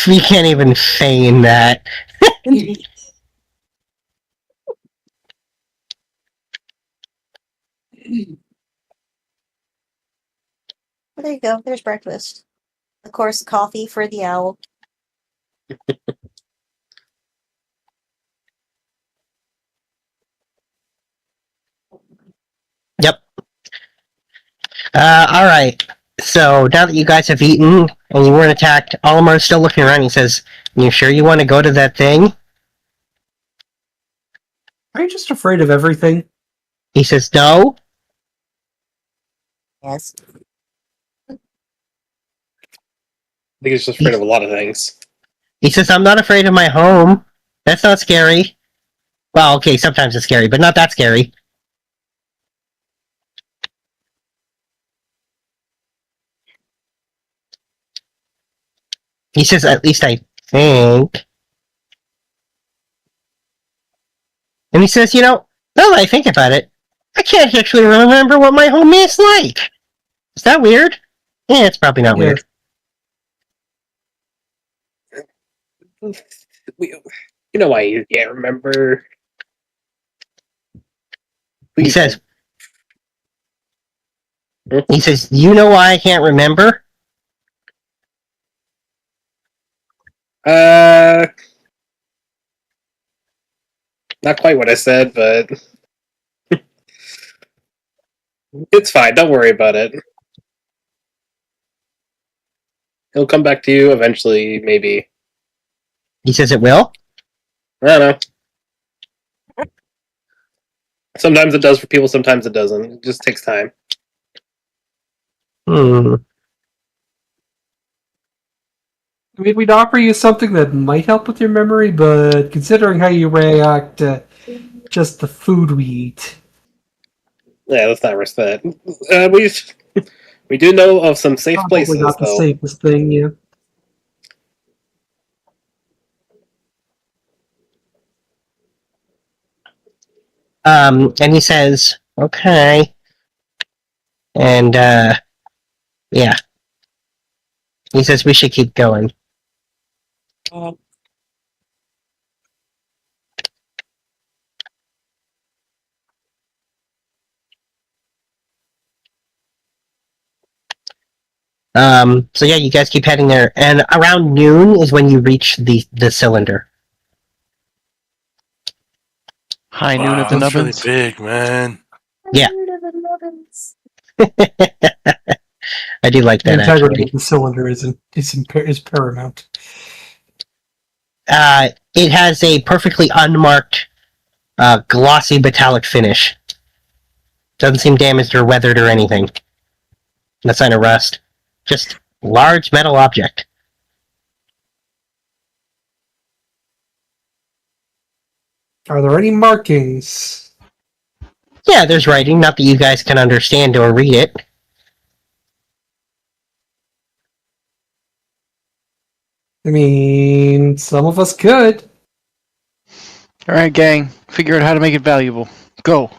we can't even feign that. Well, there you go. There's breakfast. Of course, coffee for the owl. Yep. Alright. So, now that you guys have eaten, and you weren't attacked, Olimar's still looking around. He says, "You sure you want to go to that thing?" Are you just afraid of everything? He says, "No." Yes. I think he's just afraid of a lot of things. He says, "I'm not afraid of my home. That's not scary." Well, okay, sometimes it's scary, but not that scary. He says, "At least I think." And he says, now that I think about it, I can't actually remember what my home is like. Is that weird? Yeah, it's probably not weird. You know why you can't remember. He says, "You know why I can't remember?" Not quite what I said, but it's fine. Don't worry about it. He'll come back to you eventually, maybe. He says it will? I don't know. Sometimes it does for people, sometimes it doesn't. It just takes time. Hmm. I mean, we'd offer you something that might help with your memory, but considering how you react to just the food we eat. Yeah, let's not risk that. We do know of some safe Probably places, not the though. safest thing, yeah. And he says, "Okay." And, yeah. He says we should keep going. So yeah, you guys keep heading there, and around noon is when you reach the cylinder. High noon Wow, of the that's really nubbins. big, man. Yeah. I do like The that, integrity actually. of the cylinder is paramount. It has a perfectly unmarked, glossy metallic finish. Doesn't seem damaged or weathered or anything. No sign of rust. Just large metal object. Are there any markings? Yeah, there's writing, not that you guys can understand or read it. I mean, some of us could. Alright, gang. Figure out how to make it valuable. Go.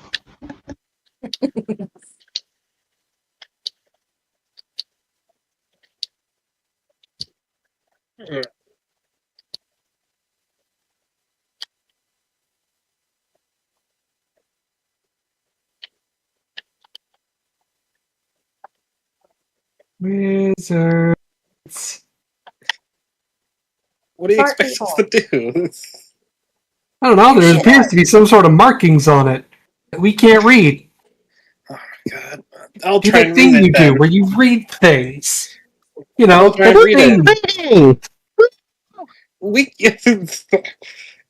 Wizards. What do you Smart expect us to do? I don't know, there appears to be some sort of markings on it that we can't read. Oh my god. I'll Do try the and thing read you it do then. where you read things. You know, I'll try and the read it. thing. We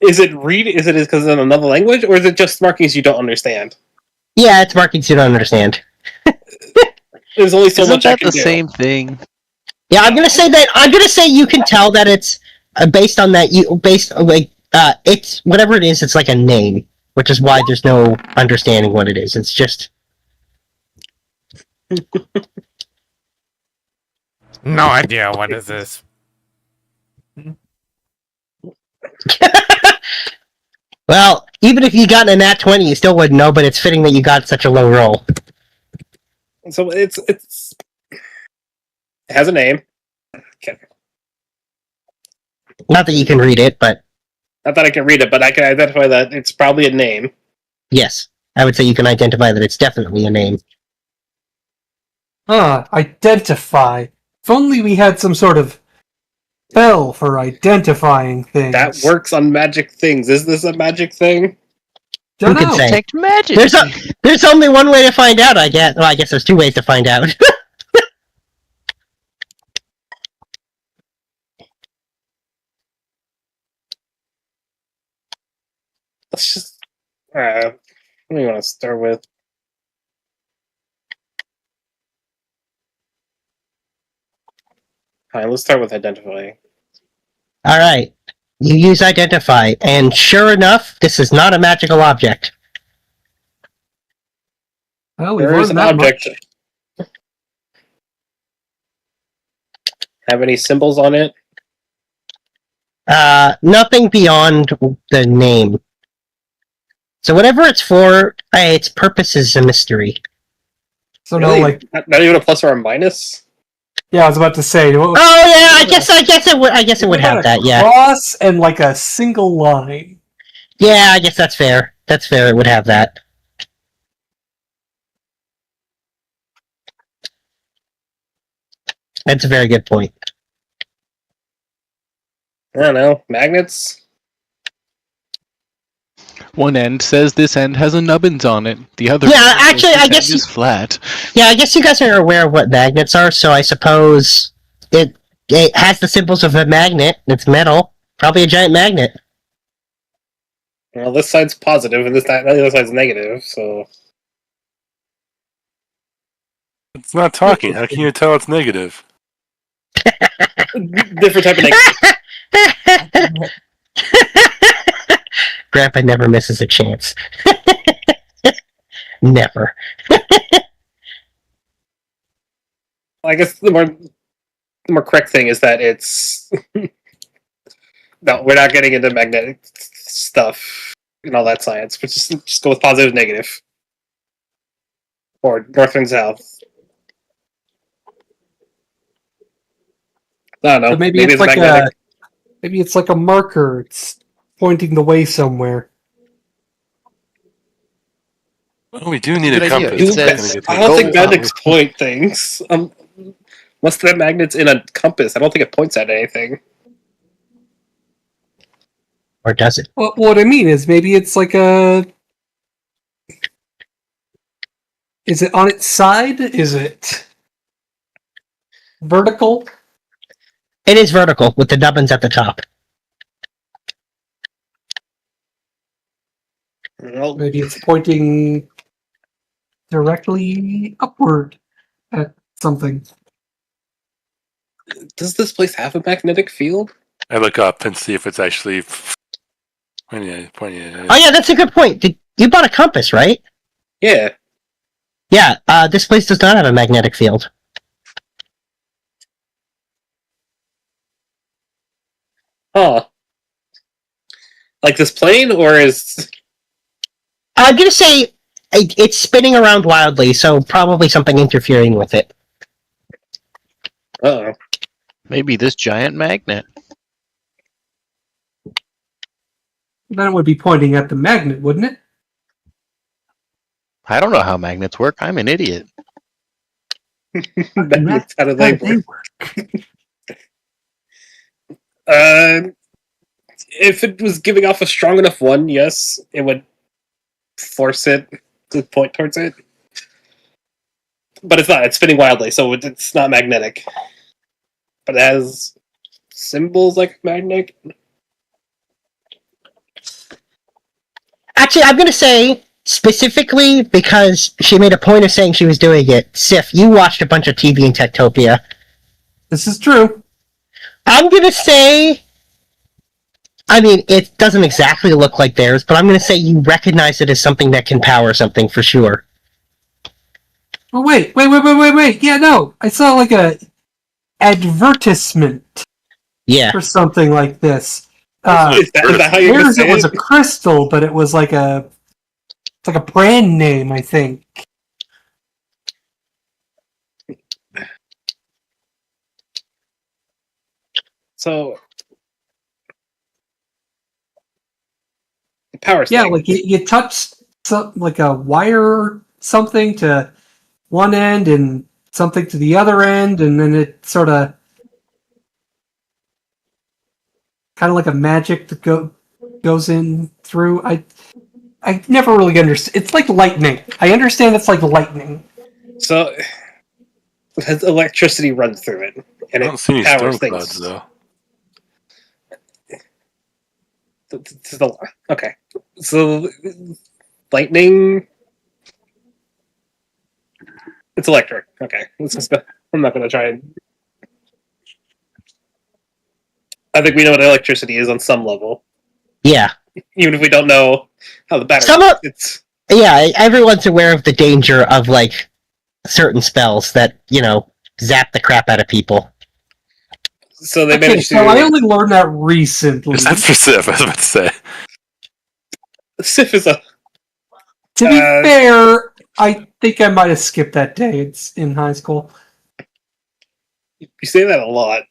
is it read? Is it because in another language, or is it just markings you don't understand? Yeah, it's markings you don't understand. There's only so Isn't much I that can the do. same thing? Yeah, I'm gonna say that. I'm gonna say you can tell that it's based on that. It's whatever it is. It's like a name, which is why there's no understanding what it is. It's just No idea what is this. well, even if you got a nat 20, you still wouldn't know. But it's fitting that you got such a low roll. So it has a name. Okay. Not that you can read it, but Not that I can read it, but I can identify that it's probably a name. yes, I would say you can identify that it's definitely a name. Identify. If only we had some sort of spell for identifying things. That works on magic things. Is this a magic thing? Who Don't can know. say? Detect magic. There's only one way to find out. I guess. Well, I guess there's two ways to find out. Let's just. What do you want to start with? Alright, let's start with identifying. All right. You use identify, and sure enough, this is not a magical object. Well, we've There is learned an that object. Have any symbols on it? Nothing beyond the name. So whatever it's for, its purpose is a mystery. So Really? no, like, Not even a plus or a minus? yeah, I was about to say. Oh yeah, I guess it would. I guess it would have that. Yeah. Cross and like a single line. Yeah, I guess that's fair. That's fair. It would have that. That's a very good point. I don't know. Magnets? One end says this end has a nubbins on it. The other Yeah, end says actually, this I end guess is flat. Yeah, I guess you guys are aware of what magnets are, so I suppose it has the symbols of a magnet. It's metal. Probably a giant magnet. Well, this side's positive and the other side's negative, so. It's not talking. How can you tell it's negative? Different type of negative. Grandpa never misses a chance. Never. I guess the more correct thing is that it's. No, we're not getting into magnetic stuff and all that science. But just go with positive, negative, or north and south. I don't know. So maybe it's like maybe it's like a marker. It's pointing the way somewhere. Well, we do need Good a idea. compass. It says- I don't think Go up. magnets point things. Unless the magnet's in a compass, I don't think it points at anything. Or does it? Well, what I mean is maybe it's like a. Is it on its side? Is it vertical? It is vertical, with the nubbins at the top. Well, Maybe it's pointing directly upward at something. does this place have a magnetic field? I look up and see if it's actually pointing at it. Oh yeah, that's a good point. You bought a compass, right? Yeah. Yeah, this place does not have a magnetic field. Huh. Like this plane, or is... I'm gonna say it's spinning around wildly, so probably something interfering with it. Uh-oh. Maybe this giant magnet. Then it would be pointing at the magnet, wouldn't it? I don't know how magnets work. I'm an idiot. Magnets, how do How they do work? If it was giving off a strong enough one, yes, it would force it to point towards it. but it's not. It's spinning wildly, so it's not magnetic. But it has symbols like magnet. Actually, I'm going to say, specifically because she made a point of saying she was doing it, Sif, you watched a bunch of TV in Techtopia. This is true. I'm going to say, I mean, it doesn't exactly look like theirs, but I'm going to say you recognize it as something that can power something for sure. Oh, wait. Yeah, no. I saw like a advertisement Yeah. for something like this. Is that how you're gonna Theirs, say it was it? a crystal, but it was like it's like a brand name, I think. So the power Yeah, thing. like you touch like a wire or something to one end and something to the other end, and then it sort of kind of like a magic that goes in through. I never really understand. It's like lightning. I understand it's like lightning. So it has electricity runs through it, and I it don't see any powers storm clouds things. though. Okay, so lightning. It's electric. Okay, I'm not going to try and. I think we know what electricity is on some level, Yeah. even if we don't know how the battery. It's Yeah, everyone's aware of the danger of, like, certain spells that, zap the crap out of people. so they Okay, managed so to. I only learned that recently. That's for Sif, I was about to say. Sif is a. To be fair, I think I might have skipped that day. It's in high school. You say that a lot.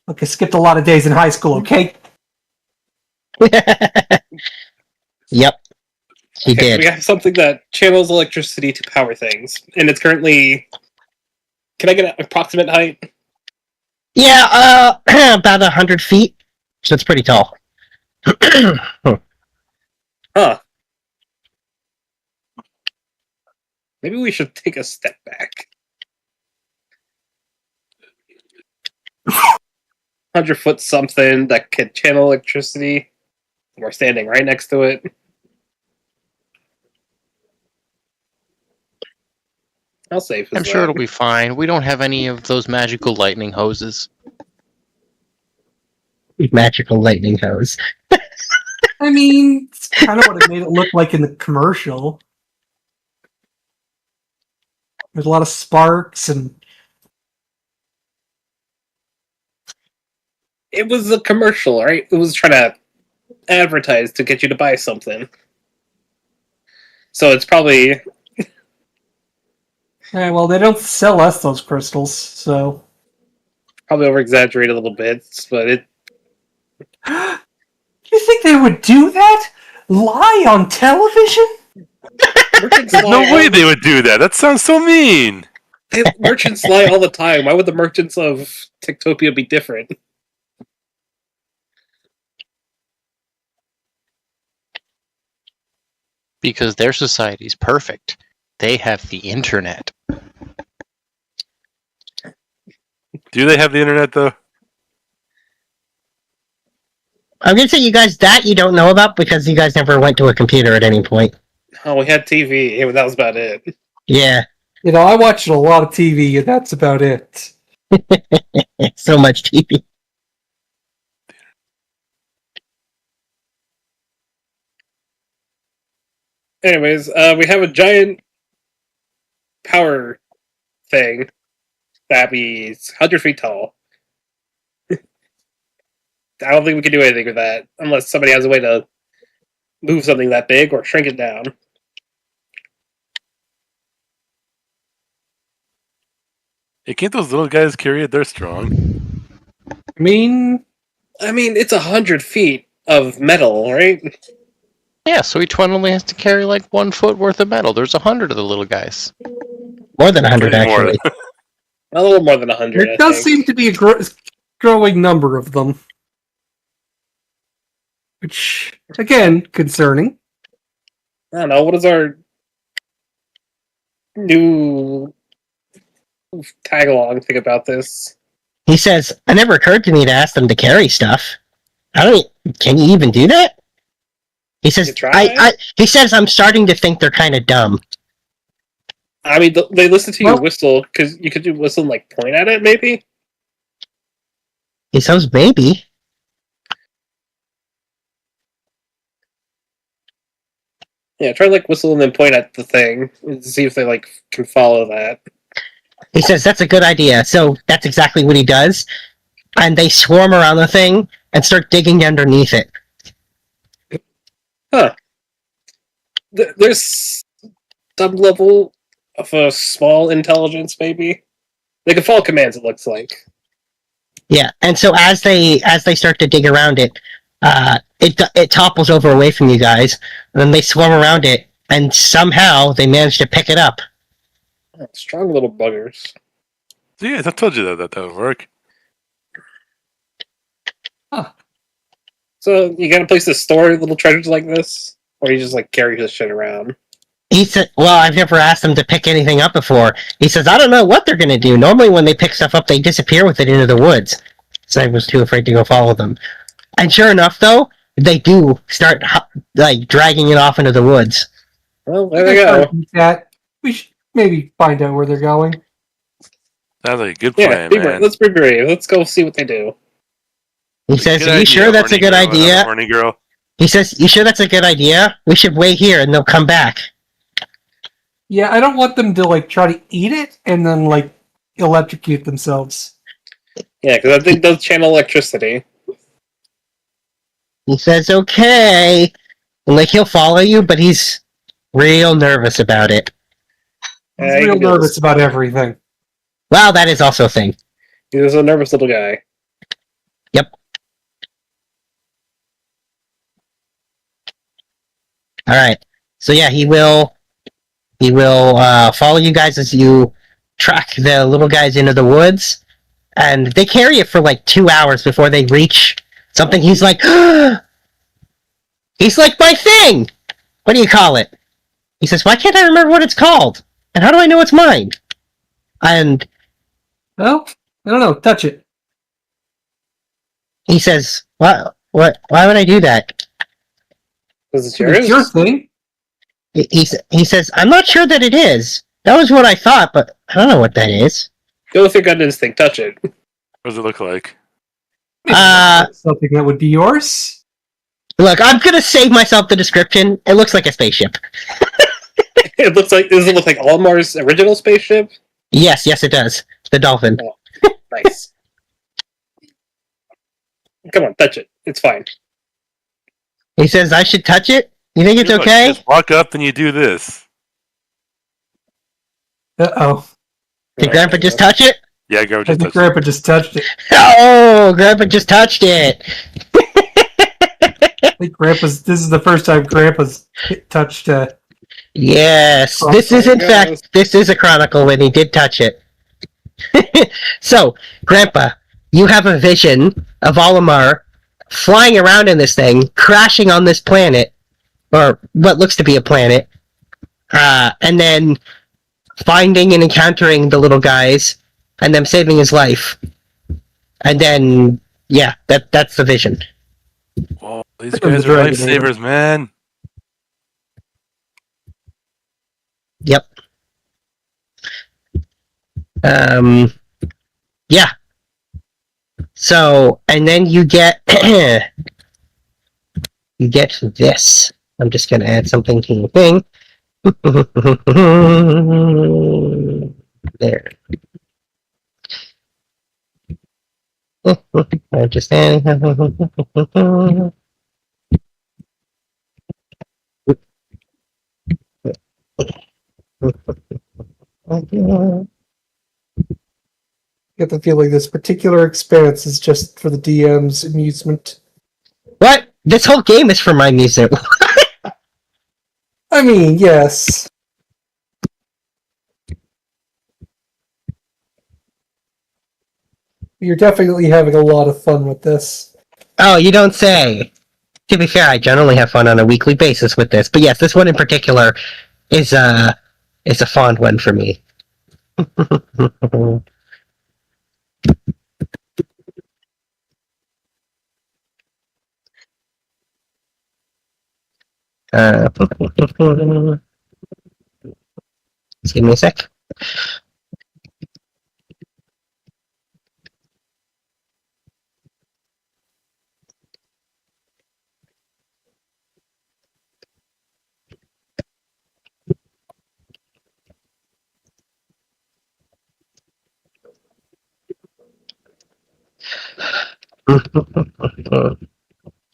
Look, I skipped a lot of days in high school. Okay. Yep. He Okay, did. we have something that channels electricity to power things, and it's currently. Can I get an approximate height? Yeah, about 100 feet. So it's pretty tall. Huh. Maybe we should take a step back. 100-foot something that can channel electricity. We're standing right next to it. How safe is I'm that? sure it'll be fine. We don't have any of those magical lightning hoses. Magical lightning hose. I mean, it's kind of what it made it look like in the commercial. There's a lot of sparks and. It was a commercial, right? It was trying to advertise to get you to buy something. So it's probably. Yeah, well, they don't sell us those crystals, so. Probably over exaggerated a little bit, but it. You think they would do that? Lie on television? Merchants There's no lie way they would do that. That sounds so mean. merchants lie all the time. Why would the merchants of Techtopia be different? Because their society's perfect. They have the internet. Do they have the internet though? I'm gonna say you guys that you don't know about because you guys never went to a computer at any point. Oh, we had TV. That was about it. Yeah. You know, I watched a lot of TV, and that's about it. So much TV. Anyways, we have a giant power thing that is 100 feet tall. I don't think we can do anything with that unless somebody has a way to move something that big or shrink it down. Hey, can't those little guys carry it? They're strong. I mean, it's 100 feet of metal, right? Yeah, so each one only has to carry like 1 foot worth of metal. There's 100 of the little guys. More than 100, Plenty more. actually. A little more than 100. there does seem to be a growing number of them. Which, again, concerning. I don't know. What is our new tag along thing about this. He says, "It never occurred to me to ask them to carry stuff. I don't. Can you even do that?" He says, You try? He says, "I'm starting to think they're kind of dumb." I mean, they listen to you Well- whistle, because you could do whistle and, like, point at it, maybe? He says, "Maybe." Yeah, try, like, whistle and then point at the thing, and see if they, like, can follow that. He says, "That's a good idea." So that's exactly what he does. And they swarm around the thing and start digging underneath it. There's some level of a small intelligence, maybe? They can follow commands, it looks like. Yeah, and so as they start to dig around it, it topples over away from you guys, and then they swarm around it, and somehow they manage to pick it up. Oh, strong little buggers. Yeah, I told you that would work. So, you got a place to store little treasures like this? Or you just, like, carry this shit around? He said, "Well, I've never asked them to pick anything up before." He says, "I don't know what they're going to do. Normally when they pick stuff up, they disappear with it into the woods." So I was too afraid to go follow them. And sure enough, though, they do start like dragging it off into the woods. Well, there they go. That we should maybe find out where they're going. Sounds like a good Yeah, plan, man. let's be brave. Let's go see what they do. He says, Good "Are you idea, sure that's a horny good girl, idea?" Horny girl. He says, "You sure that's a good idea? We should wait here and they'll come back." Yeah, I don't want them to like try to eat it and then like electrocute themselves. Yeah, because I think those channel electricity. He says, "Okay." And like he'll follow you, but he's real nervous about it. He's Yeah, he real can do nervous this. about everything. Well, that is also a thing. He's a nervous little guy. Yep. All right. So yeah, he will follow you guys as you track the little guys into the woods, and they carry it for like 2 hours before they reach something. He's like, he's like, "My thing. What do you call it?" He says, "Why can't I remember what it's called? And how do I know it's mine?" And Well, I don't know. Touch it. he says, "What? Why would I do that?" Was it yours? It's your thing. He says, "I'm not sure that it is. That was what I thought, but I don't know what that is." Go with your gut instinct. Touch it. What does it look like? Something that would be yours. Look, I'm gonna save myself the description. It looks like a spaceship. It looks like. Does it look like Almar's original spaceship? Yes, it does. The dolphin. Nice. Come on, touch it. It's fine. He says, "I should touch it? You think it's Look, okay?" Just walk up and you do this. Uh-oh. Did Grandpa just touch it? Yeah, go I just think touch it. Grandpa just touched it. Oh, Grandpa just touched it. I think Grandpa's. This is the first time Grandpa's touched. Yes, Oh, this is in my fact, this is a chronicle when he did touch it. So, Grandpa, you have a vision of Olimar flying around in this thing, crashing on this planet, or what looks to be a planet, and then finding and encountering the little guys, and them saving his life. And then, yeah, that's the vision. Oh, these Look at guys the are dragon, lifesavers, man. Yep. Yeah. So, and then you get you get this. I'm just gonna add something to the thing. There. I just add. Get the feeling this particular expanse is just for the DM's amusement. What? This whole game is for my music. I mean, yes. You're definitely having a lot of fun with this. Oh, you don't say. To be fair, I generally have fun on a weekly basis with this, but yes, this one in particular is It's a fond one for me. Just give me a sec.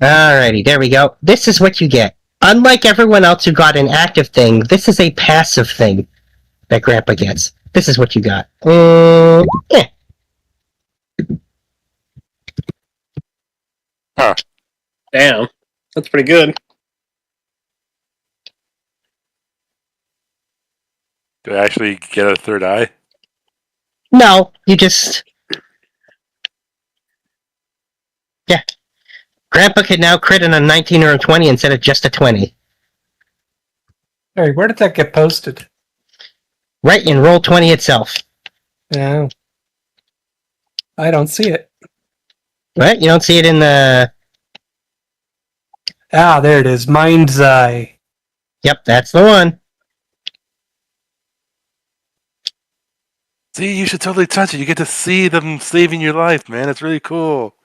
Alrighty, there we go. This is what you get. Unlike everyone else who got an active thing, this is a passive thing that Grandpa gets. This is what you got. Yeah. Damn, that's pretty good. Do I actually get a third eye? No, you just... Yeah. Grandpa can now crit on a 19 or a 20 instead of just a 20. Hey, where did that get posted? Right in Roll20 itself. Yeah. I don't see it. What? You don't see it in the... Ah, there it is. Mind's Eye. Yep, that's the one. See, you should totally touch it. You get to see them saving your life, man. It's really cool.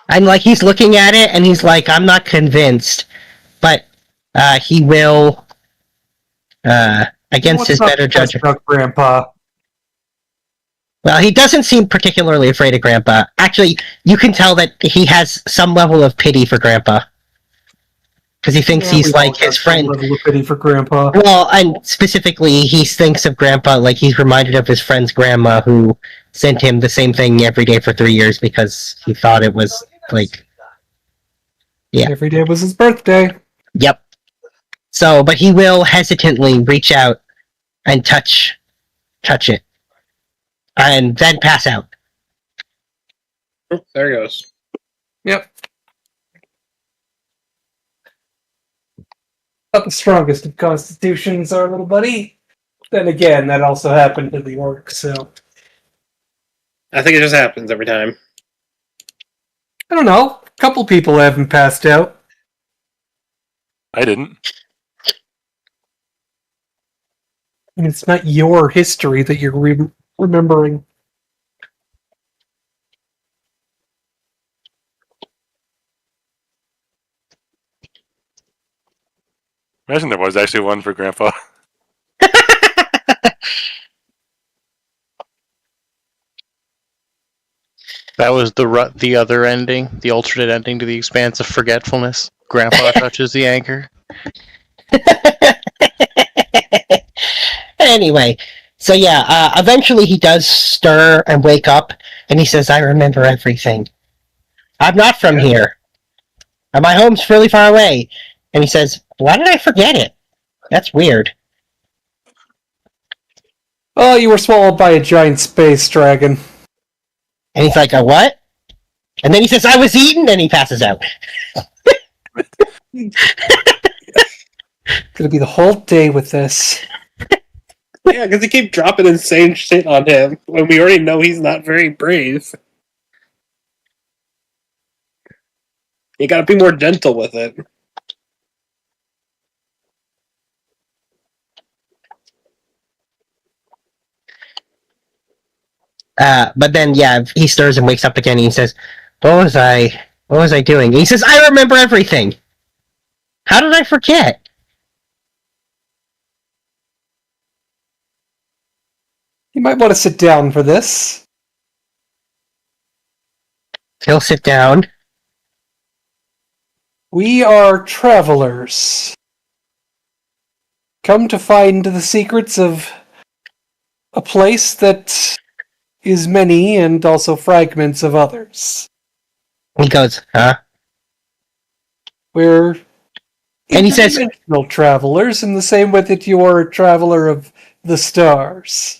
And like he's looking at it and he's like, I'm not convinced. But he will against his better judgment. About Grandpa. Well, he doesn't seem particularly afraid of Grandpa. Actually, you can tell that he has some level of pity for Grandpa. Because he thinks he's we've like all got his some friend. level of pity for Grandpa. Well, and specifically, he thinks of Grandpa like he's reminded of his friend's grandma who sent him the same thing every day for 3 years because he thought it was like... Yeah. Every day was his birthday. Yep. So, but he will hesitantly reach out and touch it. And then pass out. Oh, there it goes. Yep. Not the strongest of constitutions, our little buddy. Then again, that also happened to the orc, so... I think it just happens every time. I don't know. A couple people haven't passed out. I didn't. I mean, it's not your history that you're remembering. Imagine there was actually one for Grandpa. That was the other ending, the alternate ending to the Expanse of Forgetfulness. Grandpa touches the anchor. Anyway, so yeah, eventually he does stir and wake up, and he says, I remember everything. I'm not from here. And my home's really far away. And he says, why did I forget it? That's weird. Oh, you were swallowed by a giant space dragon. And he's like, a what? And then he says, I was eaten, and he passes out. Gonna be the whole day with this. Yeah, because they keep dropping insane shit on him when we already know he's not very brave. You gotta be more gentle with it. But then, yeah, he stirs and wakes up again, and he says, what was I doing? And he says, I remember everything. How did I forget? You might want to sit down for this. He'll sit down. We are travelers. Come to find the secrets of a place that is many and also fragments of others. He goes, huh? We're And he says, interdimensional travelers in the same way that you are a traveler of the stars.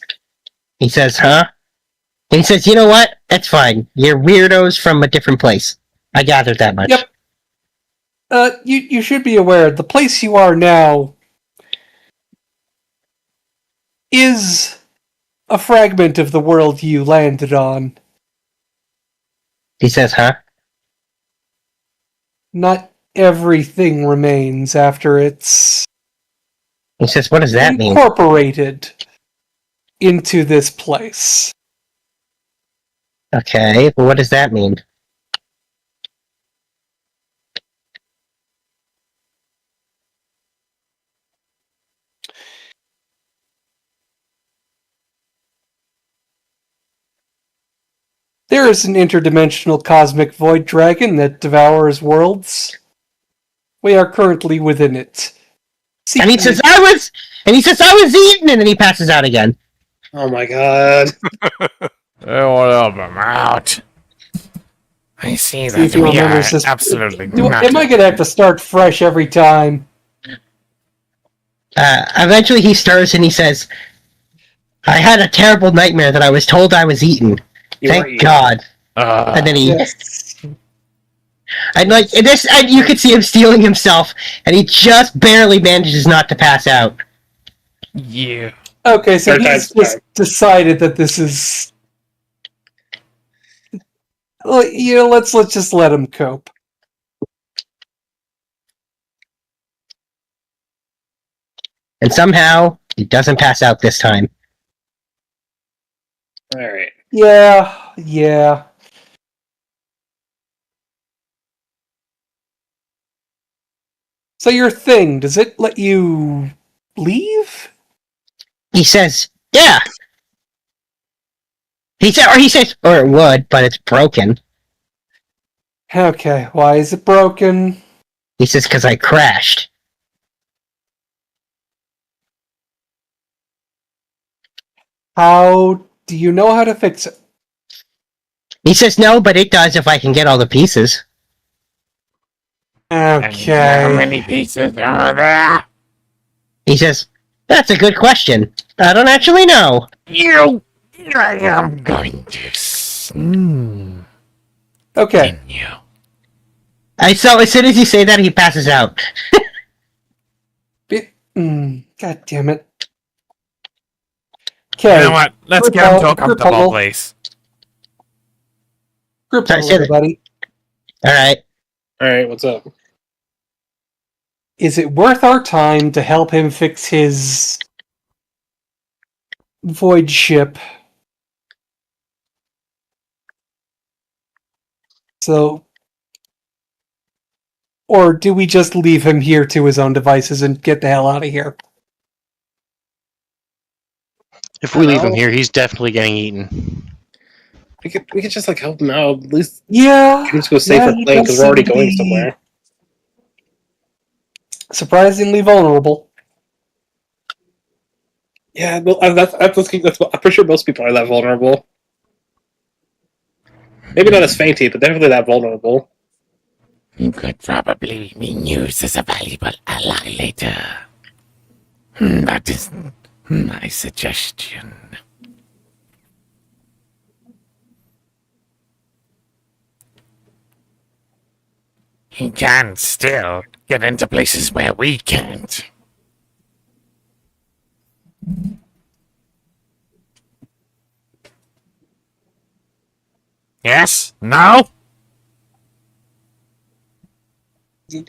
he says, huh? And he says, you know what? That's fine. You're weirdos from a different place. I gathered that much. Yep. You should be aware, the place you are now is a fragment of the world you landed on. He says, huh? Not everything remains after it's He says, what does that mean? incorporated into this place. Okay, but what does that mean? There is an interdimensional cosmic void dragon that devours worlds. We are currently within it. And he says, I was eaten, and then he passes out again. Oh my god. Hey, what up? I'm out. I see See if that he we are remembers this. absolutely Am I gonna have to start fresh every time? Eventually he stirs and he says, I had a terrible nightmare that I was told I was eaten. Thank God. And then he... Yes. And like this, and you could see him stealing himself, and he just barely manages not to pass out. Yeah. Okay, so Third he's time's just decided that this is. Well, let's just let him cope. And somehow he doesn't pass out this time. Alright. Yeah. So your thing, does it let you leave? He says, "Yeah." He says, or it would, but it's broken. Okay, why is it broken? He says, "'Cause I crashed." How do you know how to fix it? He says, "No, but it does if I can get all the pieces." And how Okay. many pieces are there? He says, "That's a good question. I don't actually know." I am going to Okay. continue. So as soon as you say that, he passes out. God damn it. You Okay. know what? Let's Group get him to a huddle, group comfortable huddle. place. Group Sorry, huddle, say that. everybody. Alright. Alright, what's up? Is it worth our time to help him fix his void ship? So, or do we just leave him here to his own devices and get the hell out of here? If we leave him here, he's definitely getting eaten. We could just like help him out. At least Yeah. let's go safe yeah, for he playing does because we're already seem to going be somewhere. Surprisingly vulnerable. Yeah, no, that's I'm pretty sure most people are that vulnerable. Maybe not as fainty, but definitely that vulnerable. You could probably be used as a valuable ally later. That is my suggestion. He can still get into places where we can't. Yes? No?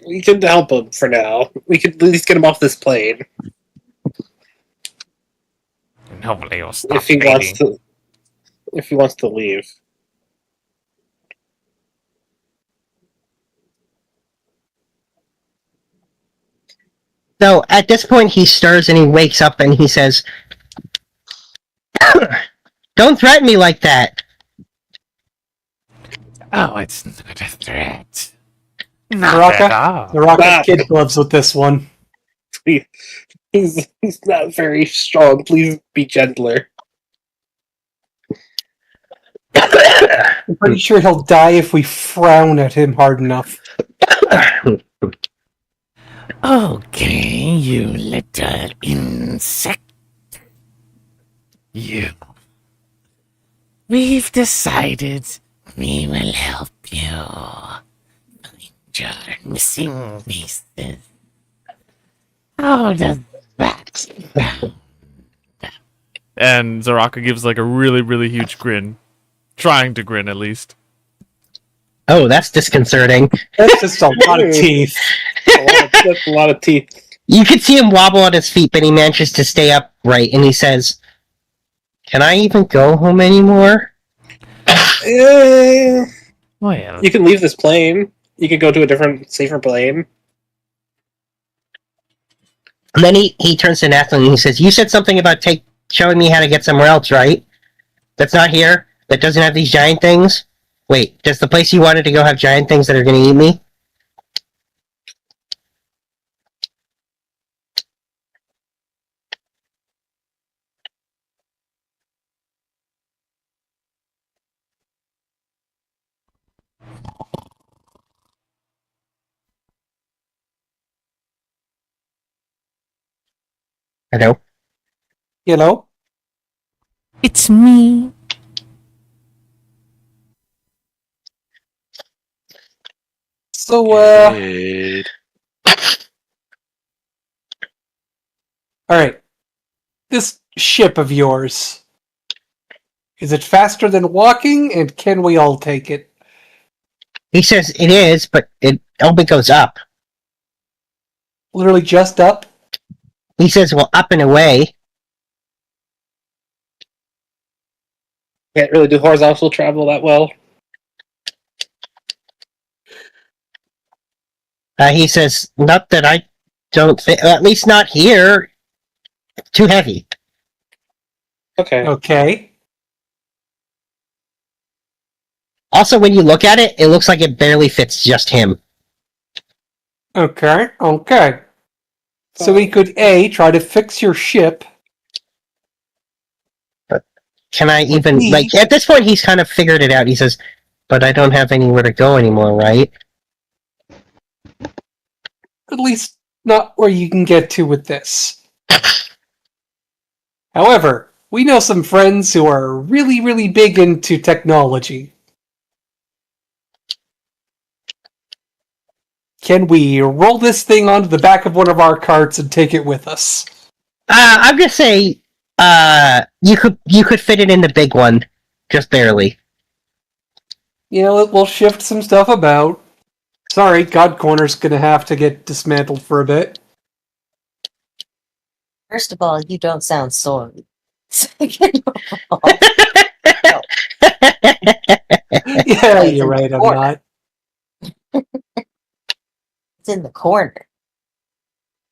We could help him for now. We could at least get him off this plane And hopefully he'll stop if he fading. wants to. If he wants to leave. So at this point, he stirs and he wakes up and he says, "Don't threaten me like that." Oh, it's not a threat. Not at all. The Rocket Ah. kid gloves with this one. He's not very strong. Please be gentler. I'm pretty sure he'll die if we frown at him hard enough. Okay, you little insect. You. We've decided we will help you find major missing pieces. How does that sound? And Zaraka gives like a really, really huge grin. Trying to grin at least. Oh, that's disconcerting. That's just a lot of teeth. That's a lot of teeth. You can see him wobble on his feet, but he manages to stay upright, and he says, "Can I even go home anymore?" Well, You can leave this plane. You can go to a different, safer plane. And then he turns to Nathan and he says, "You said something about showing me how to get somewhere else, right? That's not here? That doesn't have these giant things? Wait, does the place you wanted to go have giant things that are going to eat me?" Hello? You know? It's me. So, Good. alright. This ship of yours. Is it faster than walking, and can we all take it? He says it is, but it only goes up. Literally just up? He says, well, up and away. Can't really do horizontal travel that well. He says, not that I don't think, at least not here. Too heavy. Okay. Okay. Also, when you look at it, it looks like it barely fits just him. Okay. So we could A, try to fix your ship. Can I even, Me? like, at this point, he's kind of figured it out. He says, but I don't have anywhere to go anymore, right? At least not where you can get to with this. However, we know some friends who are really, really big into technology. Can we roll this thing onto the back of one of our carts and take it with us? I'm gonna say, you could fit it in the big one, just barely. You know, we'll shift some stuff about. Sorry, God Corner's gonna have to get dismantled for a bit. First of all, you don't sound sorry. Second of all, Yeah, you're right, I'm not. it's in the corner.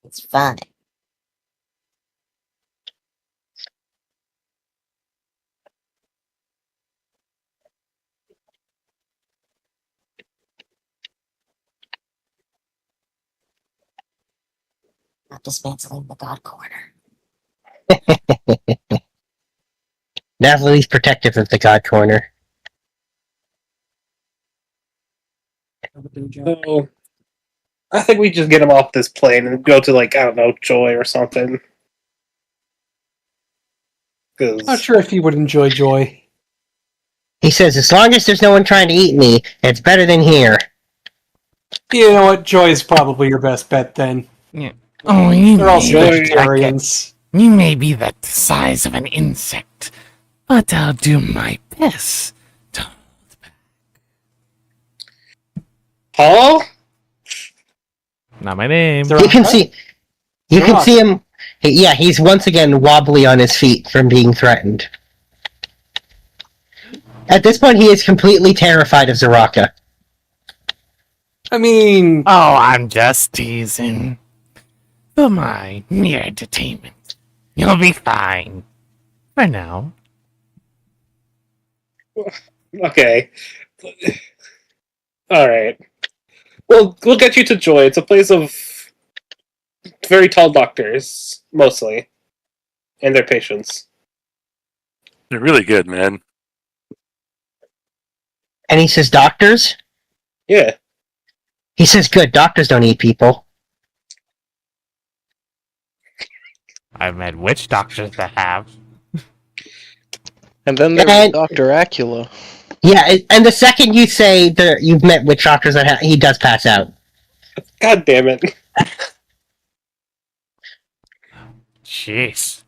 It's fine. Not dismantling the God Corner. Natalie's protective of the God Corner. So, I think we just get him off this plane and go to, like, I don't know, Joy or something. Not sure if you would enjoy Joy. He says, as long as there's no one trying to eat me, it's better than here. You know what? Joy is probably your best bet then. Yeah. Oh, you They're all may, vegetarians. you may be the size of an insect, but I'll do my best. Paul? Not my name. You can see him. Yeah, he's once again wobbly on his feet from being threatened. At this point, he is completely terrified of Zaraka. I mean... Oh, I'm just teasing. For my mere entertainment. You'll be fine. For now. Okay. Alright. We'll get you to Joy. It's a place of very tall doctors, mostly. And their patients. They're really good, man. And he says, doctors? Yeah. He says, good, doctors don't eat people. I've met witch doctors that have. And then there's Dr. Acula. Yeah, and the second you say that you've met witch doctors, he does pass out. God damn it. Jeez.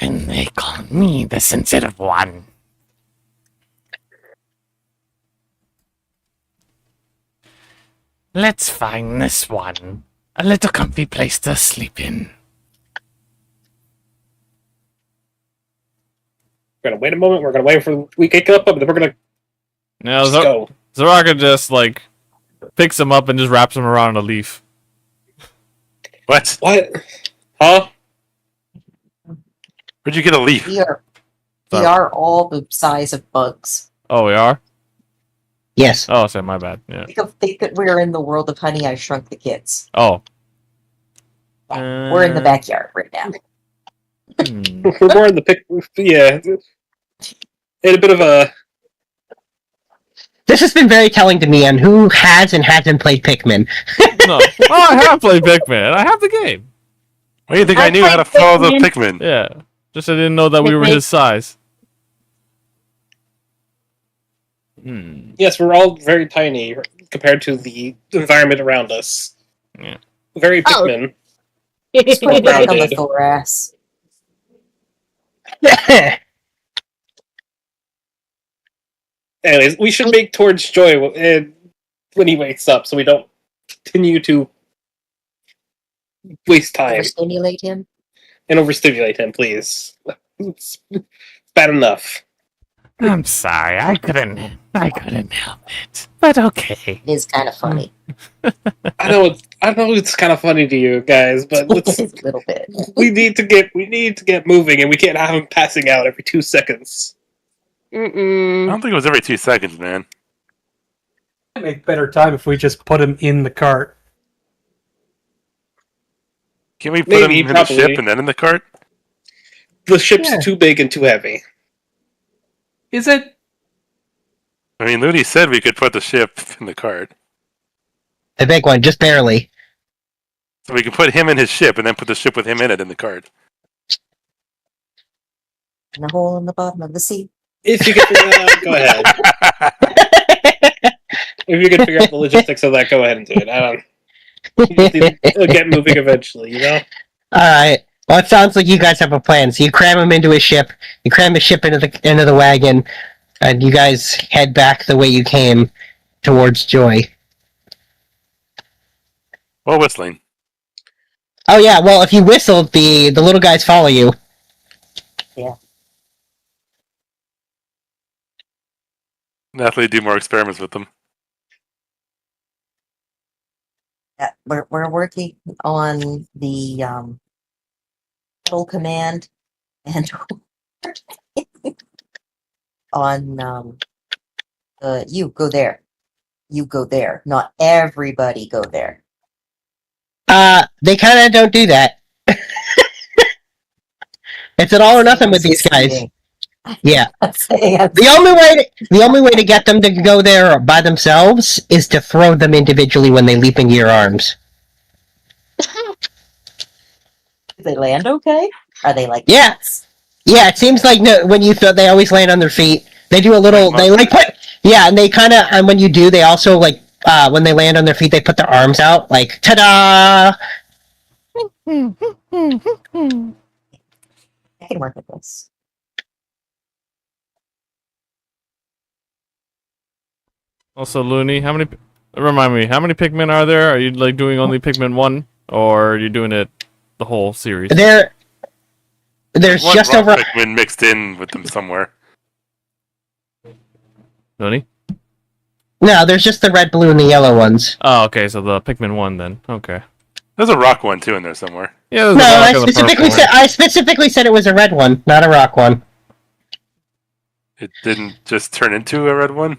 And they call me the sensitive one. Let's find this one. A little comfy place to sleep in. We're gonna wait a moment. We're gonna wait for we get up, and then we're gonna Now, just go. Zaraka just, like, picks him up and just wraps him around a leaf. What? What? Huh? Where'd you get a leaf? We are all the size of bugs. Oh, we are? Yes. Oh, sorry, my bad. Yeah. Think that we're in the world of Honey, I Shrunk the Kids. Oh. We're in the backyard right now. We're more in the pick. Yeah. In a bit of a. This has been very telling to me on who has and hasn't played Pikmin. No. Oh, I have played Pikmin. I have the game. Why do you think I knew how to follow the Pikmin? Yeah. Just I didn't know that we were his size. Yes, we're all very tiny compared to the environment around us. Yeah. Very Pikmin. Just put it back on the Rounded. thorax. Anyways, we should make towards Joy when he wakes up, so we don't continue to waste time Overstimulate him. and overstimulate him, please. It's bad enough. I'm sorry, I couldn't help it. But okay. It is kind of funny. I know it's kind of funny to you guys, but let's a little bit. we need to get moving, and we can't have him passing out every 2 seconds. I don't think it was every 2 seconds, man. Make better time if we just put him in the cart. Can we put Maybe, him in probably. the ship and then in the cart? The ship's too big and too heavy. Is it? I mean, Looney said we could put the ship in the cart. The big one, just barely. So we can put him in his ship and then put the ship with him in it in the cart. And a hole in the bottom of the sea. If you can figure that out, go ahead. If you can figure out the logistics of that, go ahead and do it. It'll get moving eventually, you know? Alright. Well, it sounds like you guys have a plan. So you cram him into his ship, you cram the ship into the wagon, and you guys head back the way you came towards Joy. Well, whistling. Oh yeah, well if you whistle, the little guys follow you. Yeah. Definitely do more experiments with them. Yeah, we're working on the battle command and on you go there. You go there. Not everybody go there. They kinda don't do that. It's an all or nothing with these guys. Yeah. The only way to get them to go there by themselves is to throw them individually when they leap into your arms. Do they land okay? Are they like Yeah. Yeah, it seems like when you throw, they always land on their feet. They do a little. They like put. Yeah, and they kind of. And when you do, they also like. When they land on their feet, they put their arms out, like ta-da. I can work with this. Also, Looney, remind me, how many Pikmin are there? Are you like doing only Pikmin 1, or are you doing it the whole series? There's One just raw over. Pikmin mixed in with them somewhere. Looney? No, there's just the red, blue, and the yellow ones. Oh, okay, so the Pikmin 1 then. Okay. There's a rock one too in there somewhere. Yeah, there's No, a rock I and a specifically purple said one. I specifically said it was a red one, not a rock one. It didn't just turn into a red one?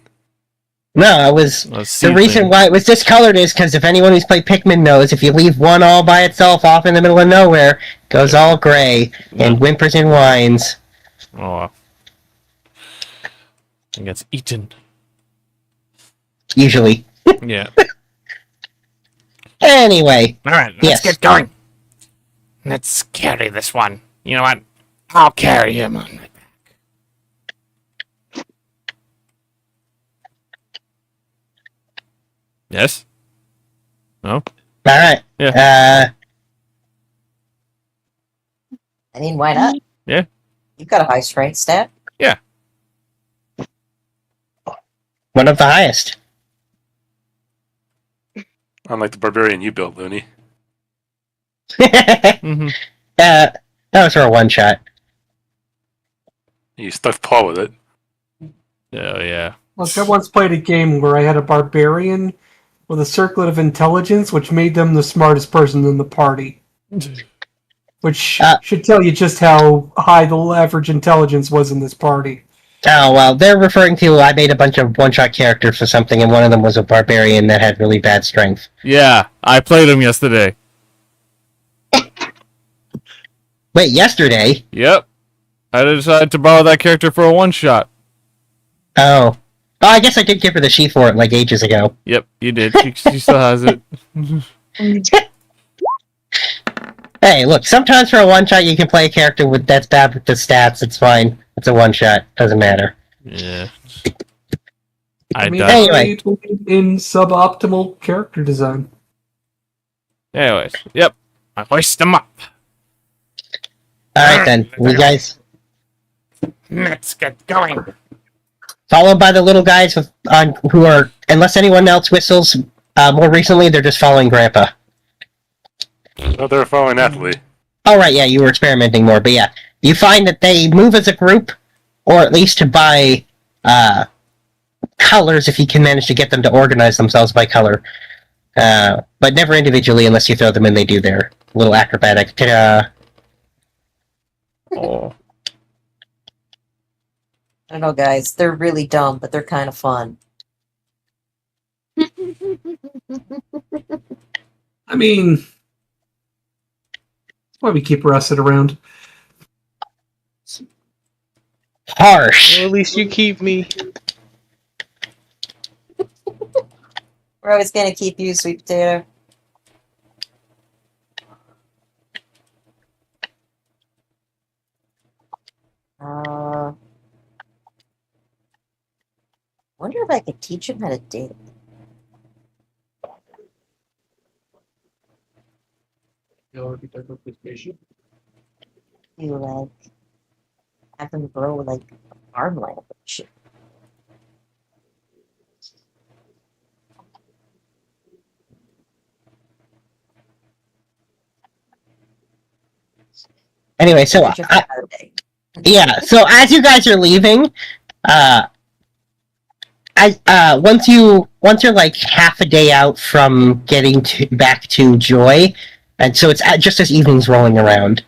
No, it was A the seed reason thing. why it was discolored is because if anyone who's played Pikmin knows, if you leave one all by itself off in the middle of nowhere, it goes all gray and whimpers and whines. Oh, wow. And gets eaten. Usually. Yeah. Anyway. Alright, let's Yes. get going. Let's carry this one. You know what? I'll carry him on my back. Yes. No. All right. Yeah. I mean, why not? Yeah. You've got a high strength stat. One of the highest. Unlike the barbarian you built, Looney. Mm-hmm. That was for a one shot. You stuffed Paul with it. Oh yeah. Look, I once played a game where I had a barbarian with a circlet of intelligence, which made them the smartest person in the party. Which should tell you just how high the average intelligence was in this party. Oh, well, they're referring to I made a bunch of one-shot characters for something, and one of them was a barbarian that had really bad strength. Yeah, I played him yesterday. Wait, yesterday? Yep. I decided to borrow that character for a one-shot. Oh. Oh, I guess I did give her the sheet for it, like, ages ago. Yep, you did. She still has it. Hey, look, sometimes for a one-shot you can play a character that's bad with the stats, it's fine. It's a one-shot, doesn't matter. Yeah. I mean, Anyway. in suboptimal character design. Anyways, yep. I hoist them up. Alright then, you guys... Let's get going. Followed by the little guys who are, unless anyone else whistles, more recently they're just following Grandpa. Oh, they're following Nathalie. Oh, right, yeah, you were experimenting more, but yeah. You find that they move as a group, or at least by colors if you can manage to get them to organize themselves by color. But never individually unless you throw them in, they do their little acrobatic. Ta-da! Oh. I don't know, guys. They're really dumb, but they're kind of fun. I mean, that's why we keep Russet around. Harsh! Well, at least you keep me. We're always going to keep you, sweet potato. Wonder if I could teach him how to date. You like have him grow like arm language. Anyway, so Teach him how to date. yeah, so as you guys are leaving, once you're like half a day out from getting back to Joy, and so it's just as evening's rolling around,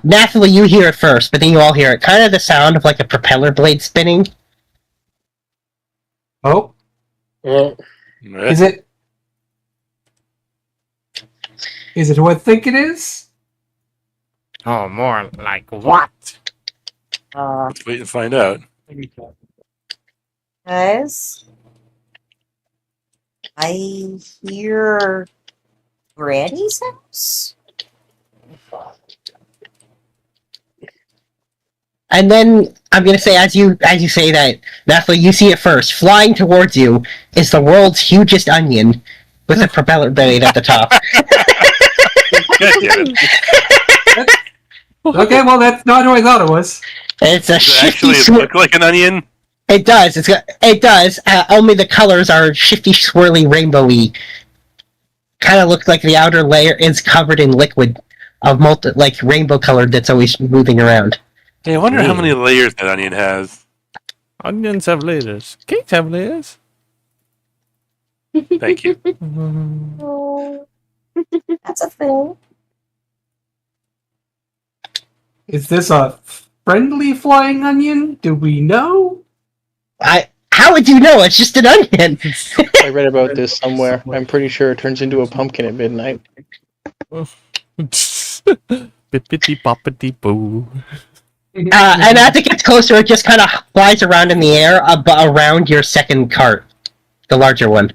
naturally you hear it first, but then you all hear it, kind of the sound of like a propeller blade spinning. Oh, is it? Is it who I think it is? Oh, more like what? Let's wait and find out. Guys, I hear Granny's house. And then I'm gonna say, as you say that, Nathalie, you see it first. Flying towards you is the world's hugest onion with a propeller blade at the top. God damn it. Okay, well, that's not who I thought it was. It's a Does it shifty actually look like an onion? It does. It does. Only the colors are shifty, swirly, rainbowy. Kind of looks like the outer layer is covered in liquid of like rainbow colored that's always moving around. Hey, I wonder how many layers that onion has. Onions have layers. Cakes have layers. Thank you. Oh, that's a thing. Is this a friendly flying onion? Do we know? How would you know? It's just an onion. I read about this somewhere. I'm pretty sure it turns into a pumpkin at midnight. Bippity boppity boo. And as it gets closer, it just kind of flies around in the air around your second cart, the larger one.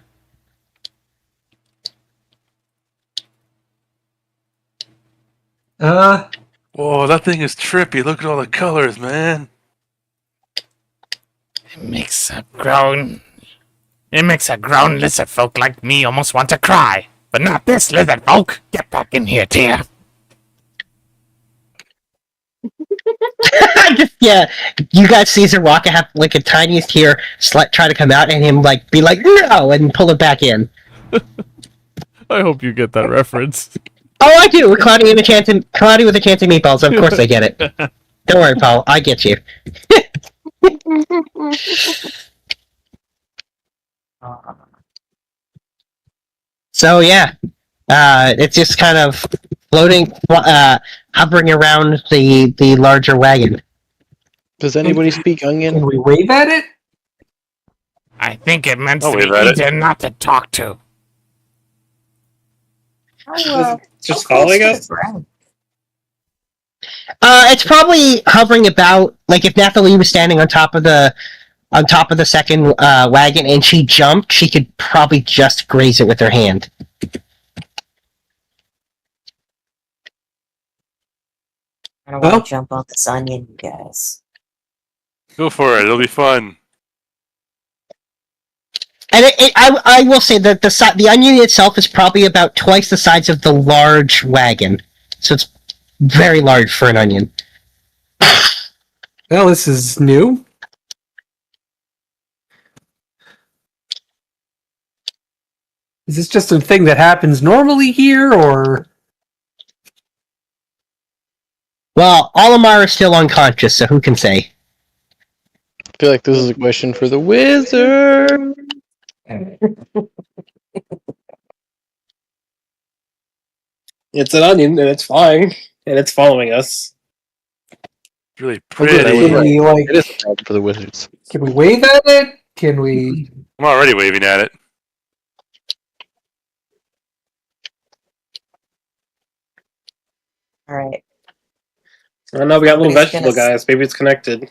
Whoa, that thing is trippy. Look at all the colors, man. It makes a grown It makes a grown lizard folk like me almost want to cry. But not this lizard folk. Get back in here, dear. Yeah, you got Caesar Walker have like a tiniest tear try to come out and him like be like no and pull it back in. I hope you get that reference. Oh, I do. Cloudy with a chance of meatballs. Of course, I get it. Don't worry, Paul. I get you. So yeah, it's just kind of floating, hovering around the larger wagon. Does anybody speak onion? Can we wave at it? I think it meant I'll to be wave at it. eaten, not to talk to. Just how close following to the us? ground? It's probably hovering about like if Nathalie was standing on top of the second wagon and she jumped, she could probably just graze it with her hand. I don't want Well- to jump on this onion, you guys. Go for it. It'll be fun. And I will say that the onion itself is probably about twice the size of the large wagon, so it's very large for an onion. Well, this is new. Is this just a thing that happens normally here, or Well, Olimar is still unconscious, so who can say? I feel like this is a question for the wizard. It's an onion, and it's flying, and it's following us. It's really Okay, pretty. can we like It is a problem for the wizards. can we wave at it? Can we? I'm already waving at it. All right. I know we got little Somebody's vegetable gonna- guys. Maybe it's connected.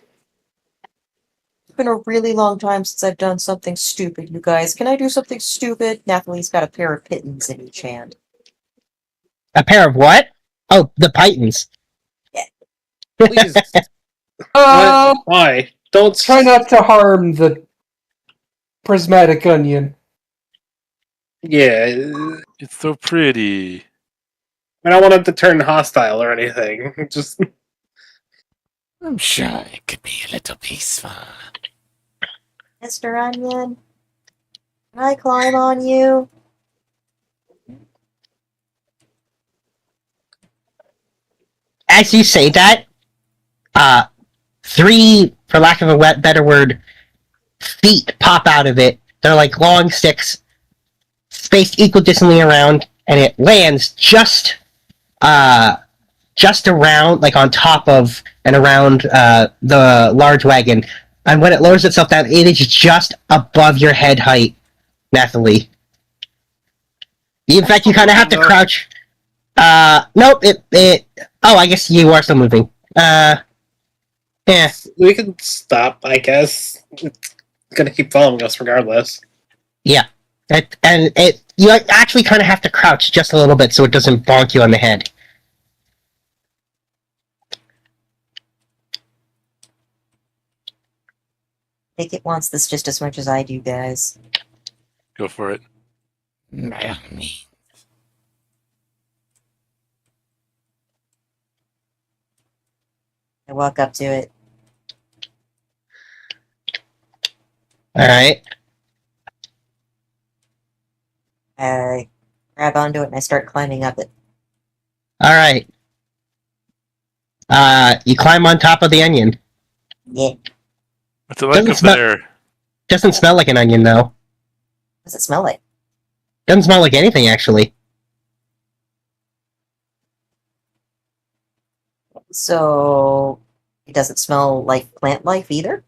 It's been a really long time since I've done something stupid, you guys. Can I do something stupid? Nathalie's got a pair of pittons in each hand. A pair of what? Oh, the pythons. Please. Why? Don't Try not to harm the prismatic onion. Yeah, It's so pretty. I don't want it to turn hostile or anything. Just I'm sure it could be a little peaceful. Mr. Onion, can I climb on you? As you say that, three, for lack of a better word, feet pop out of it. They're like long sticks, spaced equidistantly around, and it lands just around, like on top of and around the large wagon. And when it lowers itself down, it is just above your head height, Nathalie. In fact, you kind of have to crouch. Nope. Oh, I guess you are still moving. Yeah. we can stop, I guess. It's gonna keep following us regardless. You actually kind of have to crouch just a little bit so it doesn't bonk you on the head. I think it wants this just as much as I do, guys. Go for it. By all means. I walk up to it. All right. I grab onto it and I start climbing up it. All right. You climb on top of the onion. Yeah. What's it like Doesn't up smell- there? Doesn't smell like an onion though. What does it smell like? Doesn't smell like anything actually. So it doesn't smell like plant life either?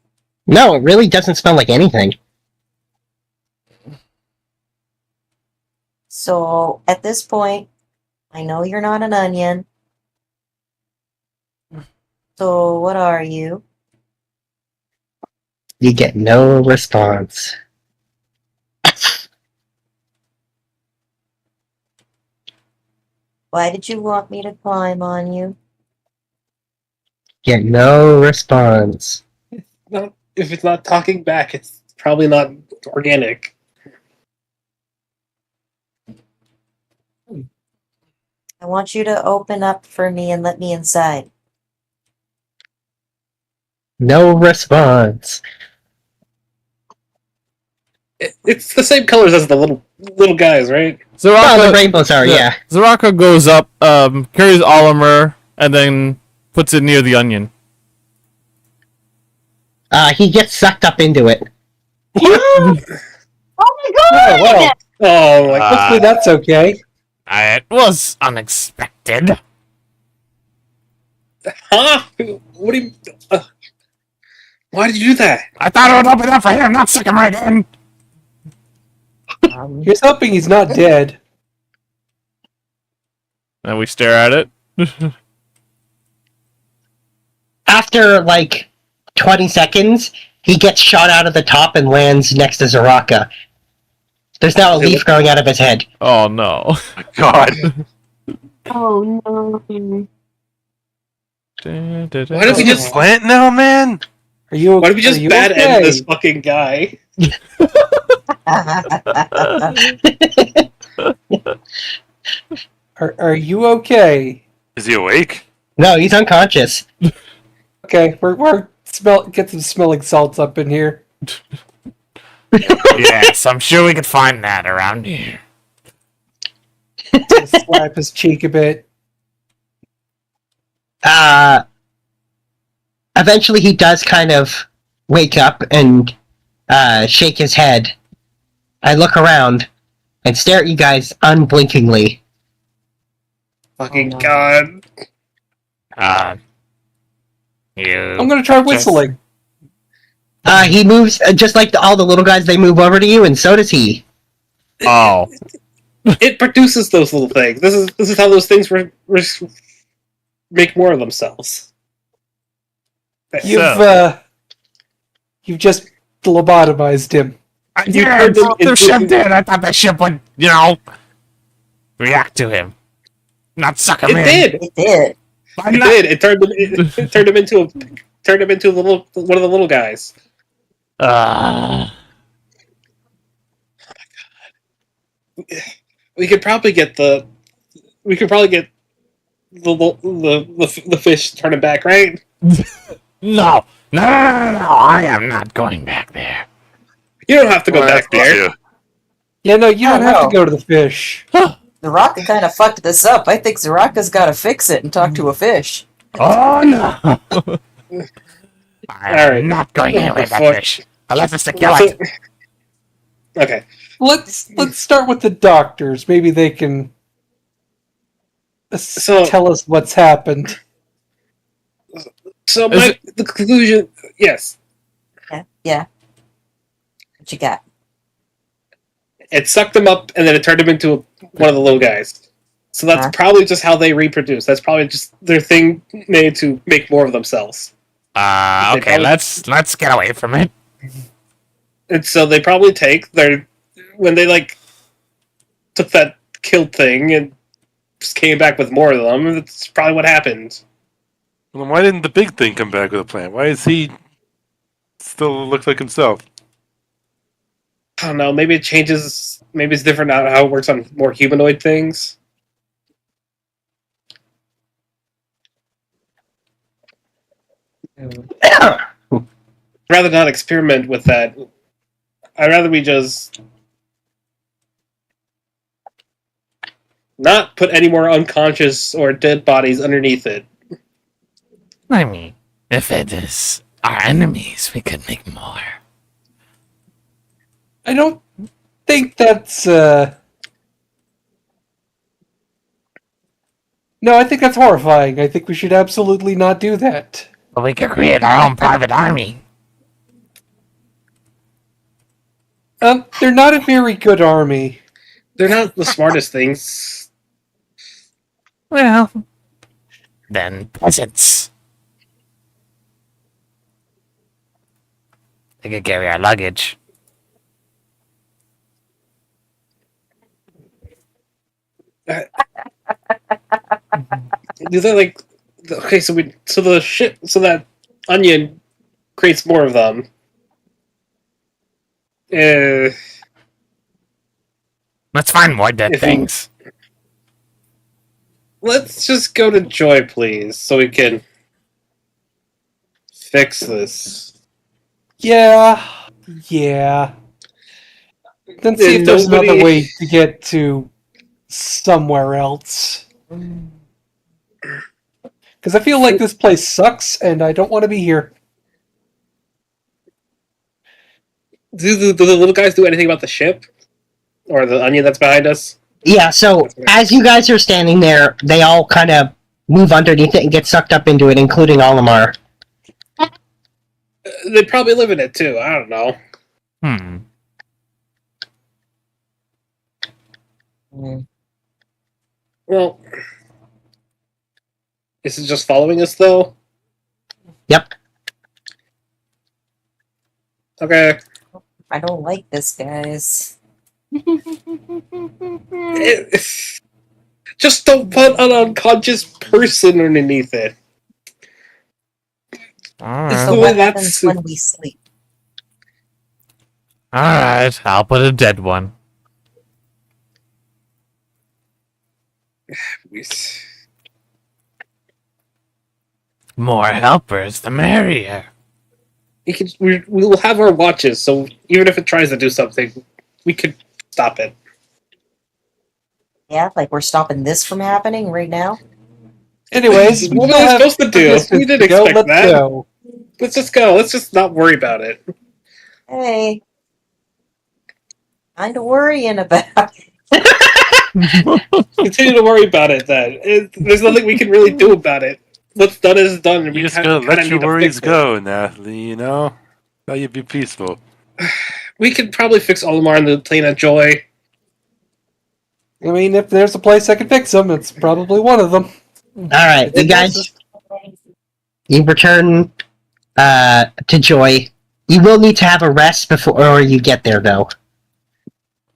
No, it really doesn't smell like anything. So at this point, I know you're not an onion. So what are you? You get no response. Why did you want me to climb on you? Get no response. If it's not talking back, it's probably not organic. I want you to open up for me and let me inside. No response. It's the same colors as the little guys, right? Oh, the Zaraka, rainbows are, yeah. Zaraka goes up, carries Olimer, and then puts it near the onion. He gets sucked up into it. Oh my god! Oh, well. Oh, like Hopefully that's okay. It was unexpected. huh? What do you? Why did you do that? I thought it would open up for him, not suck him right in. Here's hoping he's not dead. And we stare at it. After, like, 20 seconds, he gets shot out of the top and lands next to Zaraka. There's now a leaf growing out of his head. Oh no. God. Oh no. Why don't we just Plant now, man? Are you? Why don't we just are you bad okay? end this fucking guy? Are you okay? Is he awake? No, he's unconscious. Okay, we're get some smelling salts up in here. Yes, I'm sure we could find that around here. Just slap his cheek a bit. Eventually he does kind of wake up and shake his head. I look around and stare at you guys unblinkingly. Fucking god. I'm gonna try whistling. He moves, just like all the little guys, they move over to you, and so does he. Oh. It produces those little things. This is how those things make more of themselves. You've just lobotomized him. You turned them The into- ship did. I thought the ship would, react to him. Not suck him It in. did. It did. Why It not? did. It turned him into one of the little guys. We could probably get the fish turning back, right? No. No. I am not going back there. You don't have to go Well, back that's there. you. Yeah, no, you don't have know. to go to the fish. Zaraka kind of fucked this up. I think Zaraka's got to fix it and talk to a fish. Oh, no. I am Alright. not going anywhere with that Fuck. fish. Unless it's to kill it. Okay. Let's start with the doctors. Maybe they can tell us what's happened. So Is the conclusion, yes, Yeah. What you got? it sucked them up and then it turned them into one of the little guys. So that's Huh? probably just how they reproduce. That's probably just their thing made to make more of themselves. Okay, probably- let's get away from it. And so they probably take when they took that killed thing and just came back with more of them. That's probably what happened. Well, then why didn't the big thing come back with a plant? Why is he still look like himself? I don't know. Maybe it changes. Maybe it's different now how it works on more humanoid things. Rather not experiment with that. I'd rather we just not put any more unconscious or dead bodies underneath it. I mean, if it is our enemies, we could make more. I don't think that's No, I think that's horrifying. I think we should absolutely not do that. But we could create our own private army. They're not a very good army. They're not the smartest things. Well, then peasants. They could carry our luggage. Do they okay? So that onion creates more of them. Let's find more dead If we- things. Let's just go to Joy, please, so we can fix this. Yeah. Then see if there's another Nobody- way to get to somewhere else. Because I feel like this place sucks, and I don't want to be here. Do the little guys do anything about the ship? Or the onion that's behind us? Yeah, so as you guys are standing there, they all kind of move underneath it and get sucked up into it, including Olimar. They probably live in it too. I don't know. Well, is it just following us though? Yep. Okay. I don't like this, guys. Just don't put an unconscious person underneath it. Alright. So the way what that's- happens when we sleep? Alright, I'll put a dead one. More helpers, the merrier. We will have our watches, so even if it tries to do something, we could stop it. Yeah, like we're stopping this from happening right now. Anyways, What we were they still have supposed to do? distance We didn't to go. expect Let's that. go. Let's just go. Let's just not worry about it. Hey, kind of worrying about. Continue to worry about it then. There's nothing we can really do about it. What's done is done. And You we just gotta let your need to worries fix it. go, Nathalie, you know? Now you be peaceful. We could probably fix Olimar and the Plane of Joy. I mean, if there's a place I can fix them, it's probably one of them. Alright, you guys, you return to Joy. You will need to have a rest before you get there, though.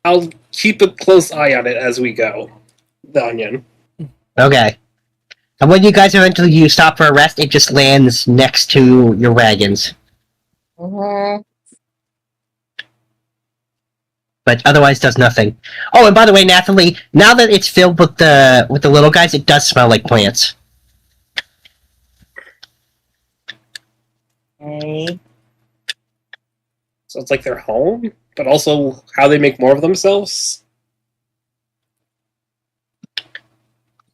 I'll keep a close eye on it as we go. The onion. Okay. And when you guys eventually you stop for a rest, it just lands next to your wagons. Mm-hmm. But otherwise does nothing. Oh, and by the way, Nathalie, now that it's filled with the little guys, it does smell like plants. Hey, So it's like their home, but also how they make more of themselves.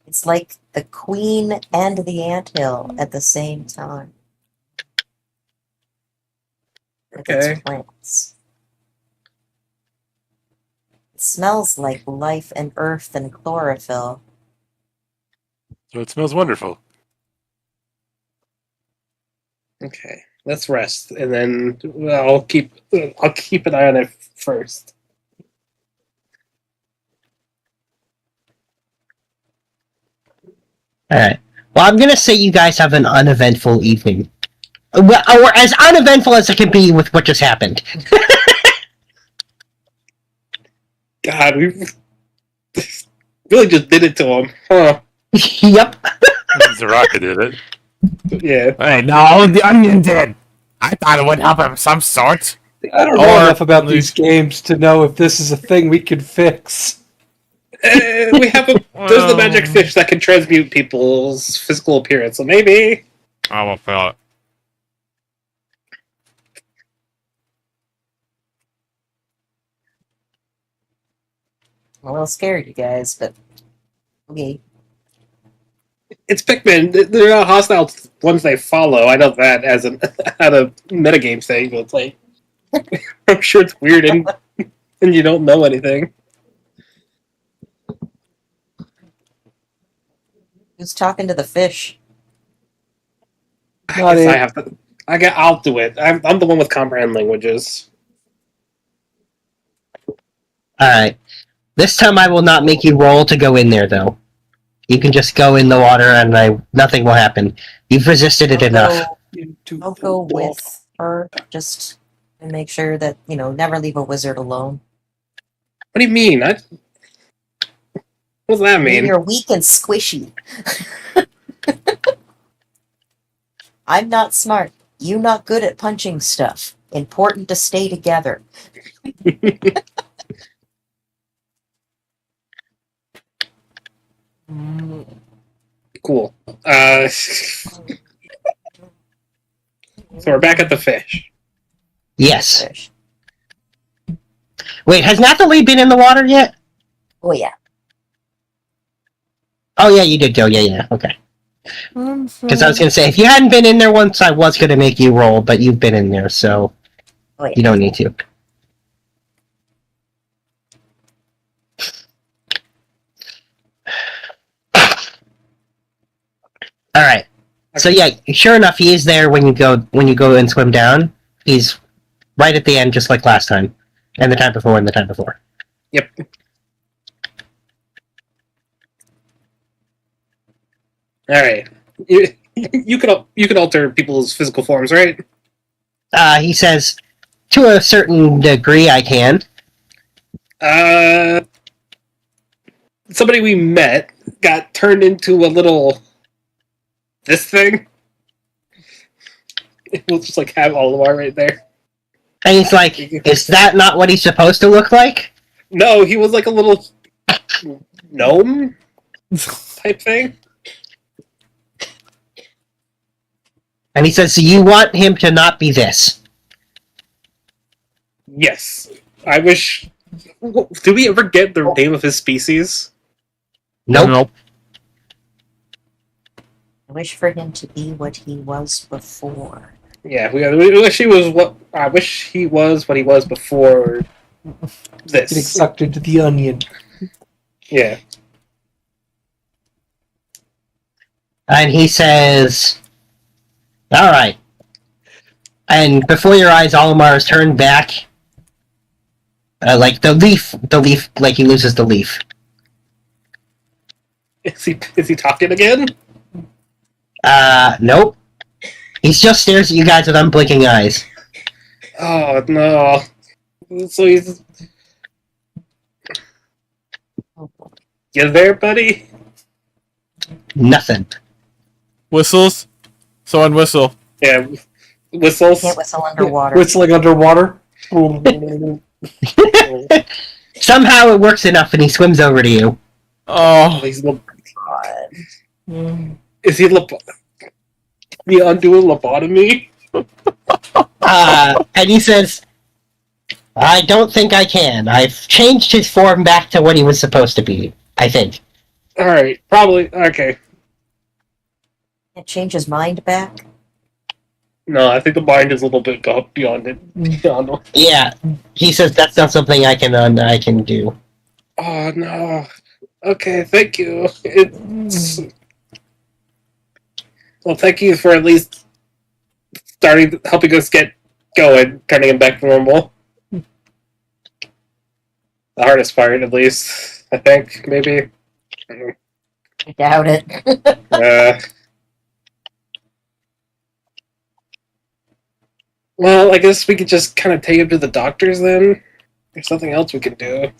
it's like the queen and the anthill at the same time. With Okay. its plants. It smells like life and earth and chlorophyll. So it smells wonderful. Okay, let's rest, and then I'll keep an eye on it first. Alright. Well, I'm gonna say you guys have an uneventful evening. Well, or as uneventful as it can be with what just happened. God, we really just did it to him, huh? Yep. Zaraka did it. Yeah. Hey, no, the onion did. I thought it would help him some sort. I don't know Or enough about at these games to know if this is a thing we can fix. We have there's the magic fish that can transmute people's physical appearance, so maybe. I will feel it. I'm a little scared, you guys, but okay. It's Pikmin. They're not hostile ones they follow. I know that as a metagame thing, but it's like I'm sure it's weird and you don't know anything. Who's talking to the fish? Not I it. have to. I'll do it. I'm the one with comprehend languages. Alright. This time I will not make you roll to go in there, though. You can just go in the water and nothing will happen. You've resisted it enough. I'll go with her just to make sure that, never leave a wizard alone. What do you mean? What does that mean? You're weak and squishy. I'm not smart. You not good at punching stuff. Important to stay together. Cool. So we're back at the fish. Yes. Fish. Wait, has Nathalie been in the water yet? Oh yeah. Oh yeah, you did go. Yeah. Okay. Because I was gonna say, if you hadn't been in there once, I was gonna make you roll, but you've been in there, so Oh yeah. you don't need to. All right. So yeah, sure enough, he is there when you go and swim down. He's right at the end, just like last time, and the time before, and the time before. Yep. All right. You can alter people's physical forms, right? He says, to a certain degree, I can. Somebody we met got turned into a little this thing. We'll just like have Olimar right there. And he's like, is that not what he's supposed to look like? No, he was like a little gnome type thing. And he says, so you want him to not be this? Yes. I wish. Did we ever get the name of his species? Nope. I wish for him to be what he was before. Yeah, we wish he was what. I wish he was what he was before Getting this. sucked into the onion. Yeah. And he says, all right. And before your eyes, Olimar is turned back. Like the leaf, like he loses the leaf. Is he talking again? Nope. He just stares at you guys with unblinking eyes. Oh no. So he's. You there, buddy? Nothing. Whistles. Someone whistle. Yeah. Whistles. Can't whistle underwater. Whistling underwater. Somehow it works enough and he swims over to you. Oh. He's God. Is he the undoing lobotomy? And he says, I don't think I can. I've changed his form back to what he was supposed to be, I think. Alright, probably. Okay. Can't change his mind back. No, I think the mind is a little bit beyond it. Beyond. Yeah, he says that's not something I can do. Oh no. Okay, thank you. It's. Well, thank you for at least helping us get going, turning him back to normal. The hardest part, at least, I think, maybe. I doubt it. Well, I guess we could just kind of take him to the doctors then. There's nothing else we can do.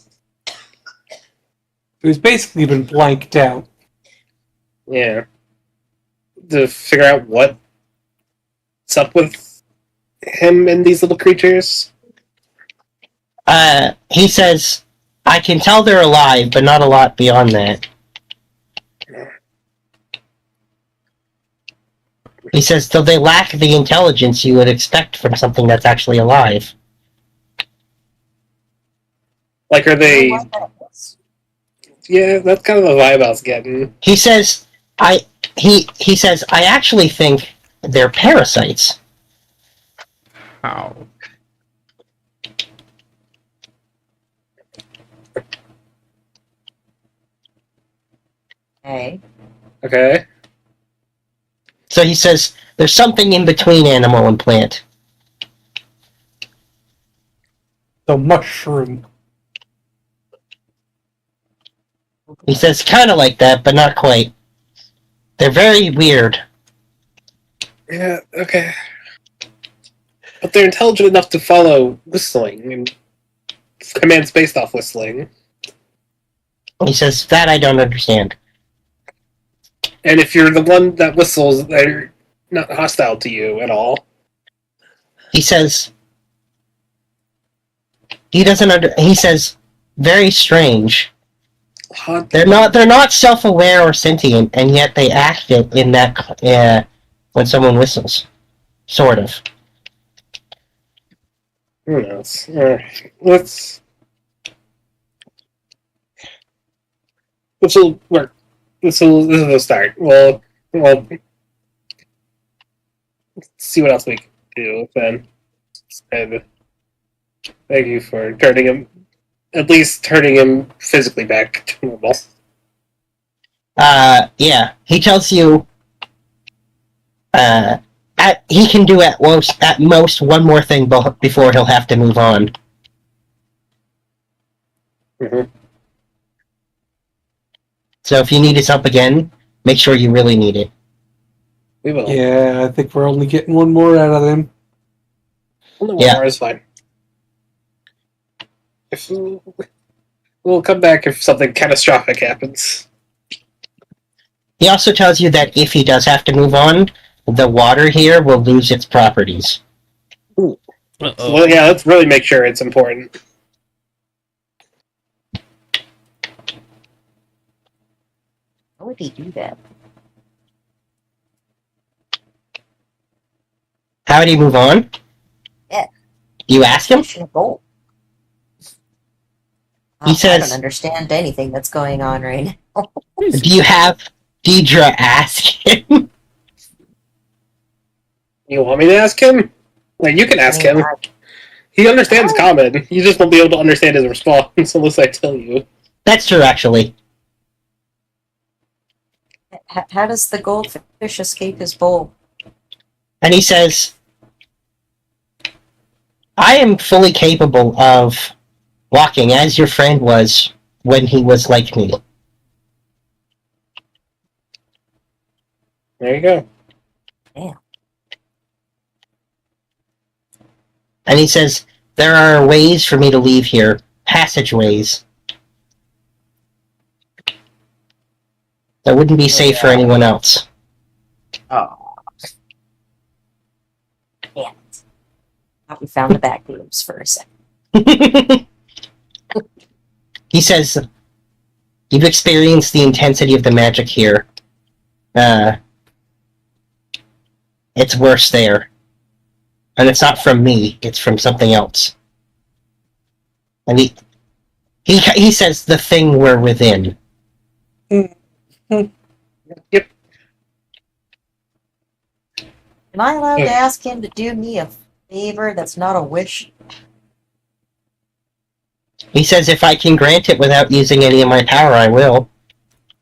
He's basically been blanked out. Yeah. To figure out what's up with him and these little creatures. He says, I can tell they're alive, but not a lot beyond that. He says, though they lack the intelligence you would expect from something that's actually alive. Like, are they... Yeah, that's kind of the vibe I was getting. He says, he says, I actually think they're parasites. How? Okay. Okay. So he says, there's something in between animal and plant. The mushroom. He says, kind of like that, but not quite. They're very weird. Yeah, okay. But they're intelligent enough to follow whistling, and commands based off whistling. He says, that I don't understand. And if you're the one that whistles, they're not hostile to you at all. He says, he says, very strange. They're not self-aware or sentient, and yet they act it in that when someone whistles, sort of. Who knows? Alright, let's This will work. This will start. Well, see what else we can do then. And thank you for at least turning him physically back to normal. Yeah. He tells you, he can do at most one more thing before he'll have to move on. Mm-hmm. So if you need his help again, make sure you really need it. We will. Yeah, I think we're only getting one more out of them. Only one more is fine. We'll come back if something catastrophic happens. He also tells you that if he does have to move on, the water here will lose its properties. Ooh. Well, yeah, let's really make sure it's important. How would he do that? How did he move on? Yeah. You ask him? Goal. He says, I don't understand anything that's going on right now. Do you have Deidre ask him? You want me to ask him? Like, you can ask him. He understands common. You just won't be able to understand his response unless I tell you. That's true, actually. How does the goldfish escape his bowl? And he says, I am fully capable of walking as your friend was when he was like me. There you go. Yeah. And he says, there are ways for me to leave here. Passageways. That wouldn't be safe for anyone else. Oh. Yeah. Thought we found the back rooms for a second. He says, you've experienced the intensity of the magic here. It's worse there. And it's not from me, it's from something else. And he says the thing we're within. Yep. Am I allowed to ask him to do me a favor that's not a wish? He says if I can grant it without using any of my power, I will.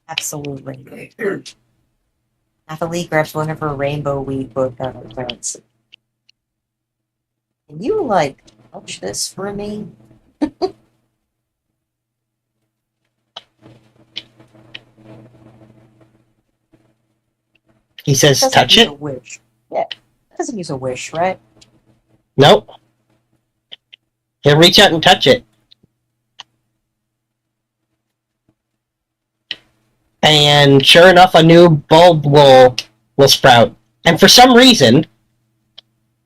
Absolutely. Nathalie grabs one of her rainbow weed book out of her pants. Can you, like, touch this for me? He says, Doesn't touch use it? A wish. Yeah. Doesn't use a wish, right? Nope. He'll reach out and touch it. And sure enough, a new bulb will sprout. And for some reason,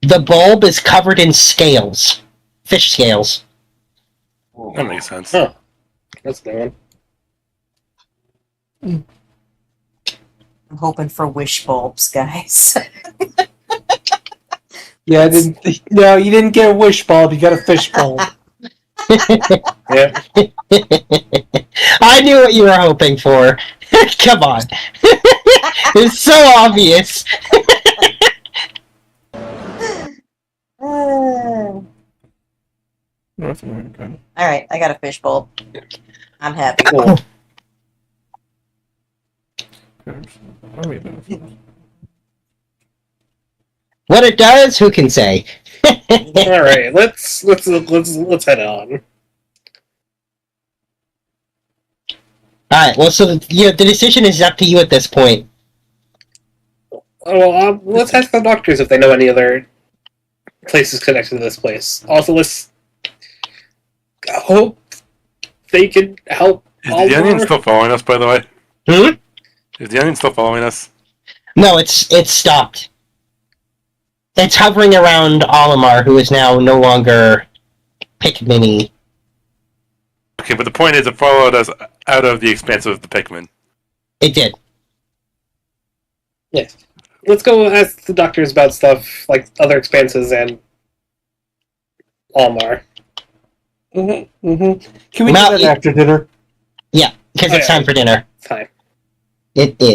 the bulb is covered in scales. Fish scales. That makes sense. Huh. That's the one. I'm hoping for wish bulbs, guys. Yeah, no, you didn't get a wish bulb, you got a fish bulb. Yeah. I knew what you were hoping for. Come on. It's so obvious. North America. Alright, I got a fish bulb. I'm happy. Cool. What it does, who can say? All right, let's head on. Alright, well, so the decision is up to you at this point. Well, let's ask the doctors if they know any other places connected to this place. Also, let's hope they can help. Is the onion still following us, by the way? Hmm? Is the onion still following us? No, it's stopped. It's hovering around Olimar, who is now no longer Pikmin-y. Okay, but the point is, it followed us out of the expanse of the Pikmin. It did. Yes. Let's go ask the doctors about stuff like other expanses and Almar. Mm-hmm, mm-hmm. Can we Well, do that after dinner? Yeah, because Oh, it's yeah. time for dinner. Fine. It is.